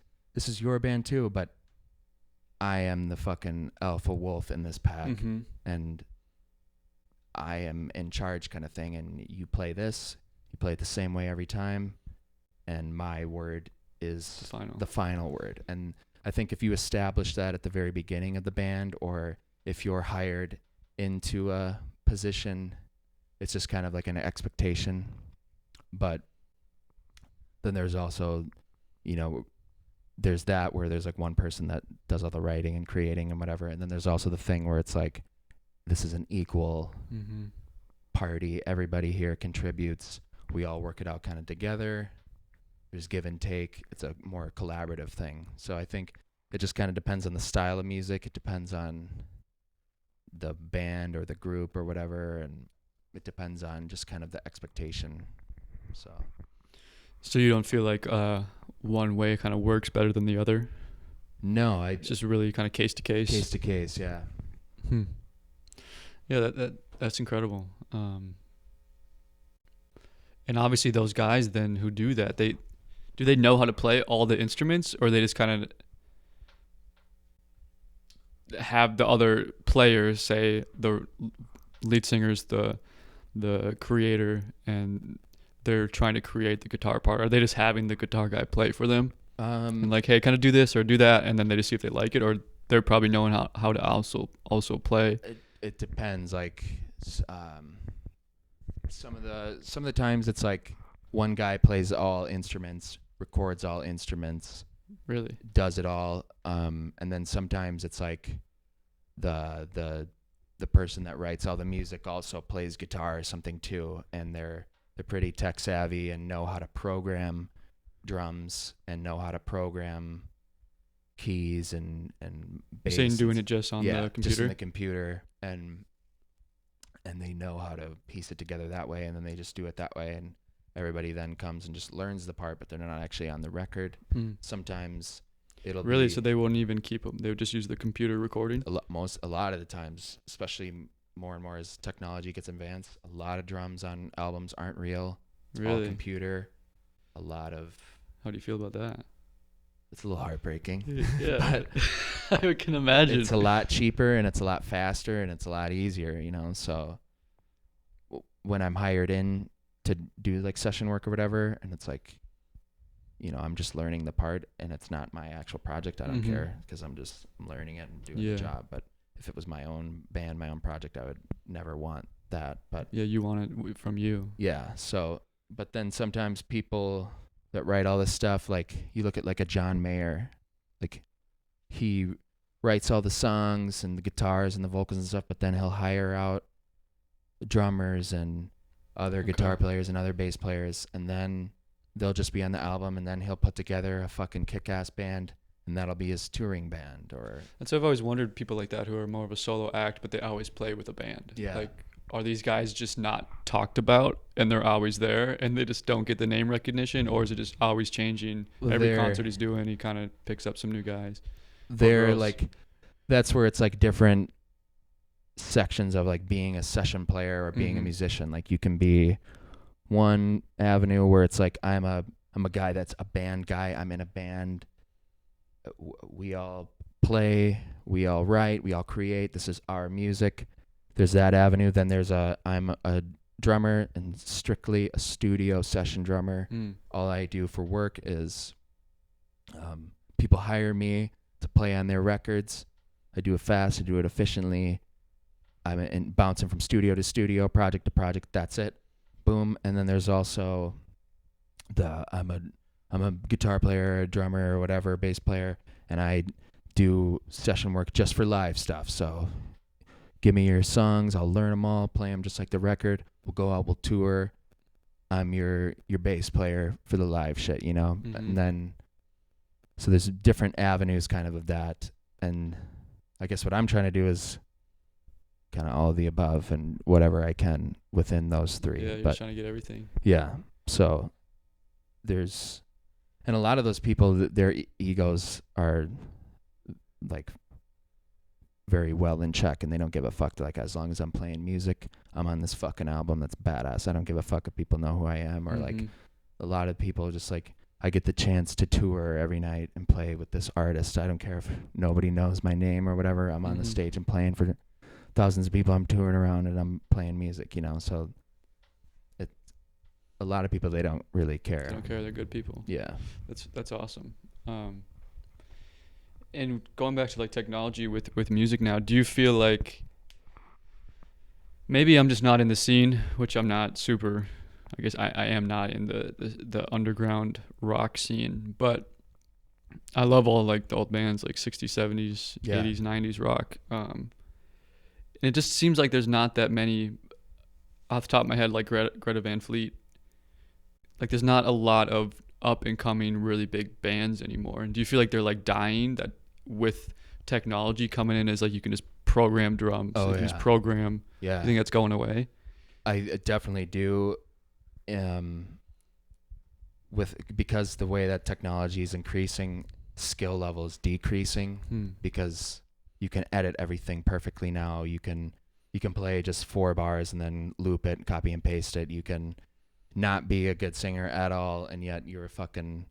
Speaker 2: your band too, but I am the fucking alpha wolf in this pack,
Speaker 3: Mm-hmm.
Speaker 2: and I am in charge, kind of thing, and you play this, you play it the same way every time, and my word is the final word. And I think if you establish that at the very beginning of the band, or if you're hired into a position, it's just kind of like an expectation. But then there's also, you know, there's that where there's like one person that does all the writing and creating and whatever, and then there's also the thing where it's like, this is an equal
Speaker 3: Mm-hmm.
Speaker 2: party, everybody here contributes, we all work it out kind of together, there's give and take, it's a more collaborative thing. So I think it just kind of depends on the style of music, it depends on the band or the group or whatever, and it depends on just kind of the expectation.
Speaker 3: So you don't feel like one way kind of works better than the other?
Speaker 2: No,
Speaker 3: It's just really kind of case to case.
Speaker 2: Case to case, yeah.
Speaker 3: Yeah, that's incredible. And obviously those guys then who do that, do they know how to play all the instruments, or they just kind of have the other players, say the lead singer's the creator, and they're trying to create the guitar part? Are they just having the guitar guy play for them, and like, hey, kind of do this or do that, and then they just see if they like it, or they're probably knowing how to also play?
Speaker 2: It depends. Like, some of the times it's like one guy plays all instruments, records all instruments,
Speaker 3: Really?
Speaker 2: does it all, and then sometimes it's like the person that writes all the music also plays guitar or something too, and they're pretty tech savvy and know how to program drums and know how to program keys and bass.
Speaker 3: You're saying doing it just on the computer?
Speaker 2: Just in the computer, and they know how to piece it together that way, and then they just do it that way, and everybody then comes and just learns the part, but they're not actually on the record. Sometimes it'll
Speaker 3: really
Speaker 2: be,
Speaker 3: so they won't even keep them, they would just use the computer recording?
Speaker 2: a lot of the times, especially more and more as technology gets advanced, a lot of drums on albums aren't real. It's all
Speaker 3: Really?
Speaker 2: computer. A lot of,
Speaker 3: How do you feel about that?
Speaker 2: it's a little heartbreaking.
Speaker 3: Yeah. I can imagine.
Speaker 2: It's a lot cheaper, and it's a lot faster, and it's a lot easier, you know. So when I'm hired in to do like session work or whatever, and it's like, you know, I'm just learning the part, and it's not my actual project, I don't
Speaker 3: Mhm.
Speaker 2: care, because I'm learning it and doing
Speaker 3: Yeah.
Speaker 2: the job. But if it was my own band, my own project, I would never want that. But
Speaker 3: Yeah, you want it from you.
Speaker 2: yeah, so, but then sometimes people that write all this stuff, like, you look at like a John Mayer, like, he writes all the songs and the guitars and the vocals and stuff, but then he'll hire out drummers and other guitar players and other bass players, and then they'll just be on the album, and then he'll put together a fucking kick-ass band, and that'll be his touring band. Or
Speaker 3: That's what I've always wondered, people like that who are more of a solo act, but they always play with a band.
Speaker 2: Yeah.
Speaker 3: Like, are these guys just not talked about, and they're always there, and they just don't get the name recognition, or is it just always changing?
Speaker 2: Well,
Speaker 3: Every
Speaker 2: they're-
Speaker 3: concert he's doing, he kind of picks up some new guys.
Speaker 2: they're
Speaker 3: girls.
Speaker 2: like, that's where it's like different sections of like being a session player or being a
Speaker 3: Mhm.
Speaker 2: musician. Like, you can be one avenue where it's like, I'm a guy that's a band guy, I'm in a band, we all play, we all write, we all create, this is our music. There's that avenue. Then there's I'm a drummer and strictly a studio session drummer.
Speaker 3: Mm.
Speaker 2: All I do for work is people hire me to play on their records. I do it fast. I do it efficiently. I'm bouncing from studio to studio, project to project. That's it. Boom. And then there's also I'm a guitar player, a drummer, or whatever, bass player, and I do session work just for live stuff. So give me your songs. I'll learn them all, play them just like the record. We'll go out, we'll tour. I'm your bass player for the live shit, you know?
Speaker 3: Mm-hmm.
Speaker 2: And then, so there's different avenues kind of that. And I guess what I'm trying to do is kind of all of the above and whatever I can within those three.
Speaker 3: Yeah, you're
Speaker 2: but
Speaker 3: trying to get everything.
Speaker 2: yeah. So there's, and a lot of those people, their egos are like very well in check, and they don't give a fuck. Like, as long as I'm playing music, I'm on this fucking album that's badass. I don't give a fuck if people know who I am, or like a lot of people just like, I get the chance to tour every night and play with this artist. I don't care if nobody knows my name or whatever. I'm on the stage and playing for thousands of people. I'm touring around and I'm playing music, you know. So it's a lot of people, they don't really care.
Speaker 3: They don't care. They're good people.
Speaker 2: Yeah.
Speaker 3: That's awesome. And going back to like technology with music now, do you feel like maybe I'm just not in the scene, which I'm not super, I guess I am not in the underground rock scene, but I love all like the old bands like 60s, 70s, 80s, 90s rock. And it just seems like there's not that many off the top of my head, like Greta Van Fleet. Like there's not a lot of up and coming really big bands anymore. And do you feel like they're like dying, that with technology coming in as like you can just program drums, you can just program?
Speaker 2: Yeah.
Speaker 3: You think that's going away?
Speaker 2: I definitely do. Because the way that technology is increasing, skill level is decreasing because you can edit everything perfectly now. You can play just 4 bars and then loop it, copy and paste it. You can not be a good singer at all, and yet you're a fucking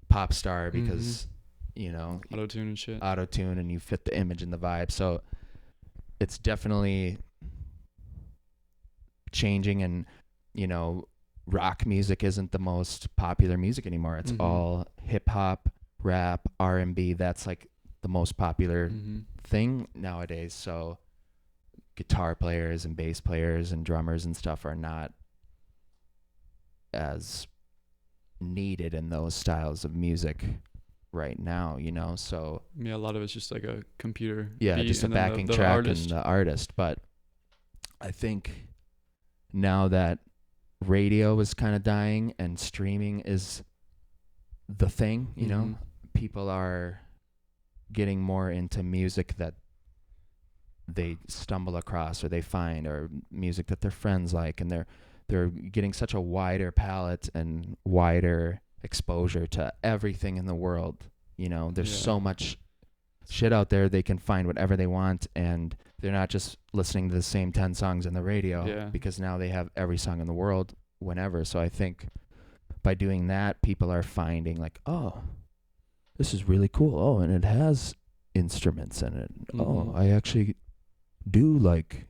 Speaker 2: pop star because you know,
Speaker 3: auto-tune and shit.
Speaker 2: Auto-tune, and you fit the image and the vibe. So it's definitely changing, and you know, rock music isn't the most popular music anymore. It's all hip hop, rap, R&B. That's like the most popular thing nowadays. So guitar players and bass players and drummers and stuff are not as needed in those styles of music right now, you know. So
Speaker 3: yeah, a lot of it's just like a computer
Speaker 2: beat, just a backing track and the artist. But I think now that radio is kind of dying and streaming is the thing, you know, people are getting more into music that they stumble across or they find, or music that their friends like, and they're getting such a wider palette and wider exposure to everything in the world. You know, there's so much shit out there. They can find whatever they want, and they're not just listening to the same 10 songs on the radio because now they have every song in the world whenever. So I think by doing that, people are finding like, oh, this is really cool. Oh, and it has instruments in it. Oh, I actually do like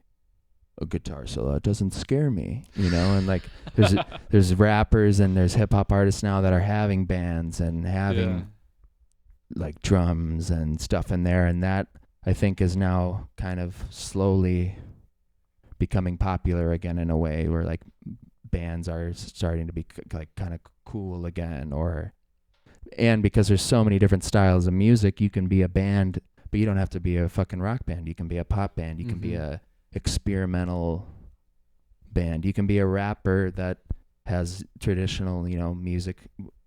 Speaker 2: a guitar solo. It doesn't scare me, you know. And like there's rappers and there's hip hop artists now that are having bands and having like drums and stuff in there, and that I think is now kind of slowly becoming popular again in a way where like bands are starting to be like kind of cool again. And because there's so many different styles of music, you can be a band, but you don't have to be a fucking rock band. You can be a pop band. You can be a experimental band. You can be a rapper that has traditional, you know, music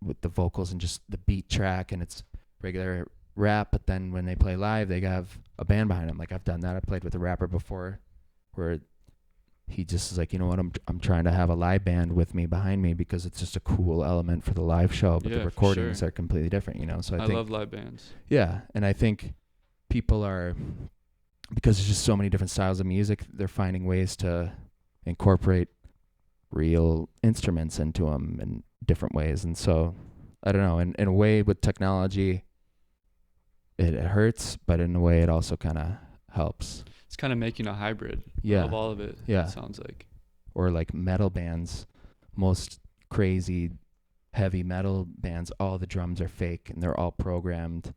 Speaker 2: with the vocals and just the beat track, and it's regular rap, but then when they play live, they have a band behind them. Like I've done that. I played with a rapper before where he just is like, you know what, I'm trying to have a live band with me behind me because it's just a cool element for the live show, but the recordings are completely different, you know. So I think,
Speaker 3: love live bands. Yeah,
Speaker 2: and I think people are, because there's just so many different styles of music, they're finding ways to incorporate real instruments into them in different ways. And so I don't know, in a way with technology it hurts, but in a way it also kind of helps.
Speaker 3: It's kind of making a hybrid of all of it.
Speaker 2: Yeah.
Speaker 3: It sounds like.
Speaker 2: or like metal bands, most crazy heavy metal bands, all the drums are fake and they're all programmed,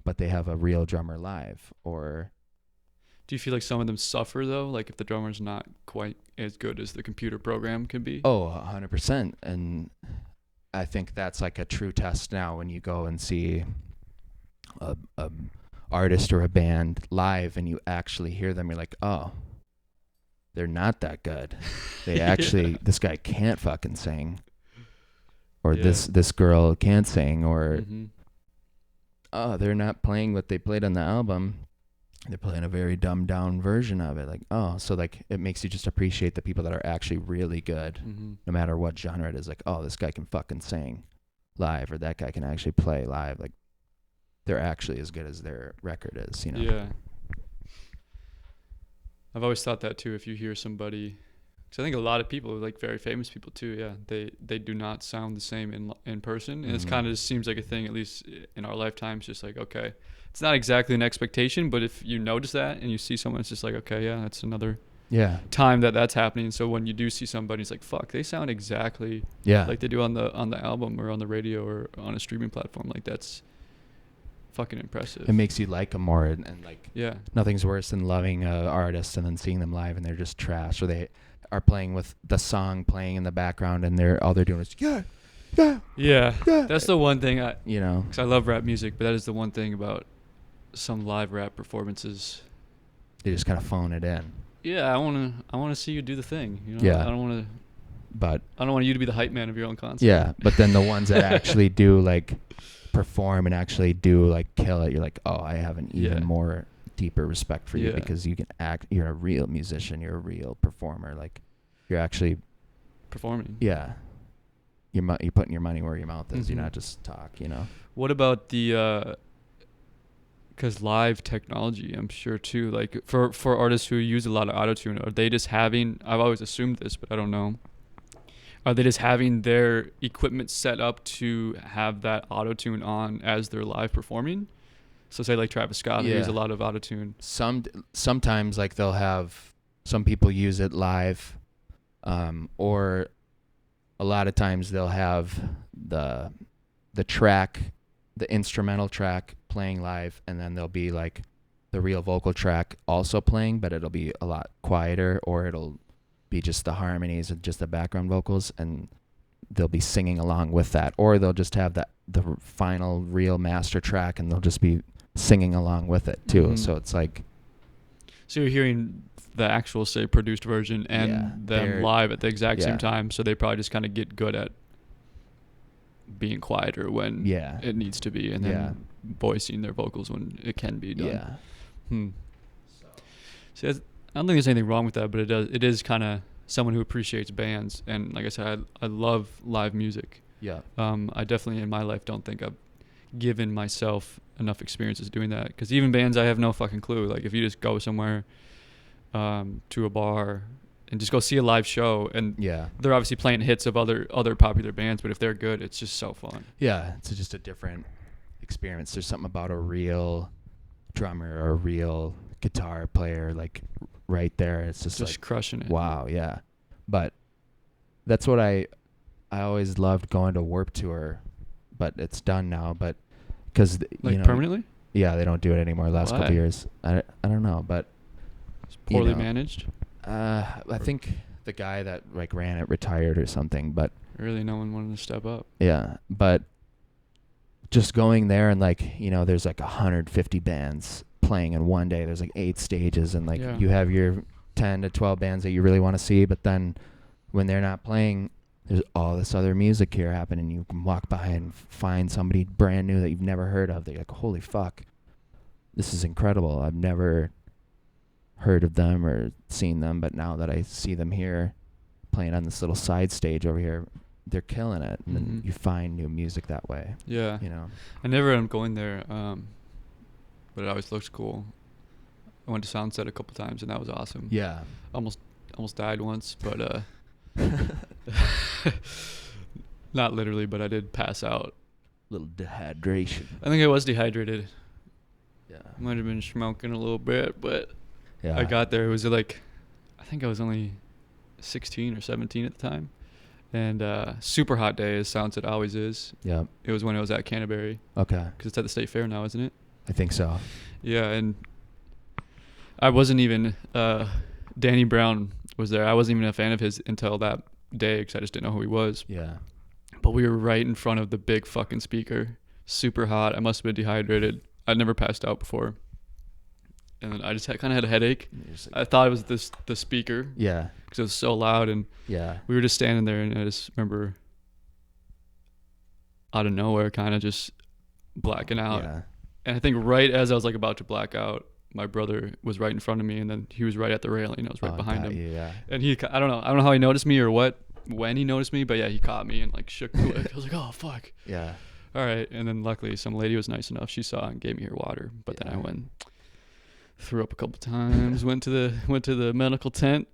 Speaker 2: but they have a real drummer live. Or
Speaker 3: Do you feel like some of them suffer though? Like if the drummer's not quite as good as the computer program can be?
Speaker 2: 100%. And I think that's like a true test now when you go and see a artist or a band live and you actually hear them, you're like, oh, they're not that good. They actually, this guy can't fucking sing, or this girl can't sing, or oh, they're not playing what they played on the album. They're playing a very dumbed down version of it. Like, oh, so like it makes you just appreciate the people that are actually really good, no matter what genre it is. Like, oh, this guy can fucking sing live, or that guy can actually play live. Like, they're actually as good as their record is, you know?
Speaker 3: Yeah. I've always thought that too. If you hear somebody, because I think a lot of people, like very famous people too, they do not sound the same in person. And it's kind of just seems like a thing, at least in our lifetimes, just like, okay, it's not exactly an expectation, but if you notice that and you see someone, it's just like, okay, yeah, that's another time that's happening. So when you do see somebody, it's like, fuck, they sound exactly like they do on the album or on the radio or on a streaming platform. Like, that's fucking impressive.
Speaker 2: It makes you like them more, and like, nothing's worse than loving an artist and then seeing them live and they're just trash, or they are playing with the song playing in the background and all they're doing is
Speaker 3: that's the one thing because I love rap music, but that is the one thing about some live rap performances.
Speaker 2: They just kind of phone it in.
Speaker 3: I want to see you do the thing, you know? I don't want you to be the hype man of your own concert.
Speaker 2: But then the ones that actually do like perform and actually do like kill it, you're like, oh, I have an even more deeper respect for you, because you can act. You're a real musician, you're a real performer, like you're actually
Speaker 3: performing.
Speaker 2: You're putting your money where your mouth is. You're not just talk, you know.
Speaker 3: What about the because live technology, I'm sure too, like for artists who use a lot of autotune, are they just having, I've always assumed this, but I don't know, are they just having their equipment set up to have that autotune on as they're live performing? So say like Travis Scott, who uses a lot of autotune.
Speaker 2: Sometimes like they'll have, some people use it live, or a lot of times they'll have the track, the instrumental track playing live, and then there'll be like the real vocal track also playing, but it'll be a lot quieter, or it'll be just the harmonies and just the background vocals, and they'll be singing along with that, or they'll just have the final real master track and they'll just be singing along with it too. So it's like,
Speaker 3: so you're hearing the actual, say, produced version and them live at the exact same time, so they probably just kind of get good at being quieter when it needs to be, and then voicing their vocals when it can be done. See, I don't think there's anything wrong with that, but it is kind of someone who appreciates bands, and like I said, I love live music. I definitely in my life don't think I've given myself enough experiences doing that, because even bands I have no fucking clue. Like if you just go somewhere to a bar and just go see a live show, and they're obviously playing hits of other popular bands, but if they're good, it's just so fun. It's
Speaker 2: just a different experience. There's something about a real drummer or a real guitar player, like right there, it's just like
Speaker 3: crushing it.
Speaker 2: Wow. But that's what I always loved, going to Warped Tour, but it's done now. But because
Speaker 3: permanently,
Speaker 2: they don't do it anymore. Last couple of years, I don't know, but
Speaker 3: it's poorly managed.
Speaker 2: I think the guy that like ran it retired or something, but
Speaker 3: really no one wanted to step up.
Speaker 2: But just going there and like, there's like 150 bands playing in one day. There's like 8 stages, and like you have your 10 to 12 bands that you really want to see, but then when they're not playing, there's all this other music here happening. You can walk by and find somebody brand new that you've never heard of. They're like, holy fuck, this is incredible. I've never heard of them or seen them, but now that I see them here playing on this little side stage over here, they're killing it. And then you find new music that way.
Speaker 3: I never am going there, but it always looks cool. I went to Soundset a couple times, and that was awesome. Almost died once, but not literally, but I did pass out.
Speaker 2: Little dehydration.
Speaker 3: I think I was dehydrated. Might have been smoking a little bit, but I got there. It was like, I think I was only 16 or 17 at the time. And super hot day, as Sounds It always is.
Speaker 2: Yeah.
Speaker 3: It was when I was at Canterbury.
Speaker 2: Okay.
Speaker 3: Because it's at the State Fair now, isn't it?
Speaker 2: I think so.
Speaker 3: Yeah, and I wasn't even Danny Brown was there. I wasn't even a fan of his until that day because I just didn't know who he was.
Speaker 2: Yeah.
Speaker 3: But we were right in front of the big fucking speaker. Super hot. I must have been dehydrated. I'd never passed out before. And then I just kind of had a headache.
Speaker 2: Like,
Speaker 3: I thought it was the speaker.
Speaker 2: Yeah.
Speaker 3: Because it was so loud. And
Speaker 2: Yeah.
Speaker 3: we were just standing there, and I just remember out of nowhere kind of just blacking out.
Speaker 2: Yeah.
Speaker 3: And I think right as I was like about to black out, my brother was right in front of me, and then he was right at the railing. I was right behind him.
Speaker 2: Yeah.
Speaker 3: And I don't know how he noticed me or when he noticed me, but yeah, he caught me and like shook me. I was like, oh fuck.
Speaker 2: Yeah.
Speaker 3: All right. And then luckily some lady was nice enough. She saw and gave me her water. But then I went, threw up a couple times, went to the medical tent.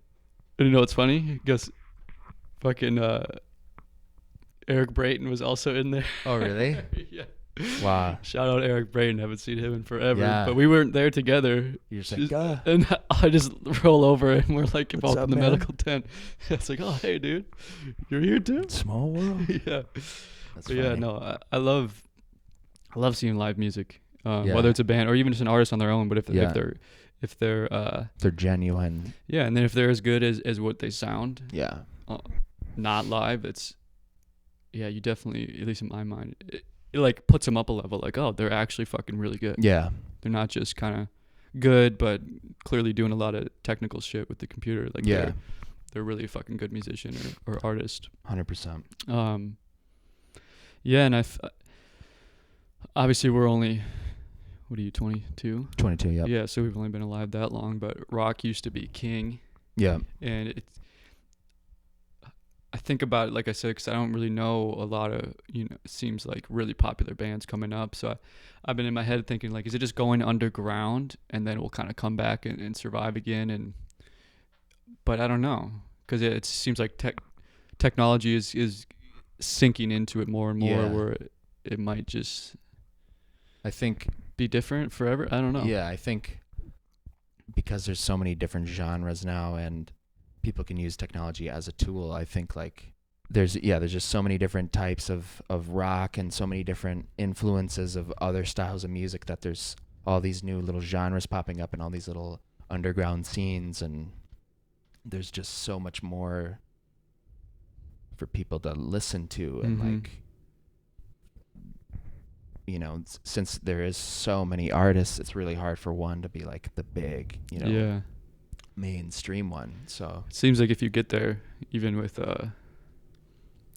Speaker 3: And you know what's funny? I guess fucking Eric Brayton was also in there.
Speaker 2: Oh really?
Speaker 3: Yeah.
Speaker 2: Wow.
Speaker 3: Shout out Eric Brayton. Haven't seen him in forever.
Speaker 2: Yeah.
Speaker 3: But we weren't there together.
Speaker 2: You're just like,
Speaker 3: And I just roll over and we're like
Speaker 2: What's
Speaker 3: involved
Speaker 2: up,
Speaker 3: in the
Speaker 2: man?
Speaker 3: medical tent. It's like, oh hey dude, you're here too?
Speaker 2: Small world.
Speaker 3: Yeah.
Speaker 2: That's
Speaker 3: But yeah,
Speaker 2: funny.
Speaker 3: no, I love seeing live music,
Speaker 2: Yeah.
Speaker 3: whether it's a band or even just an artist on their own. But if
Speaker 2: Yeah.
Speaker 3: they're
Speaker 2: They're genuine.
Speaker 3: yeah, and then if they're as good as what they sound,
Speaker 2: Yeah.
Speaker 3: not live, it's you definitely, at least in my mind, it like puts them up a level. Like, oh, they're actually fucking really good.
Speaker 2: Yeah.
Speaker 3: They're not just kind of good, but clearly doing a lot of technical shit with the computer. Like,
Speaker 2: Yeah.
Speaker 3: they're really a fucking good musician or artist.
Speaker 2: 100%.
Speaker 3: Yeah, and obviously we're only, what are you, 22?
Speaker 2: 22. Yep.
Speaker 3: Yeah, so we've only been alive that long, but rock used to be king.
Speaker 2: Yeah.
Speaker 3: And I think about it, like I said, because I don't really know a lot of, it seems like really popular bands coming up. So I've been in my head thinking, like, is it just going underground and then we'll kind of come back and survive again? But I don't know, because it seems like technology is sinking into it more and more,
Speaker 2: Yeah.
Speaker 3: where it might just,
Speaker 2: I think,
Speaker 3: be different forever. I don't know.
Speaker 2: Yeah, I think because there's so many different genres now and people can use technology as a tool, I think like there's just so many different types of rock and so many different influences of other styles of music that there's all these new little genres popping up and all these little underground scenes, and there's just so much more for people to listen to. And like, since there is so many artists, it's really hard for one to be like the big, mainstream one. So
Speaker 3: it seems like if you get there, even with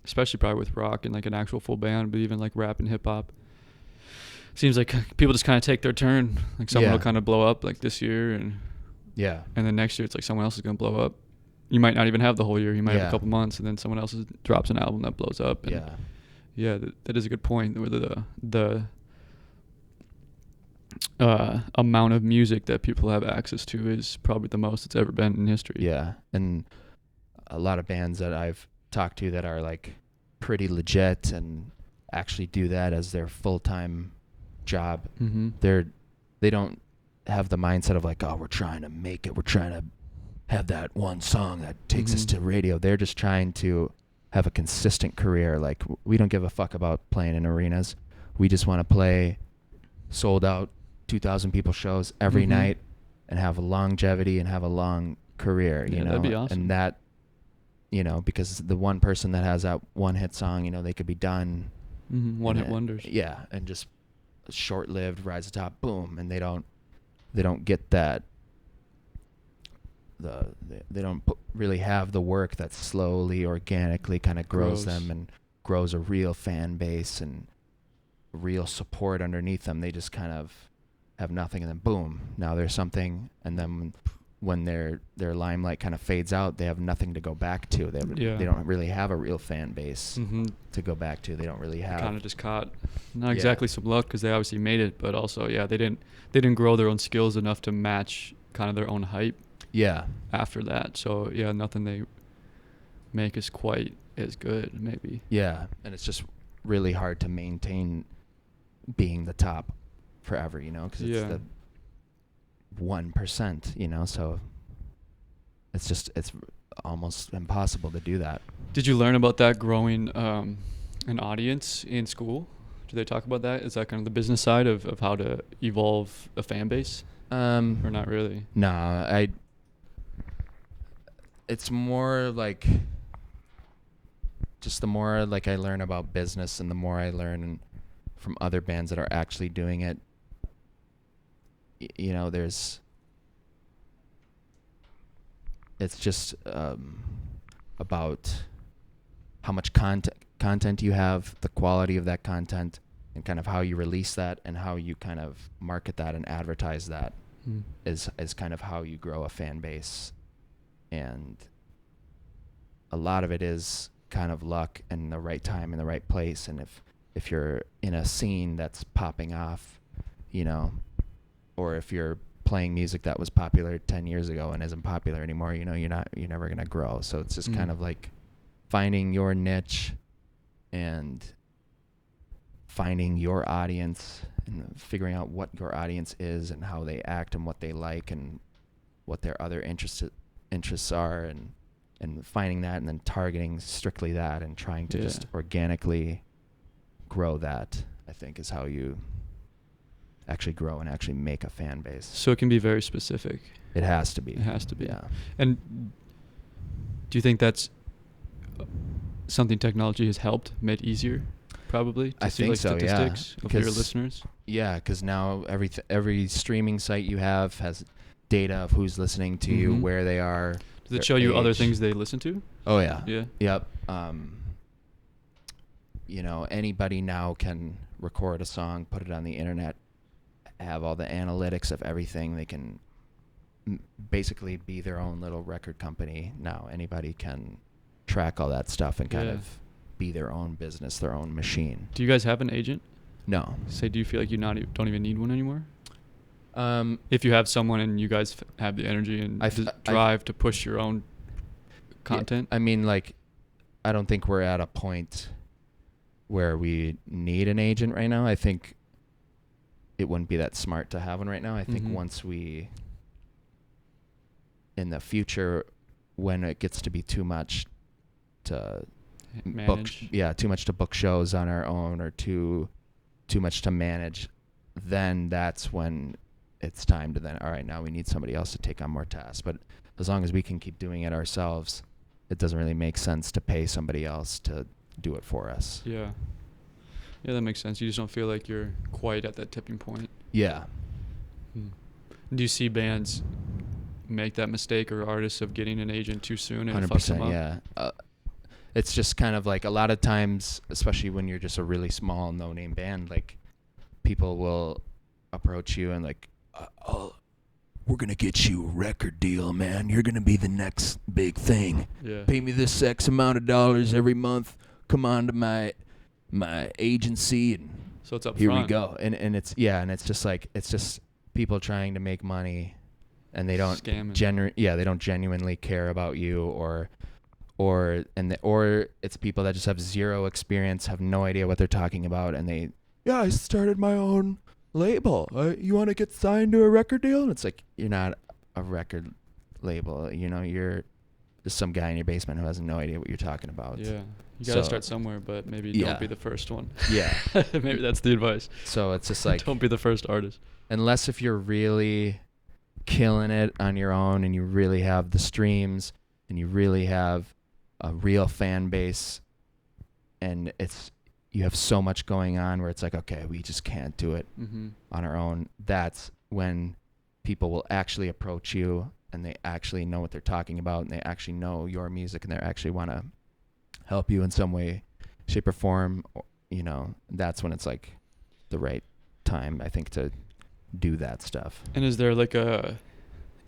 Speaker 3: especially probably with rock and like an actual full band, but even like rap and hip hop, seems like people just kind of take their turn. Like someone will kind of blow up like this year, and then next year it's like someone else is gonna blow up. You might not even have the whole year. You might have a couple months, and then someone else drops an album that blows up. And that is a good point. Where the amount of music that people have access to is probably the most it's ever been in history.
Speaker 2: Yeah, and a lot of bands that I've talked to that are like pretty legit and actually do that as their full-time job. They don't have the mindset of like, oh, we're trying to make it. We're trying to have that one song that takes us to radio. They're just trying to have a consistent career. Like, we don't give a fuck about playing in arenas. We just want to play sold out 2,000 people shows every night and have a longevity and have a long career, you know?
Speaker 3: That'd be awesome.
Speaker 2: And that, because the one person that has that one hit song, they could be done.
Speaker 3: One hit wonders.
Speaker 2: Yeah. And just short-lived, rise to the top, boom. And they don't get that. They don't really have the work that slowly, organically kind of grows them and grows a real fan base and real support underneath them. They just kind of have nothing, and then boom, now there's something. And then when their limelight kind of fades out, they have nothing to go back to. They don't really have a real fan base to go back to. They don't really have.
Speaker 3: Kind of just caught not exactly some luck, because they obviously made it, but also they didn't grow their own skills enough to match kind of their own hype. Yeah. After that, so nothing they make is quite as good, maybe. Yeah,
Speaker 2: and it's just really hard to maintain being the top forever, because it's the 1%, so it's almost impossible to do that.
Speaker 3: Did you learn about that growing an audience in school? Do they talk about that? Is that kind of the business side of how to evolve a fan base? Or not really?
Speaker 2: No, it's more like just the more like I learn about business and the more I learn from other bands that are actually doing it, you know, it's just about how much content you have, the quality of that content, and kind of how you release that and how you kind of market that and advertise that is kind of how you grow a fan base. And a lot of it is kind of luck and the right time and the right place. And if you're in a scene that's popping off, you know, or if you're playing music that was popular 10 years ago and isn't popular anymore, you know, you're never going to grow. So it's just kind of like finding your niche and finding your audience and figuring out what your audience is and how they act and what they like and what their other interests are, and finding that and then targeting strictly that and trying to just organically grow that, I think, is how you actually grow and actually make a fan base.
Speaker 3: So it can be very specific.
Speaker 2: It has to be.
Speaker 3: It has to be.
Speaker 2: Yeah.
Speaker 3: And do you think that's something technology has helped, made easier, probably?
Speaker 2: I think so,
Speaker 3: statistics
Speaker 2: yeah.
Speaker 3: of your listeners?
Speaker 2: Yeah, because now every streaming site you have has data of who's listening to you, where they are.
Speaker 3: Does it show you other things they listen to?
Speaker 2: Oh, yeah.
Speaker 3: Yeah.
Speaker 2: Yep. You know, anybody now can record a song, put it on the internet, have all the analytics of everything. They can basically be their own little record company now. Anybody can track all that stuff and kind of be their own business, their own machine.
Speaker 3: Do you guys have an agent?
Speaker 2: No.
Speaker 3: Do you feel like you don't even need one anymore? If you have someone and you guys have the energy and drive to push your own content?
Speaker 2: Yeah, I mean, like, I don't think we're at a point where we need an agent right now. I think it wouldn't be that smart to have one right now. I think once in the future, when it gets to be too much to
Speaker 3: manage.
Speaker 2: too much to book shows on our own, or too much to manage, then that's when it's time to then, all right, now we need somebody else to take on more tasks. But as long as we can keep doing it ourselves, it doesn't really make sense to pay somebody else to do it for us.
Speaker 3: Yeah, that makes sense. You just don't feel like you're quite at that tipping point.
Speaker 2: Yeah.
Speaker 3: Do you see bands make that mistake, or artists, of getting an agent too soon and fuck them up?
Speaker 2: 100%, yeah. It's just kind of like a lot of times, especially when you're just a really small, no-name band, like, people will approach you and like, we're going to get you a record deal, man. You're going to be the next big thing.
Speaker 3: Yeah.
Speaker 2: Pay me this X amount of dollars every month. Come on to my agency, and
Speaker 3: so it's up
Speaker 2: here
Speaker 3: front.
Speaker 2: we go. And it's just like, it's just people trying to make money, and they don't they don't genuinely care about you, or it's people that just have zero experience, have no idea what they're talking about, and I started my own label. You want to get signed to a record deal? And it's like, you're not a record label. You know, you're just some guy in your basement who has no idea what you're talking about.
Speaker 3: Yeah. You got to start somewhere, but maybe don't be the first one.
Speaker 2: Yeah.
Speaker 3: Maybe that's the advice.
Speaker 2: So it's just like,
Speaker 3: don't be the first artist.
Speaker 2: Unless if you're really killing it on your own and you really have the streams and you really have a real fan base, and you have so much going on where it's like, okay, we just can't do it on our own. That's when people will actually approach you, and they actually know what they're talking about, and they actually know your music, and they actually want to help you in some way, shape, or form. You know, that's when it's like the right time, I think, to do that stuff.
Speaker 3: And is there like a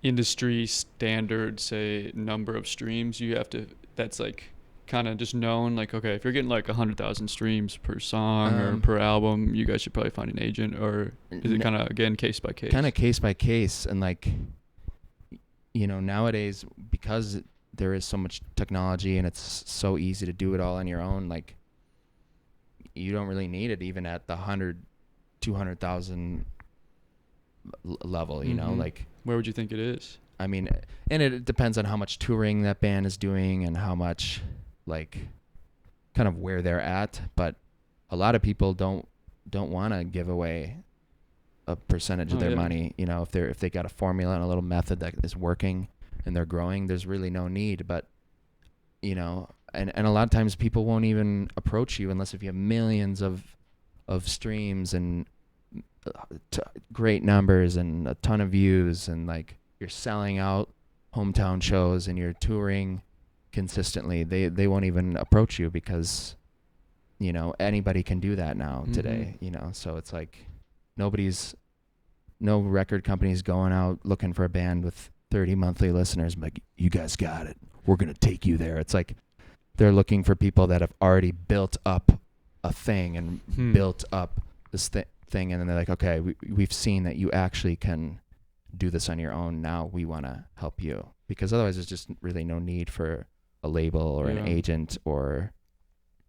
Speaker 3: industry standard, say, number of streams you have to, that's like kind of just known, like, okay, if you're getting like 100,000 streams per song or per album, you guys should probably find an agent? Or is it kind of, again, case by case?
Speaker 2: Kind of case by case. And like, you know, nowadays, because there is so much technology and it's so easy to do it all on your own, like, you don't really need it even at the 200,000 level, you know, like.
Speaker 3: Where would you think it is?
Speaker 2: I mean, and it depends on how much touring that band is doing and how much, like, kind of where they're at. But a lot of people don't want to give away a percentage of their money. You know, if they got a formula and a little method that is working and they're growing, there's really no need. But, you know, and a lot of times people won't even approach you unless if you have millions of streams and great numbers and a ton of views, and like you're selling out hometown shows and you're touring consistently. They won't even approach you because, you know, anybody can do that now today, you know. So it's like no record company's going out looking for a band with 30 monthly listeners, like, you guys got it, we're gonna take you there. It's like they're looking for people that have already built up a thing and built up this thing, and then they're like, okay, we've seen that you actually can do this on your own. Now we want to help you, because otherwise there's just really no need for a label or an agent or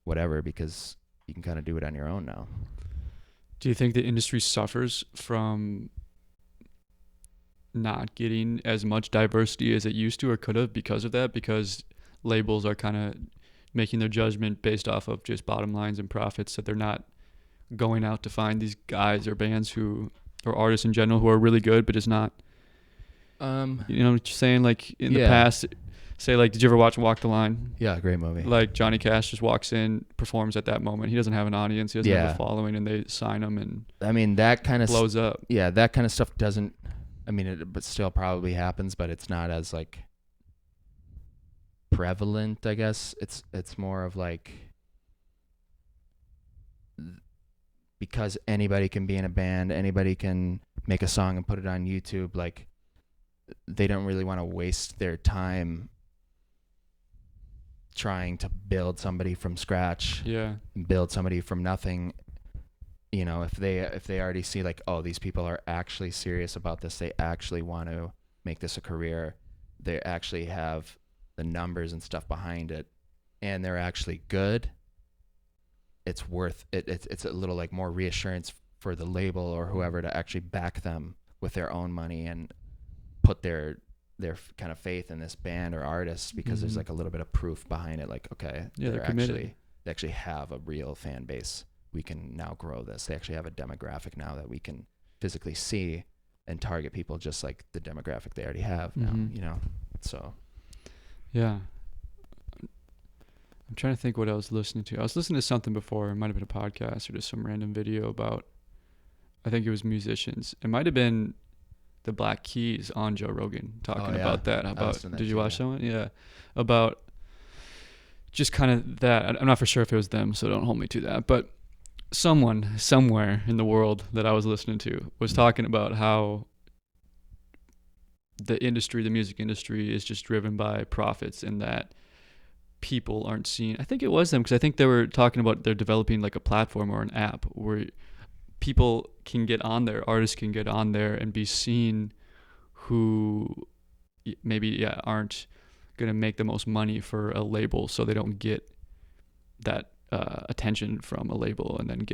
Speaker 2: whatever, because you can kind of do it on your own now.
Speaker 3: Do you think the industry suffers from not getting as much diversity as it used to or could have because of that? Because labels are kind of making their judgment based off of just bottom lines and profits, so they're not going out to find these guys or bands who, or artists in general, who are really good, but it's not, you know what you're saying? Like in the past, say, like, did you ever watch Walk the Line?
Speaker 2: Yeah, great movie.
Speaker 3: Like Johnny Cash just walks in, performs at that moment. He doesn't have an audience. He doesn't have a following, and they sign him, and
Speaker 2: I mean, that kind of
Speaker 3: blows up.
Speaker 2: Yeah, that kind of stuff doesn't, I mean, it but still probably happens, but it's not as like prevalent, I guess. It's more of like, because anybody can be in a band, anybody can make a song and put it on YouTube, like, they don't really want to waste their time trying to build somebody from scratch. Yeah. Build somebody from nothing. You know, if they already see, like, oh, these people are actually serious about this, they actually want to make this a career, they actually have the numbers and stuff behind it, and they're actually good, it's worth it. It's a little like more reassurance for the label or whoever to actually back them with their own money and put their kind of faith in this band or artist, because there's like a little bit of proof behind it, like, okay, they're they actually have a real fan base. We can now grow this. They actually have a demographic now that we can physically see and target people just like the demographic they already have now, you know. So
Speaker 3: yeah, I'm trying to think what I was listening to. I was listening to something before. It might have been a podcast or just some random video about, I think it was musicians. It might have been the Black Keys on Joe Rogan talking about that. About, did you watch that one? Yeah. About just kind of that. I'm not for sure if it was them, so don't hold me to that. But someone somewhere in the world that I was listening to was talking about how the industry, the music industry, is just driven by profits, and that people aren't seen. I think it was them, because I think they were talking about they're developing like a platform or an app where people can get on there, artists can get on there and be seen, who maybe aren't going to make the most money for a label, so they don't get that attention from a label and then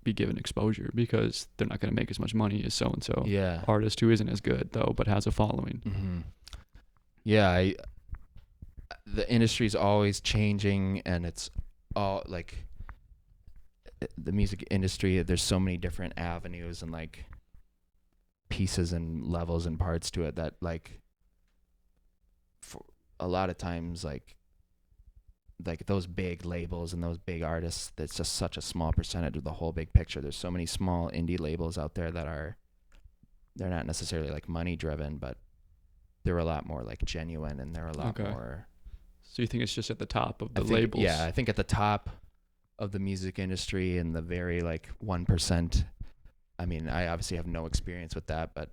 Speaker 3: be given exposure, because they're not going to make as much money as so-and-so artist who isn't as good though but has a following.
Speaker 2: The industry's always changing, and it's all like, the music industry, there's so many different avenues and like pieces and levels and parts to it that, like, for a lot of times, like those big labels and those big artists, that's just such a small percentage of the whole big picture. There's so many small indie labels out there that they're not necessarily like money driven, but they're a lot more like genuine, and they're a lot more.
Speaker 3: So you think it's just at the top of the labels?
Speaker 2: Yeah, I think at the top of the music industry, and the very like 1%. I mean, I obviously have no experience with that, but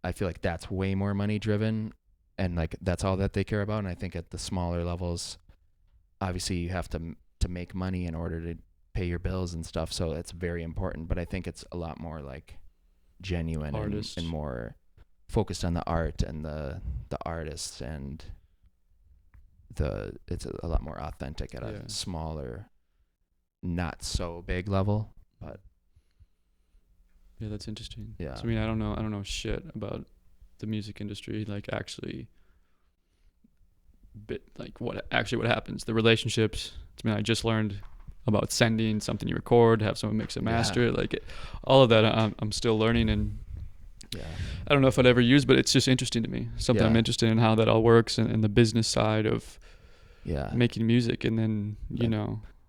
Speaker 2: I feel like that's way more money driven, and like that's all that they care about. And I think at the smaller levels, obviously you have to make money in order to pay your bills and stuff, so it's very important. But I think it's a lot more like genuine and more focused on the art and the artists, and it's a lot more authentic at a smaller, not so big level. But
Speaker 3: yeah, that's interesting.
Speaker 2: Yeah.
Speaker 3: So I mean, I don't know shit about the music industry, like actually what happens, the relationships. I mean, I just learned about sending something you record, have someone mix and master it, like all of that. I'm still learning, and I don't know if I'd ever use, but it's just interesting to me. Something I'm interested in, how that all works, and the business side of making music. And then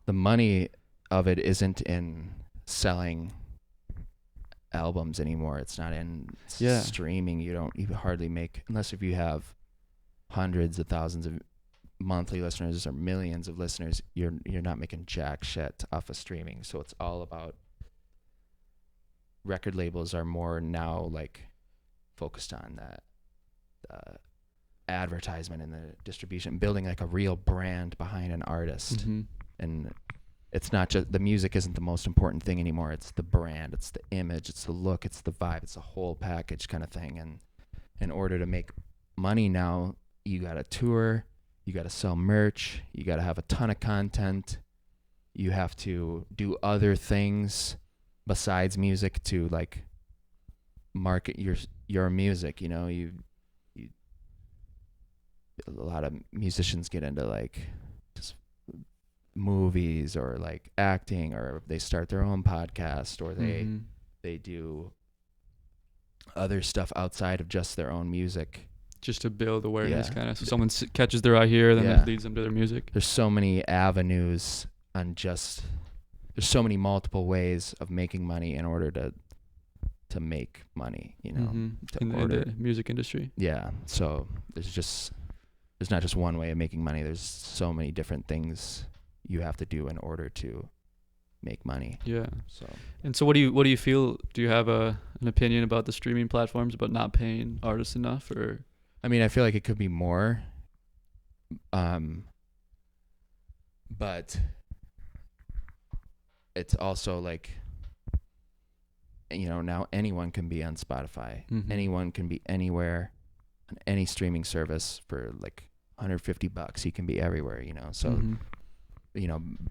Speaker 2: the money of it isn't in selling albums anymore. It's not in streaming. You don't even hardly make, unless if you have hundreds of thousands of monthly listeners or millions of listeners, you're not making jack shit off of streaming. So it's all about, record labels are more now like focused on the advertisement and the distribution, building like a real brand behind an artist. And it's not just, the music isn't the most important thing anymore. It's the brand, it's the image, it's the look, it's the vibe, it's a whole package kind of thing. And in order to make money now, you got to tour, you got to sell merch, you got to have a ton of content, you have to do other things besides music to like market your music. You a lot of musicians get into like just movies or like acting, or they start their own podcast, or they do other stuff outside of just their own music, just
Speaker 3: to build awareness, kind of. So someone catches their eye here, then it leads them to their music.
Speaker 2: There's so many avenues there's so many multiple ways of making money in order to make money,
Speaker 3: in the music industry.
Speaker 2: Yeah. So there's not just one way of making money. There's so many different things you have to do in order to make money.
Speaker 3: Yeah. So what do you feel? Do you have an opinion about the streaming platforms, about not paying artists enough? Or
Speaker 2: I mean, I feel like it could be more, but it's also like, now anyone can be on Spotify. Anyone can be anywhere on any streaming service for like $150. You can be everywhere, So,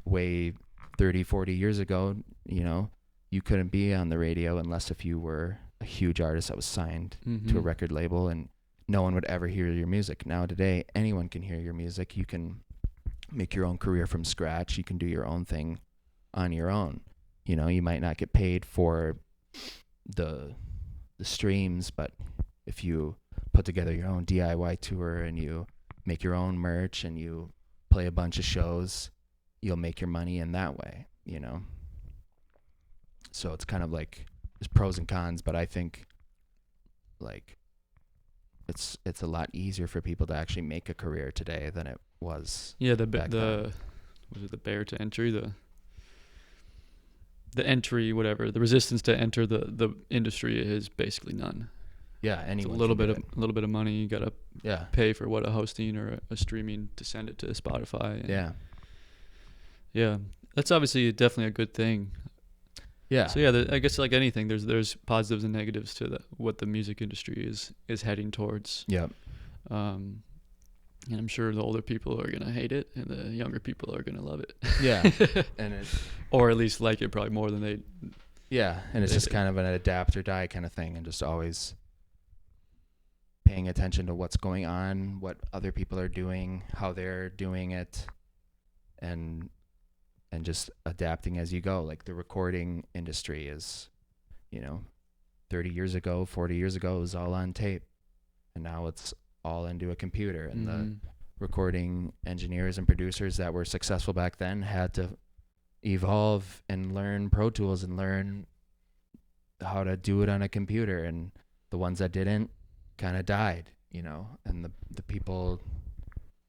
Speaker 2: way 30, 40 years ago, you couldn't be on the radio unless if you were a huge artist that was signed to a record label, and no one would ever hear your music. Now today, anyone can hear your music. You can make your own career from scratch. You can do your own thing on your own. You might not get paid for the streams, but if you put together your own DIY tour and you make your own merch and you play a bunch of shows, you'll make your money in that way, So it's kind of like, there's pros and cons, but I think like it's a lot easier for people to actually make a career today than it was.
Speaker 3: Yeah, was it the barrier to entry, the entry, whatever, the resistance to enter the industry is basically none.
Speaker 2: Yeah,
Speaker 3: anyone. It's a little bit of money. You gotta pay for a hosting or a streaming to send it to Spotify. Yeah, that's obviously definitely a good thing. Yeah. So I guess like anything, there's positives and negatives to what the music industry is heading towards.
Speaker 2: Yeah.
Speaker 3: And I'm sure the older people are gonna hate it, and the younger people are gonna love it.
Speaker 2: Yeah.
Speaker 3: Or at least like it probably more than they.
Speaker 2: Yeah, and it's just kind of an adapt or die kind of thing, and just always paying attention to what's going on, what other people are doing, how they're doing it, and just adapting as you go. Like the recording industry is, 30 years ago, 40 years ago, it was all on tape, and now it's all into a computer. And the recording engineers and producers that were successful back then had to evolve and learn Pro Tools and learn how to do it on a computer, and the ones that didn't kind of died, and the people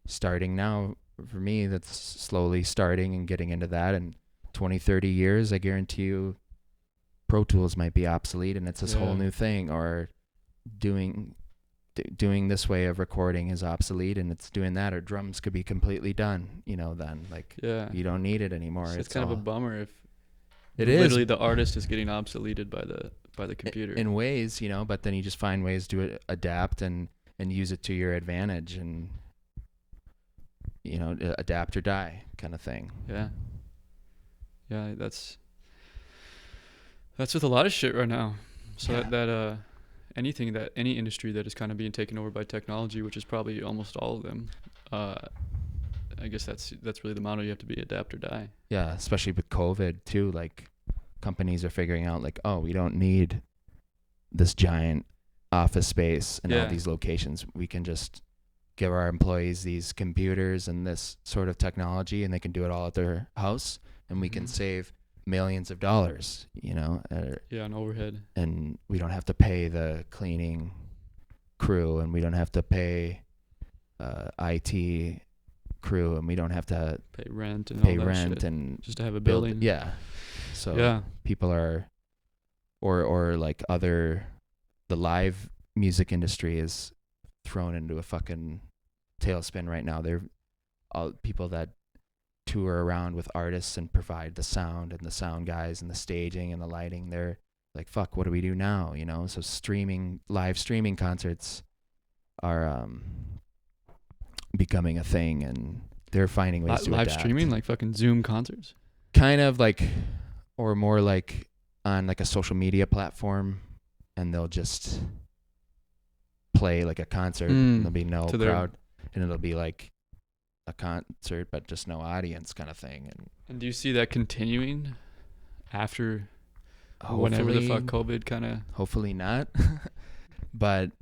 Speaker 2: starting now, for me, that's slowly starting and getting into that, and 20, 30 years, I guarantee you Pro Tools might be obsolete, and it's this whole new thing, or doing this way of recording is obsolete, and it's doing that, or drums could be completely done, then like you don't need it anymore.
Speaker 3: So it's kind of a bummer if
Speaker 2: it
Speaker 3: literally the artist is getting obsoleted by the computer
Speaker 2: in ways, but then you just find ways to adapt and use it to your advantage, and adapt or die kind of thing.
Speaker 3: That's with a lot of shit right now. So that any industry that is kind of being taken over by technology, which is probably almost all of them. I guess that's really the motto. You have to be adapt or die.
Speaker 2: Yeah, especially with COVID too. Like companies are figuring out like, oh, we don't need this giant office space and all these locations. We can just give our employees these computers and this sort of technology, and they can do it all at their house, and we can save millions of dollars, you know.
Speaker 3: On overhead.
Speaker 2: And we don't have to pay the cleaning crew, and we don't have to pay IT crew, and we don't have to
Speaker 3: pay rent
Speaker 2: and
Speaker 3: just to have a building.
Speaker 2: So people are, or like the live music industry is thrown into a fucking tailspin right now. They're all people that tour around with artists and provide the sound and the sound guys and the staging and the lighting. They're like, fuck, what do we do now? You know, so live streaming concerts are becoming a thing, and they're finding ways to
Speaker 3: live
Speaker 2: adapt.
Speaker 3: Streaming, like fucking Zoom concerts.
Speaker 2: Kind of like, or more like on like a social media platform, and they'll just play like a concert, and there'll be no crowd, and it'll be like a concert but just no audience kind of thing.
Speaker 3: And do you see that continuing after whenever the fuck COVID kind of?
Speaker 2: Hopefully not. But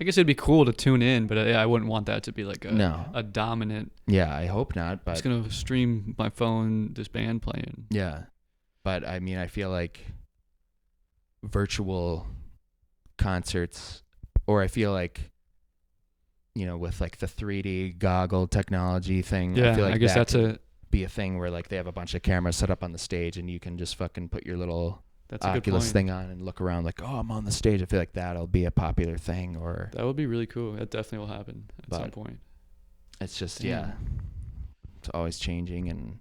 Speaker 3: I guess it'd be cool to tune in, but I wouldn't want that to be like a dominant.
Speaker 2: Yeah, I hope not. But
Speaker 3: I'm just gonna stream my phone this band playing.
Speaker 2: Yeah, but I mean, I feel like virtual concerts, or I feel like, you know, with like the 3D goggle technology thing.
Speaker 3: Yeah,
Speaker 2: I feel like
Speaker 3: I guess that's
Speaker 2: be a thing where like they have a bunch of cameras set up on the stage, and you can just fucking put your little Oculus thing on and look around like, oh, I'm on the stage. I feel like that'll be a popular thing. Or
Speaker 3: that would be really cool. That definitely will happen at some point.
Speaker 2: It's just it's always changing, and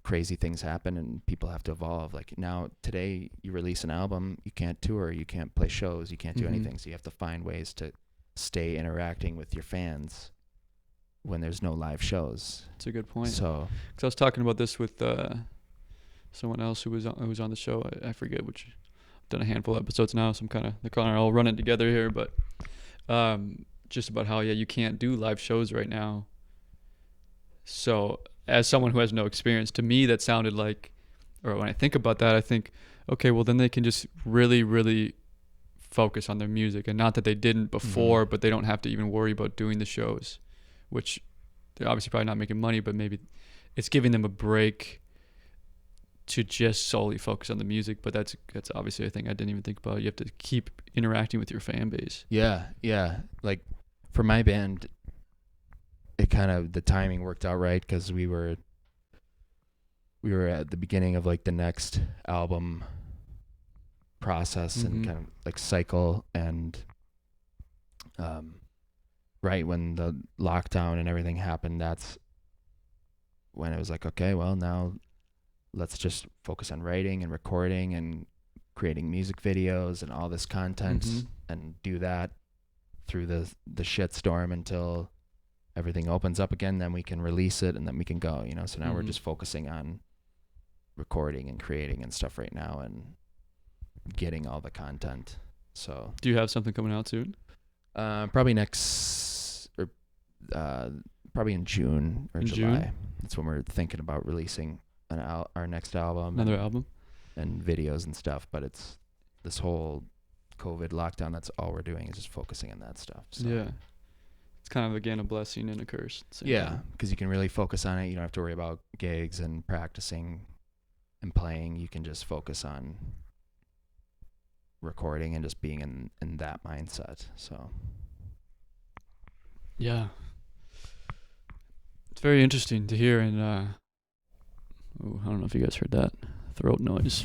Speaker 2: crazy things happen, and people have to evolve. Like now, today, you release an album, you can't tour, you can't play shows, you can't do anything. So you have to find ways to stay interacting with your fans when there's no live shows.
Speaker 3: That's a good point.
Speaker 2: So,
Speaker 3: because I was talking about this with someone else who was on the show. I forget which. I've done a handful of episodes now, so they're kind of all running together here. But just about how you can't do live shows right now. So as someone who has no experience, to me that sounded like, or when I think about that, I think, okay, well then they can just really, really focus on their music, and not that they didn't before, but they don't have to even worry about doing the shows, which they're obviously probably not making money, but maybe it's giving them a break to just solely focus on the music. But that's obviously a thing I didn't even think about. You have to keep interacting with your fan base. Yeah.
Speaker 2: Like for my band, it kind of, the timing worked out right, because we were at the beginning of like the next album process and kind of like cycle, and right when the lockdown and everything happened, that's when it was like, okay, well, now let's just focus on writing and recording and creating music videos and all this content, and do that through the shitstorm until everything opens up again. Then we can release it, and then we can go, you know. So now we're just focusing on recording and creating and stuff right now, and getting all the content. So
Speaker 3: do you have something coming out soon?
Speaker 2: Probably probably in June or July. That's when we're thinking about releasing our next album.
Speaker 3: Another album?
Speaker 2: And videos and stuff. But it's this whole COVID lockdown, that's all we're doing is just focusing on that stuff. So.
Speaker 3: Yeah. It's kind of, again, a blessing and a curse.
Speaker 2: Yeah, because you can really focus on it. You don't have to worry about gigs and practicing and playing. You can just focus on recording and just being in that mindset. So
Speaker 3: yeah, it's very interesting to hear. And I don't know if you guys heard that throat noise.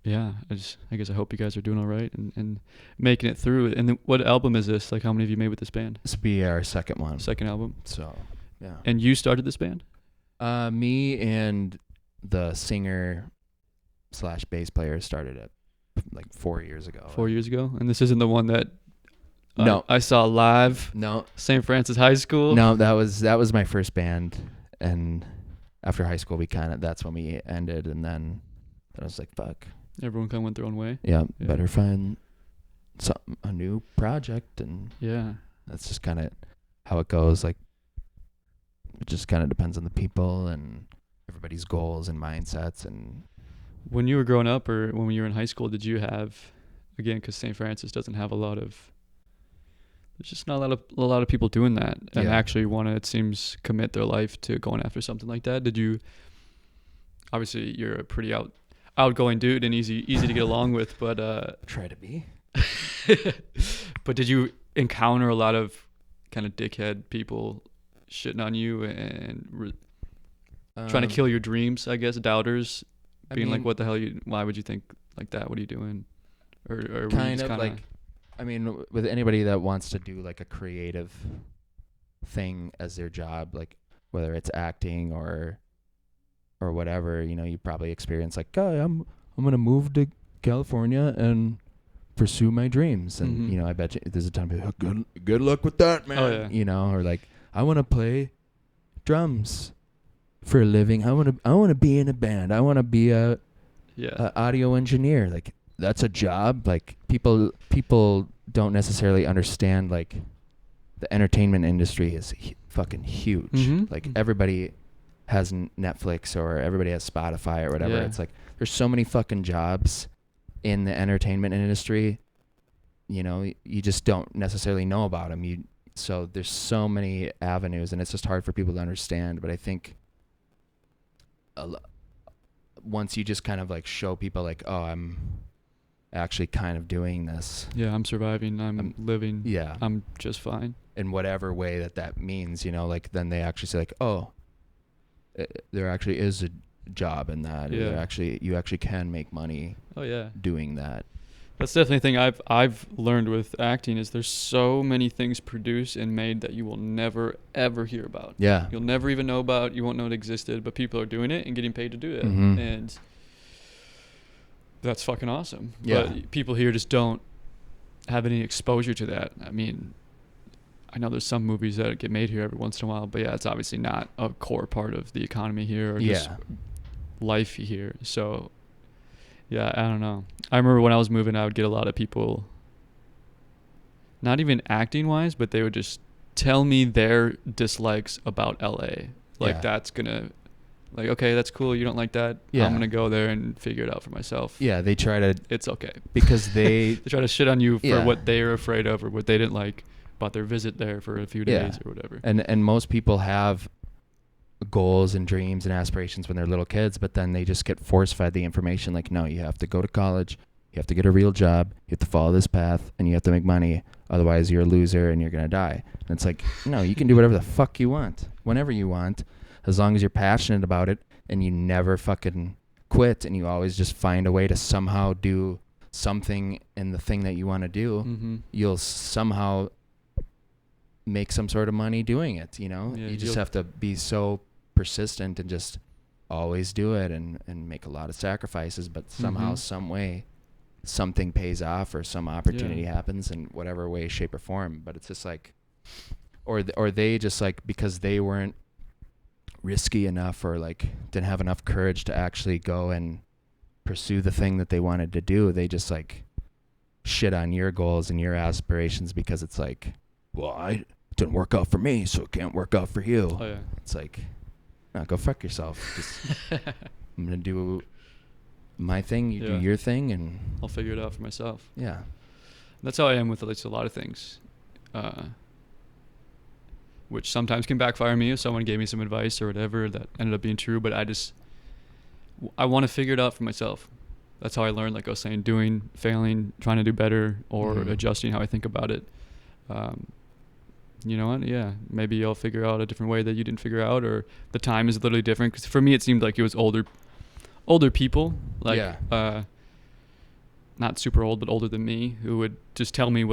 Speaker 3: Yeah, I guess I hope you guys are doing all right and making it through. And then what album is this? Like, how many have you made with this band?
Speaker 2: This will be our second one.
Speaker 3: Second album.
Speaker 2: So yeah.
Speaker 3: And you started this band?
Speaker 2: Me and the singer / bass player started it like 4 years ago.
Speaker 3: 4 years ago? And this isn't the one that
Speaker 2: no,
Speaker 3: I saw live?
Speaker 2: No.
Speaker 3: St. Francis High School?
Speaker 2: No, that was my first band, and after high school, that's when we ended. And then I was like, fuck.
Speaker 3: Everyone kind of went their own way.
Speaker 2: Yeah,
Speaker 3: Yeah.
Speaker 2: better find a new project. And
Speaker 3: Yeah.
Speaker 2: that's just kind of how it goes. Like, it just kind of depends on the people and everybody's goals and mindsets. And
Speaker 3: When you were growing up or when you were in high school, did you have, again, because St. Francis doesn't have there's just not a lot of people doing that and actually want to, it seems, commit their life to going after something like that. Did you, obviously you're a pretty outgoing dude and easy to get along with, but
Speaker 2: try to be.
Speaker 3: but did you encounter a lot of kind of dickhead people shitting on you and trying to kill your dreams, I guess, doubters, being like, what the hell, why would you think like that? What are you doing? Or
Speaker 2: kind of like, I mean, with anybody that wants to do like a creative thing as their job, like whether it's acting or whatever, you know, you probably experience like, oh, I'm gonna move to California and pursue my dreams, and you know, I bet you there's a ton of people, good luck with that, man.
Speaker 3: Oh, yeah.
Speaker 2: You know, or like, I want to play drums for a living. I want to be in a band. I want to be a audio engineer. Like, that's a job. Like, people don't necessarily understand, like, the entertainment industry is fucking huge. Like, everybody has Netflix or everybody has Spotify or whatever. It's like, there's so many fucking jobs in the entertainment industry, you know, you just don't necessarily know about them. So there's so many avenues, and it's just hard for people to understand. But I think once you just kind of like show people like, oh, I'm actually kind of doing this. Yeah,
Speaker 3: I'm surviving. I'm living.
Speaker 2: Yeah.
Speaker 3: I'm just fine.
Speaker 2: In whatever way that means, you know, like then they actually say like, oh, there actually is a job in that.
Speaker 3: Yeah.
Speaker 2: You actually can make money.
Speaker 3: Oh yeah.
Speaker 2: Doing that.
Speaker 3: That's definitely a thing I've learned with acting is there's so many things produced and made that you will never ever hear about.
Speaker 2: Yeah.
Speaker 3: You'll never even know about. You won't know it existed, but people are doing it and getting paid to do it, and that's fucking awesome.
Speaker 2: Yeah.
Speaker 3: But people here just don't have any exposure to that. I mean, I know there's some movies that get made here every once in a while, but yeah, it's obviously not a core part of the economy here or just life here. So yeah, I don't know. I remember when I was moving, I would get a lot of people, not even acting wise, but they would just tell me their dislikes about LA. Like that's gonna, like, okay, that's cool. You don't like that. Yeah. I'm gonna go there and figure it out for myself.
Speaker 2: Yeah, they try to.
Speaker 3: It's okay
Speaker 2: because they
Speaker 3: they try to shit on you for what they are afraid of or what they didn't like about their visit there for a few days or whatever.
Speaker 2: And most people have goals and dreams and aspirations when they're little kids, but then they just get force-fed the information like, no, you have to go to college, you have to get a real job, you have to follow this path, and you have to make money, otherwise you're a loser and you're gonna die. And it's like, no, you can do whatever the fuck you want whenever you want, as long as you're passionate about it and you never fucking quit and you always just find a way to somehow do something in the thing that you want to do. You'll somehow make some sort of money doing it, you know. You just have to be so persistent and just always do it and make a lot of sacrifices, but somehow, some way, something pays off or some opportunity happens in whatever way, shape, or form. But it's just like, or they just like, because they weren't risky enough or like didn't have enough courage to actually go and pursue the thing that they wanted to do, they just like shit on your goals and your aspirations because it's like, well, it didn't work out for me, so it can't work out for you.
Speaker 3: Oh yeah.
Speaker 2: It's like, no, go fuck yourself. Just, I'm gonna do my thing, you do your thing, and
Speaker 3: I'll figure it out for myself.
Speaker 2: Yeah.
Speaker 3: That's how I am with at least a lot of things, which sometimes can backfire me if someone gave me some advice or whatever that ended up being true, but I want to figure it out for myself. That's how I learned, like I was saying, doing, failing, trying to do better, or adjusting how I think about it. You know what? Yeah, maybe I'll figure out a different way that you didn't figure out, or the time is literally different. Because for me, it seemed like it was older people, like not super old, but older than me, who would just tell me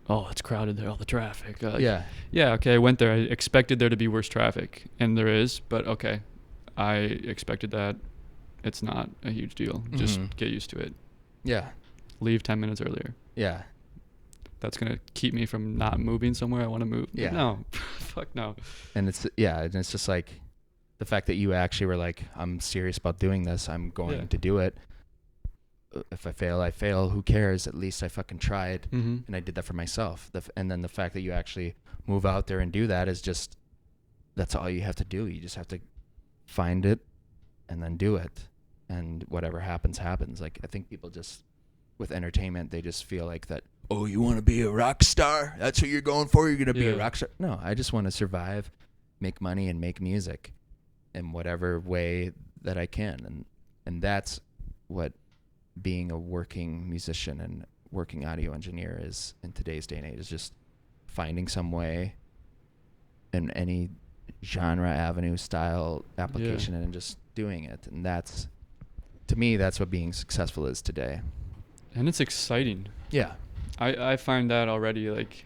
Speaker 3: it's crowded there, all the traffic. Yeah, okay, I went there. I expected there to be worse traffic, and there is, but okay, I expected that. It's not a huge deal. Just get used to it. Yeah. Leave 10 minutes earlier. Yeah. That's going to keep me from not moving somewhere I want to move. Yeah. No. Fuck no.
Speaker 2: And it's just like, the fact that you actually were like, I'm serious about doing this. I'm going to do it. If I fail, I fail. Who cares? At least I fucking tried.
Speaker 3: Mm-hmm.
Speaker 2: And I did that for myself. And then the fact that you actually move out there and do that is just, that's all you have to do. You just have to find it and then do it. And whatever happens, happens. Like, I think people just, with entertainment, they just feel like that, oh, you want to be a rock star? That's what you're going for? You're going to be a rock star? No, I just want to survive, make money, and make music in whatever way that I can. And that's what being a working musician and working audio engineer is in today's day and age, is just finding some way in any genre, avenue, style, application, and just doing it. And that's, to me, that's what being successful is today.
Speaker 3: And it's exciting.
Speaker 2: Yeah.
Speaker 3: I find that already, like,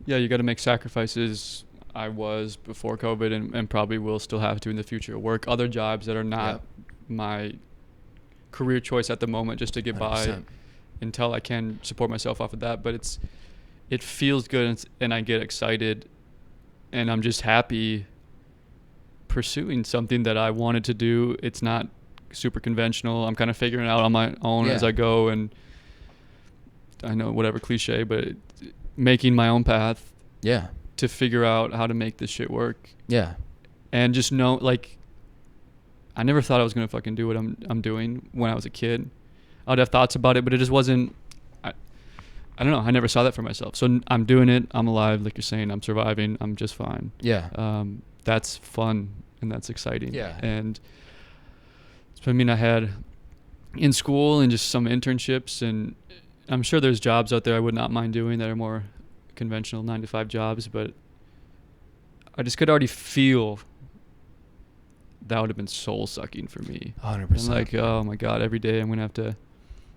Speaker 3: yeah, you got to make sacrifices. I was before COVID and probably will still have to in the future. Work other jobs that are not my career choice at the moment, just to get 100%. By until I can support myself off of that. But it feels good, and I get excited, and I'm just happy pursuing something that I wanted to do. It's not super conventional. I'm kind of figuring it out on my own as I go, and I know whatever cliche, but making my own path to figure out how to make this shit work. Yeah. And just know, like, I never thought I was going to fucking do what I'm doing when I was a kid. I would have thoughts about it, but it just wasn't, I don't know. I never saw that for myself. So I'm doing it. I'm alive. Like you're saying, I'm surviving. I'm just fine. Yeah. That's fun and that's exciting. Yeah. And so, I mean, I had in school and just some internships, and I'm sure there's jobs out there I would not mind doing that are more conventional 9-to-5 jobs, but I just could already feel that would have been soul sucking for me. 100%. And like, oh my God, every day I'm going to have to,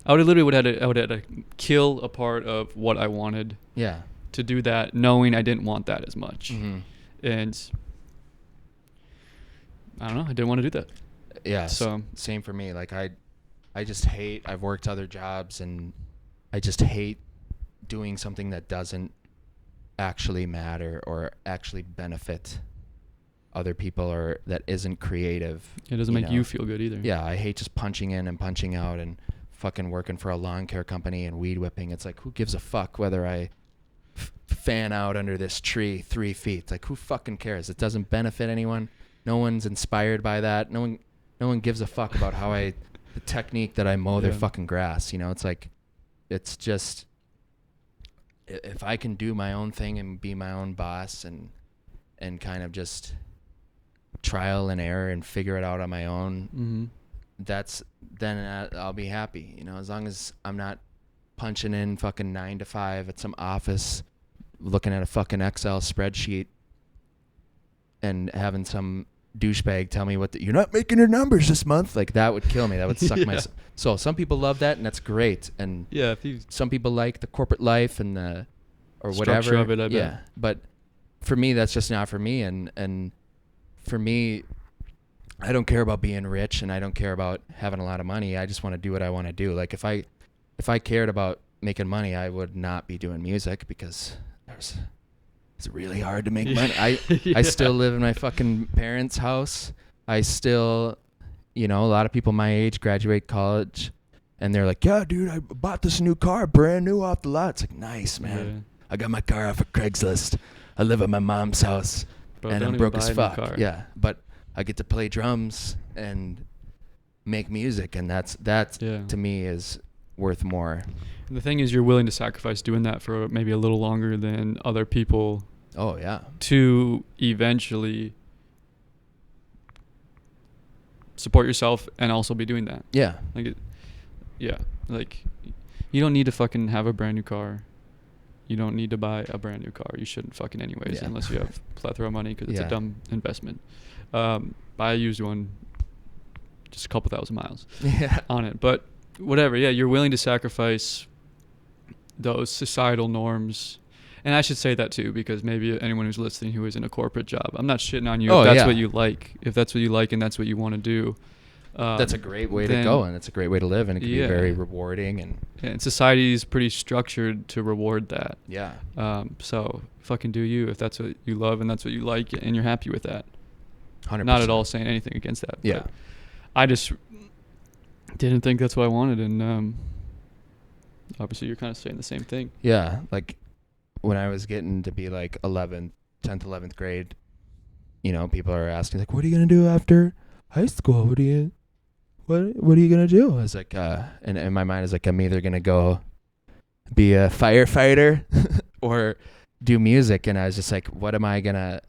Speaker 3: I would have to kill a part of what I wanted. Yeah. To do that, knowing I didn't want that as much. Mm-hmm. And I don't know, I didn't want to do that. Yeah. So same for me. Like I just hate, I've worked other jobs and I just hate doing something that doesn't actually matter or actually benefit other people, or that isn't creative. It doesn't make you feel good either. Yeah, I hate just punching in and punching out and fucking working for a lawn care company and weed whipping. It's like, who gives a fuck whether I fan out under this tree 3 feet? Like, who fucking cares? It doesn't benefit anyone. No one's inspired by that. No one gives a fuck about how the technique that I mow their fucking grass. It's like, it's just, if I can do my own thing and be my own boss and kind of just trial and error and figure it out on my own, then I'll be happy. As long as I'm not punching in fucking 9 to 5 at some office, looking at a fucking Excel spreadsheet and having some douchebag tell me you're not making your numbers this month. Like, that would kill me. That would suck my soul. Some people love that, and that's great. And some people like the corporate life and the or whatever. Structure of it, I bet. But for me, that's just not for me. And for me, I don't care about being rich, and I don't care about having a lot of money. I just want to do what I want to do. Like, if I cared about making money, I would not be doing music, because it's really hard to make money. I still live in my fucking parents' house. I still, a lot of people my age graduate college, and they're like, yeah, dude, I bought this new car, brand new off the lot. It's like, nice, man. Yeah. I got my car off of Craigslist. I live at my mom's house. And I'm broke as fuck. Yeah, but I get to play drums and make music, and that's to me is worth more. And the thing is, you're willing to sacrifice doing that for maybe a little longer than other people. Oh yeah. To eventually support yourself and also be doing that. Yeah. Like you don't need to fucking have a brand new car. You don't need to buy a brand new car. You shouldn't fucking anyways, unless you have plethora of money, because it's a dumb investment. Buy a used one, just a couple thousand miles on it. But whatever, you're willing to sacrifice those societal norms. And I should say that too, because maybe anyone who's listening who is in a corporate job, I'm not shitting on you if that's what you like. If that's what you like and that's what you want to do. That's a great way to go, and it's a great way to live, and it can be very rewarding. And society is pretty structured to reward that. Yeah. So fucking do you, if that's what you love and that's what you like and you're happy with that.
Speaker 2: 100%.
Speaker 3: Not at all saying anything against that.
Speaker 2: Yeah.
Speaker 3: But I just didn't think that's what I wanted, and obviously you're kind of saying the same thing.
Speaker 2: Yeah, like when I was getting to be like 10th, 11th grade, you know, people are asking like, "What are you gonna do after high school? What are you gonna do?" I was like, and in my mind, is like, I'm either gonna go be a firefighter or do music. And I was just like, what am I gonna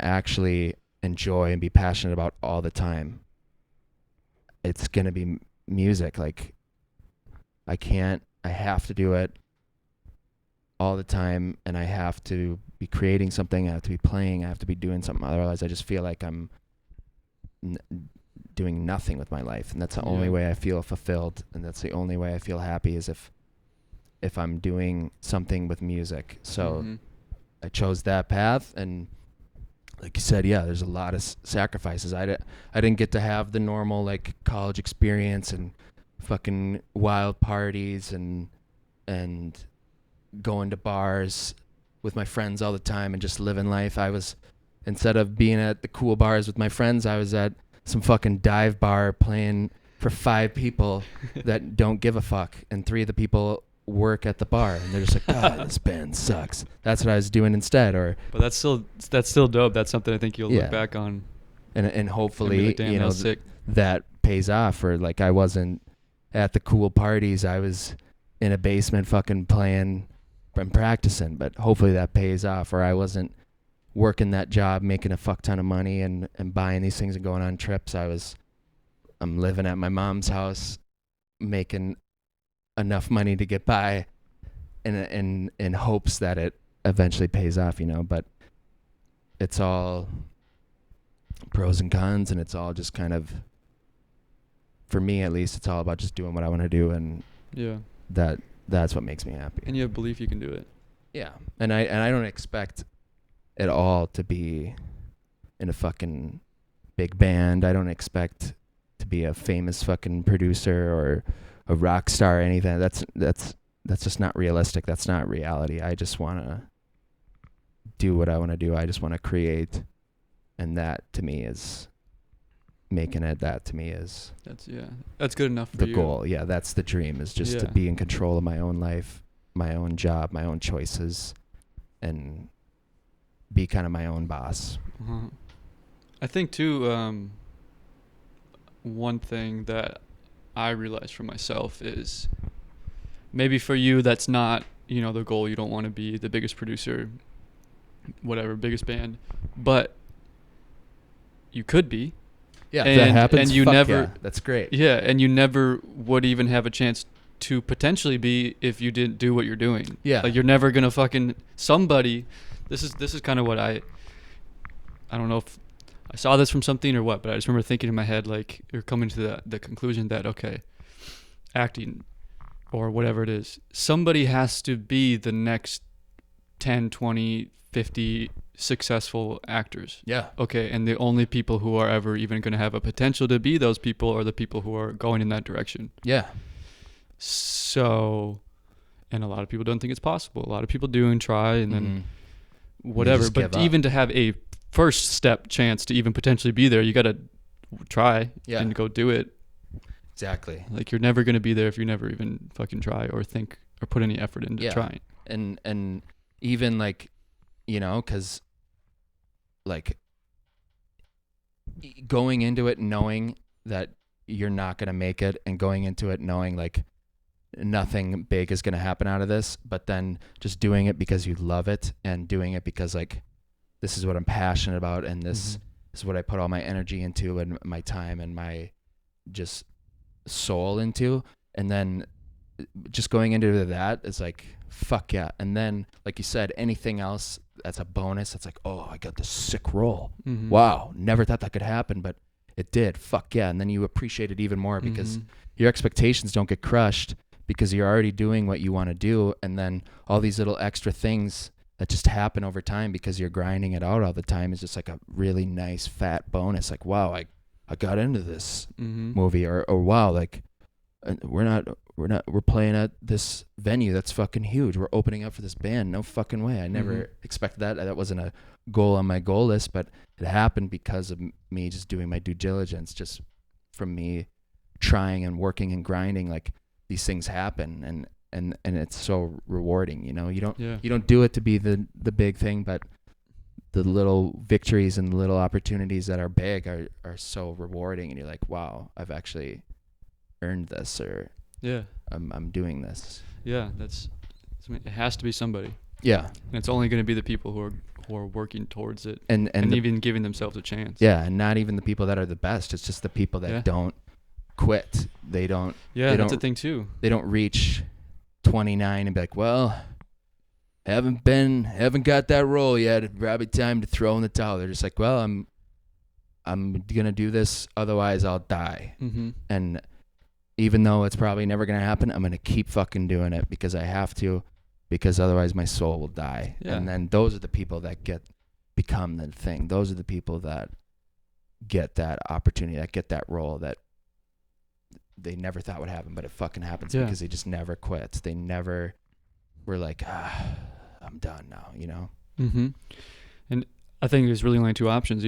Speaker 2: actually enjoy and be passionate about all the time? It's gonna be music. Like, I have to do it all the time, and I have to be creating something, I have to be playing, I have to be doing something. Otherwise, I just feel like I'm doing nothing with my life, and that's the only way I feel fulfilled, and that's the only way I feel happy is if I'm doing something with music. So I chose that path, and like you said, yeah, there's a lot of sacrifices. I didn't get to have the normal like college experience and fucking wild parties and going to bars with my friends all the time and just living life. I was, instead of being at the cool bars with my friends, I was at some fucking dive bar playing for 5 people that don't give a fuck, and 3 of the people work at the bar, and they're just like, God, this band sucks. That's what I was doing instead. Or
Speaker 3: but that's still dope. That's something I think you'll look back on,
Speaker 2: and hopefully
Speaker 3: like, damn,
Speaker 2: you know
Speaker 3: sick.
Speaker 2: that pays off. Or like, I wasn't at the cool parties, I was in a basement fucking playing and practicing, but hopefully that pays off. Or I wasn't working that job making a fuck ton of money and buying these things and going on trips. I'm living at my mom's house making enough money to get by in hopes that it eventually pays off, you know. But it's all pros and cons, and it's all just kind of, for me at least, it's all about just doing what I want to do, and that's what makes me happy.
Speaker 3: And you have belief you can do it.
Speaker 2: Yeah. And I don't expect at all to be in a fucking big band. I don't expect to be a famous fucking producer or a rock star or anything. That's just not realistic. That's not reality. I just want to do what I want to do. I just want to create, and that to me is making it. That to me is
Speaker 3: that's good enough for
Speaker 2: the
Speaker 3: you.
Speaker 2: goal. Yeah, that's the dream, is just to be in control of my own life, my own job, my own choices, and be kind of my own boss.
Speaker 3: I think too, one thing that I realized for myself is, maybe for you that's not, you know, the goal. You don't want to be the biggest producer, whatever, biggest band, but you could be.
Speaker 2: Yeah, if that happens,
Speaker 3: and you never.
Speaker 2: Yeah, that's great.
Speaker 3: Yeah, and you never would even have a chance to potentially be if you didn't do what you're doing.
Speaker 2: Yeah,
Speaker 3: like you're never gonna fucking somebody. This is kind of what I don't know if I saw this from something or what, but I just remember thinking in my head, like, you're coming to the conclusion that, okay, acting or whatever it is, somebody has to be the next 10, 20, 50 successful actors.
Speaker 2: Yeah.
Speaker 3: Okay, and the only people who are ever even going to have a potential to be those people are the people who are going in that direction.
Speaker 2: Yeah.
Speaker 3: So, and a lot of people don't think it's possible. A lot of people do and try, and then whatever. But even to have a first step chance to even potentially be there, you got to try and go do it.
Speaker 2: Exactly.
Speaker 3: Like, you're never going to be there if you never even fucking try or think or put any effort into trying.
Speaker 2: And even, like, you know, because like going into it knowing that you're not going to make it, and going into it knowing like nothing big is going to happen out of this, but then just doing it because you love it, and doing it because like, this is what I'm passionate about, and this is what I put all my energy into, and my time and my just soul into. And then just going into that is like, fuck yeah. And then, like you said, anything else that's a bonus, that's like, oh, I got this sick role. Wow, never thought that could happen, but it did. Fuck yeah. And then you appreciate it even more, because your expectations don't get crushed, because you're already doing what you want to do. And then all these little extra things that just happen over time because you're grinding it out all the time is just like a really nice fat bonus. Like, wow, I got into this movie, or wow, like we're playing at this venue that's fucking huge. We're opening up for this band. No fucking way. I never expected that. That wasn't a goal on my goal list, but it happened because of me just doing my due diligence, just from me trying and working and grinding. Like, these things happen, and it's so rewarding, you know. You don't do it to be the big thing, but the little victories and the little opportunities that are big are so rewarding, and you're like, wow, I've actually earned this, or I'm doing this.
Speaker 3: Yeah, it has to be somebody.
Speaker 2: Yeah.
Speaker 3: And it's only going to be the people who are working towards it
Speaker 2: and
Speaker 3: even giving themselves a chance.
Speaker 2: Yeah, and not even the people that are the best. It's just the people that don't quit. They don't.
Speaker 3: Yeah, that's a thing too. They
Speaker 2: don't reach 29 and be like, well, haven't got that role yet. Probably time to throw in the towel. They're just like, well, I'm gonna do this, otherwise I'll die. And even though it's probably never gonna happen, I'm gonna keep fucking doing it because I have to, because otherwise my soul will die. And then those are the people that become the thing. Those are the people that get that opportunity, that get that role that they never thought would happen, but it fucking happens because they just never quit. They never were like, I'm done now, you know?
Speaker 3: And I think there's really only two options.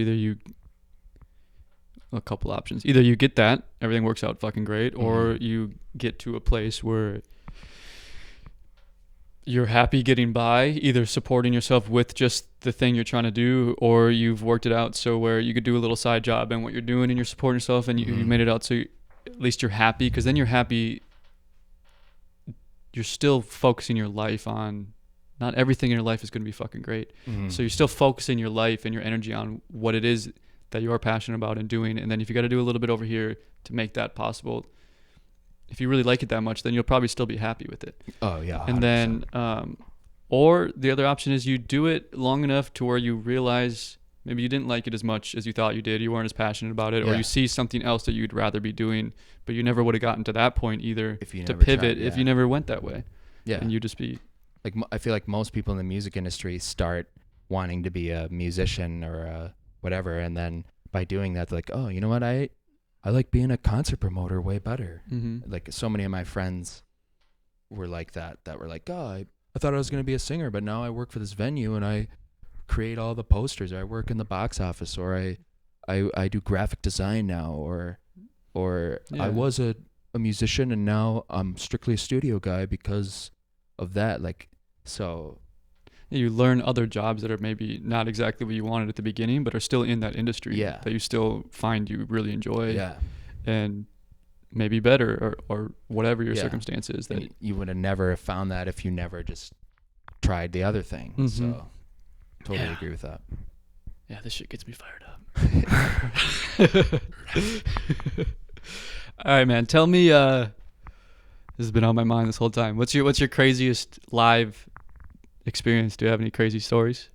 Speaker 3: A couple options. Either you get that, everything works out fucking great, or you get to a place where you're happy getting by, either supporting yourself with just the thing you're trying to do, or you've worked it out so where you could do a little side job and what you're doing and you're supporting yourself, and you made it out so at least you're happy, because then you're happy. You're still focusing your life on, not everything in your life is going to be fucking great. So you're still focusing your life and your energy on what it is that you are passionate about and doing. And then if you got to do a little bit over here to make that possible, if you really like it that much, then you'll probably still be happy with it.
Speaker 2: Oh yeah. 100%.
Speaker 3: And then, or the other option is you do it long enough to where you realize maybe you didn't like it as much as you thought you did. You weren't as passionate about it, or you see something else that you'd rather be doing, but you never would have gotten to that point either to pivot if you never went that way. Yeah. And you just be
Speaker 2: like, I feel like most people in the music industry start wanting to be a musician or whatever, and then by doing that, they're like, oh, you know what, I like being a concert promoter way better. Like, so many of my friends were like that were like, oh, I thought I was going to be a singer, but now I work for this venue and I create all the posters, or I work in the box office, or I do graphic design now, or I was a musician and now I'm strictly a studio guy because of that. Like, so
Speaker 3: you learn other jobs that are maybe not exactly what you wanted at the beginning, but are still in that industry that you still find you really enjoy, and maybe better, or whatever your circumstances. That
Speaker 2: you would have never found that if you never just tried the other thing. So totally agree with that.
Speaker 3: Yeah, this shit gets me fired up. All right, man. Tell me, this has been on my mind this whole time. What's your craziest live experience? Do you have any crazy stories?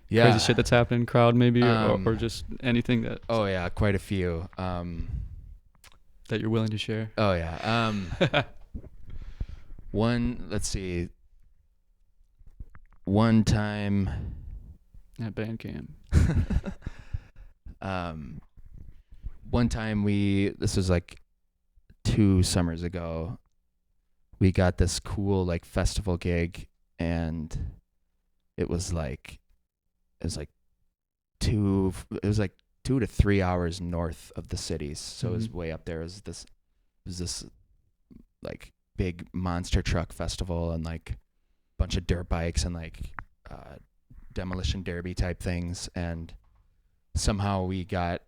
Speaker 3: Yeah. Crazy shit that's happened in crowd, maybe, or just anything that.
Speaker 2: Oh yeah, quite a few.
Speaker 3: That you're willing to share.
Speaker 2: Oh yeah. Let's see. One time
Speaker 3: at band camp.
Speaker 2: One time this was like 2 summers ago, we got this cool like festival gig, and it was like 2 to 3 hours north of the cities. So it was way up there. It was this like big monster truck festival, and like bunch of dirt bikes and like demolition derby type things, and somehow we got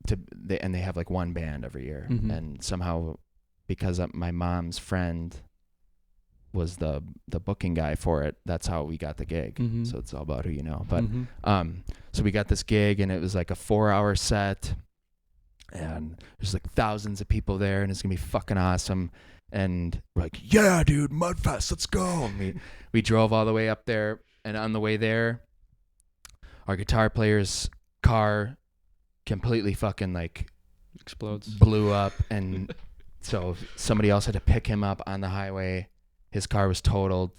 Speaker 2: to and they have like one band every year, and somehow, because my mom's friend was the booking guy for it, that's how we got the gig. So it's all about who you know. But so we got this gig, and it was like a 4-hour set, and there's like thousands of people there, and it's gonna be fucking awesome. And we're like, yeah, dude, Mudfest, let's go. And we drove all the way up there, and on the way there, our guitar player's car completely fucking like blew up, and so somebody else had to pick him up on the highway. His car was totaled,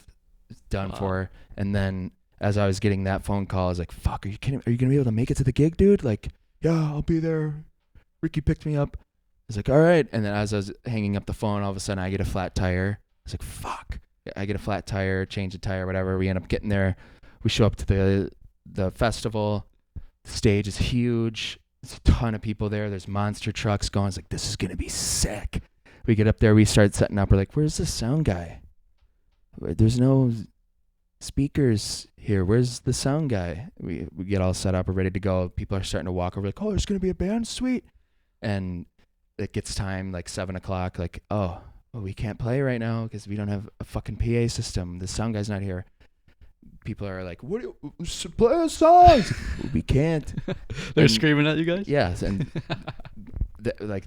Speaker 2: done for. And then as I was getting that phone call, I was like, fuck, are you kidding? Are you gonna be able to make it to the gig, dude? Like, yeah, I'll be there. Ricky picked me up. He's like, all right. And then as I was hanging up the phone, all of a sudden I get a flat tire. I was like, fuck. I get a flat tire, change the tire, whatever. We end up getting there. We show up to the festival. The stage is huge. There's a ton of people there. There's monster trucks going. It's like, this is going to be sick. We get up there. We start setting up. We're like, where's the sound guy? There's no speakers here. Where's the sound guy? We get all set up. We're ready to go. People are starting to walk over. Like, oh, there's going to be a band. Sweet. And it gets time, like 7 o'clock. Like, oh, well, we can't play right now because we don't have a fucking PA system. The sound guy's not here. People are like, "What? Play a song!" We can't.
Speaker 3: They're screaming at you guys.
Speaker 2: Yes, and like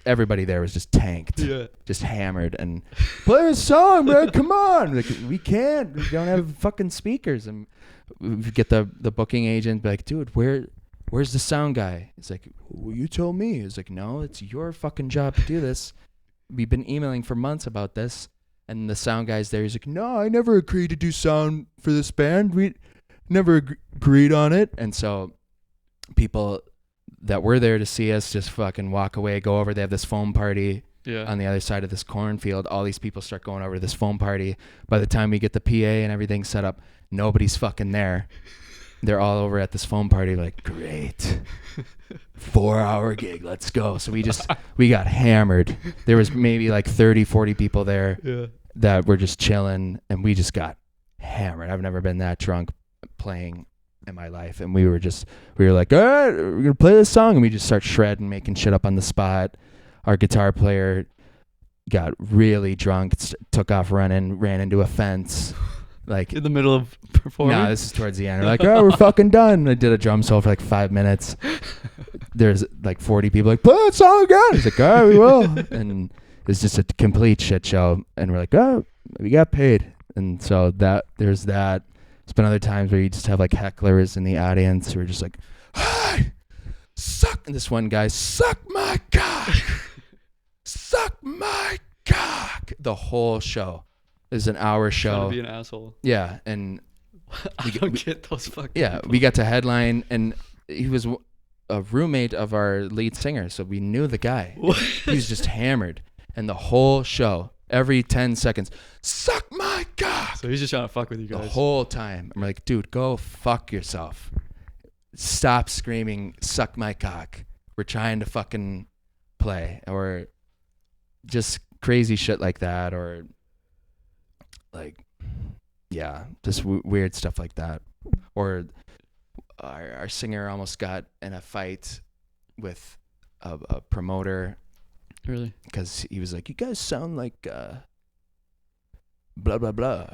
Speaker 2: everybody there was just tanked, just hammered, and play a song, man. Come on, like we can't. We don't have fucking speakers, and we get the booking agent be like, "Dude, where's the sound guy?" It's like, "Well, you tell me." It's like, "No, it's your fucking job to do this. We've been emailing for months about this." And the sound guy's there. He's like, no, I never agreed to do sound for this band. We never agreed on it. And so people that were there to see us just fucking walk away, go over. They have this foam party on the other side of this cornfield. All these people start going over to this foam party. By the time we get the PA and everything set up, nobody's fucking there. They're all over at this foam party like, great. 4-hour gig, let's go. So we got hammered. There was maybe like 30, 40 people there that were just chilling, and we just got hammered. I've never been that drunk playing in my life. And we were like, all right, we're going to play this song. And we just start shredding, making shit up on the spot. Our guitar player got really drunk, took off running, ran into a fence. Like
Speaker 3: in the middle of performing?
Speaker 2: No, this is towards the end. We're like, oh, we're fucking done. I did a drum solo for like 5 minutes. There's like 40 people like, play that song again. He's like, all right, we will. And it's just a complete shit show. And we're like, oh, we got paid. And so there's that. There's been other times where you just have like hecklers in the audience who are just like, hey, suck. And this one guy, suck my cock. Suck my cock. The whole show. Is an hour show.
Speaker 3: Trying to be an asshole.
Speaker 2: Yeah, and
Speaker 3: I don't get those fucking people.
Speaker 2: We got to headline, and he was a roommate of our lead singer, so we knew the guy. He was just hammered, and the whole show, every 10 seconds, suck my cock.
Speaker 3: So he's just trying to fuck with you guys
Speaker 2: the whole time. I'm like, dude, go fuck yourself. Stop screaming, suck my cock. We're trying to fucking play, or just crazy shit like that, or. Like, yeah, just weird stuff like that. Or our singer almost got in a fight with a promoter.
Speaker 3: Really?
Speaker 2: Because he was like, you guys sound like blah, blah, blah.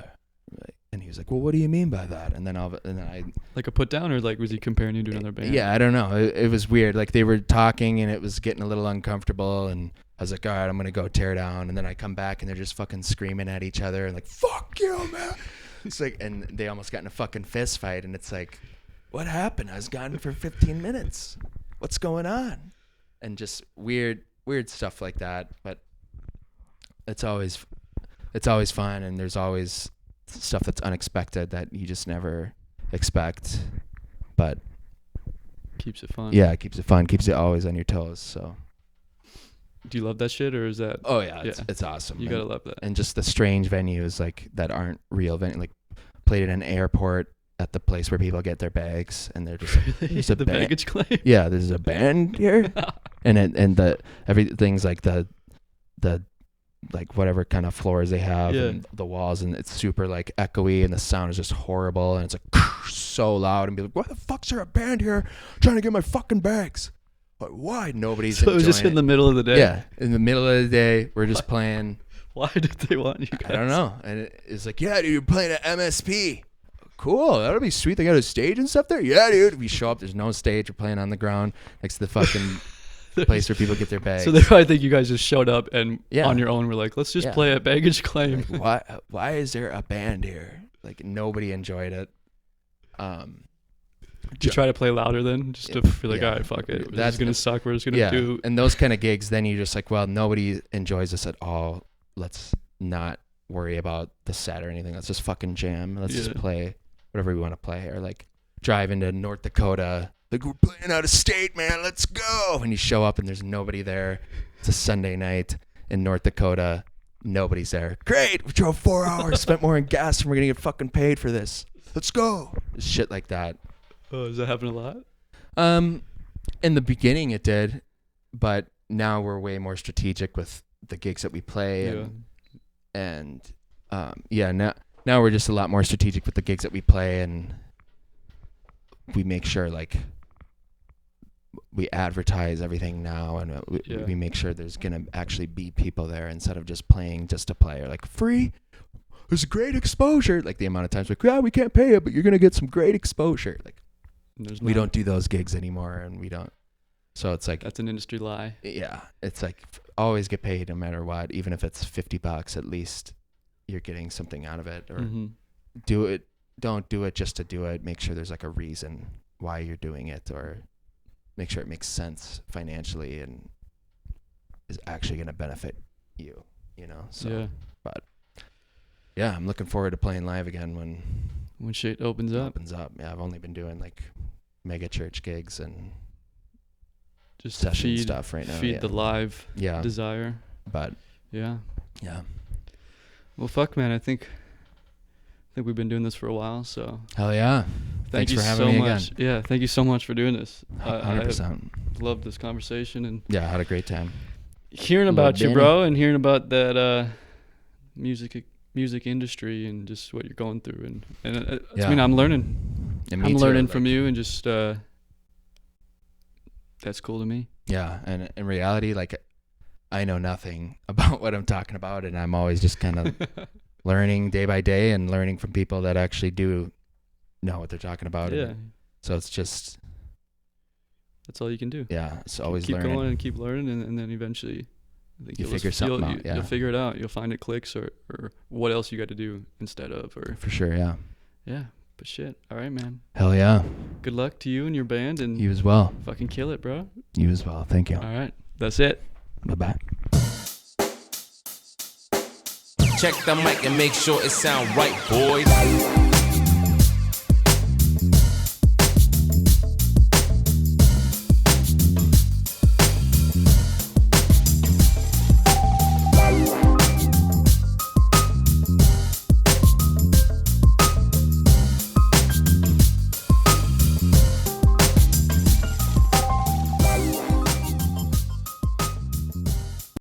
Speaker 2: And he was like, well, what do you mean by that? And then I... Like
Speaker 3: a put down, or like was he comparing you to another band?
Speaker 2: Yeah, I don't know. It was weird. Like they were talking and it was getting a little uncomfortable, and I was like, all right, I'm going to go tear down. And then I come back and they're just fucking screaming at each other and like, fuck you, man. It's like, and they almost got in a fucking fist fight. And it's like, what happened? I was gone for 15 minutes. What's going on? And just weird stuff like that. But it's always fun. And there's always stuff that's unexpected that you just never expect. But
Speaker 3: keeps it fun.
Speaker 2: Yeah, it keeps it fun. Keeps it always on your toes. So.
Speaker 3: Do you love that shit, or is that?
Speaker 2: Oh yeah, it's awesome.
Speaker 3: You gotta love that.
Speaker 2: And just the strange venues like that aren't real venues. Like played at an airport at the place where people get their bags, and they're just like, there's a
Speaker 3: baggage claim.
Speaker 2: Yeah, there's a band here, and the everything's like the like whatever kind of floors they have, and the walls, and it's super like echoey, and the sound is just horrible, and it's like so loud, and be like, why the fuck's there a band here trying to get my fucking bags? Like, why? Nobody's
Speaker 3: so it was just in the middle of the day.
Speaker 2: Yeah, in the middle of the day, we're just playing.
Speaker 3: Why did they want you guys?
Speaker 2: I don't know. And it's like, yeah, dude, you're playing at MSP. Cool, that'll be sweet. They got a stage and stuff there. Yeah, dude. We show up. There's no stage. We're playing on the ground next to the fucking place where people get their bags.
Speaker 3: So they probably think you guys just showed up and on your own were like, let's just play at baggage claim.
Speaker 2: Like, why is there a band here? Like nobody enjoyed it.
Speaker 3: Did you try to play louder then? Just to feel like, all right, fuck it. That's going to suck. We're just going to do.
Speaker 2: And those kind of gigs, then you're just like, well, nobody enjoys this at all. Let's not worry about the set or anything. Let's just fucking jam. Let's just play whatever we want to play. Or like drive into North Dakota Like, we're playing out of state, man. Let's go. And you show up and there's nobody there. It's a Sunday night in North Dakota. Nobody's there. Great. We drove 4 hours, spent more in gas, and we're going to get fucking paid for this. Let's go. Shit like that.
Speaker 3: Oh, does that happen a lot?
Speaker 2: In the beginning it did, but now we're way more strategic with the gigs that we play. Now we're just a lot more strategic with the gigs that we play, and we make sure like we advertise everything now, and we make sure there's gonna actually be people there instead of just playing just to play, or like free. There's a great exposure. Like the amount of times like, yeah, we can't pay it, but you're gonna get some great exposure. Like we don't do those gigs anymore, and we don't. So it's like
Speaker 3: that's an industry lie.
Speaker 2: Yeah, it's like always get paid no matter what, even if it's $50. At least you're getting something out of it, or do it. Don't do it just to do it. Make sure there's like a reason why you're doing it, or make sure it makes sense financially and is actually going to benefit you, you know? So,
Speaker 3: yeah.
Speaker 2: But yeah, I'm looking forward to playing live again when
Speaker 3: shit opens up.
Speaker 2: Yeah, I've only been doing like mega church gigs and
Speaker 3: just
Speaker 2: session stuff right now.
Speaker 3: Feed the live desire.
Speaker 2: But
Speaker 3: yeah. Well, fuck, man. I think we've been doing this for a while, so
Speaker 2: hell yeah. Thanks for having me again.
Speaker 3: Yeah, thank you so much for doing this.
Speaker 2: 100%.
Speaker 3: I loved this conversation, and
Speaker 2: yeah, I had a great time
Speaker 3: hearing about you, bro, and hearing about that music industry and just what you're going through, and I mean, I'm learning. I'm learning from you, and just that's cool to me.
Speaker 2: Yeah, and in reality, like, I know nothing about what I'm talking about, and I'm always just kind of learning day by day and learning from people that actually do know what they're talking about.
Speaker 3: Yeah.
Speaker 2: And so it's just,
Speaker 3: that's all you can do.
Speaker 2: Yeah, it's always
Speaker 3: keep
Speaker 2: learning.
Speaker 3: Going and keep learning, and then eventually I think
Speaker 2: you figure something out.
Speaker 3: You'll figure it out. You'll find it clicks, or what else you got to do instead of, or
Speaker 2: for sure. Yeah.
Speaker 3: Yeah. But shit. All right, man.
Speaker 2: Hell yeah.
Speaker 3: Good luck to you and your band, and
Speaker 2: you as well.
Speaker 3: Fucking kill it, bro.
Speaker 2: You as well. Thank you.
Speaker 3: All right. That's it.
Speaker 2: Bye-bye.
Speaker 1: Check the mic and make sure it sound right, boys.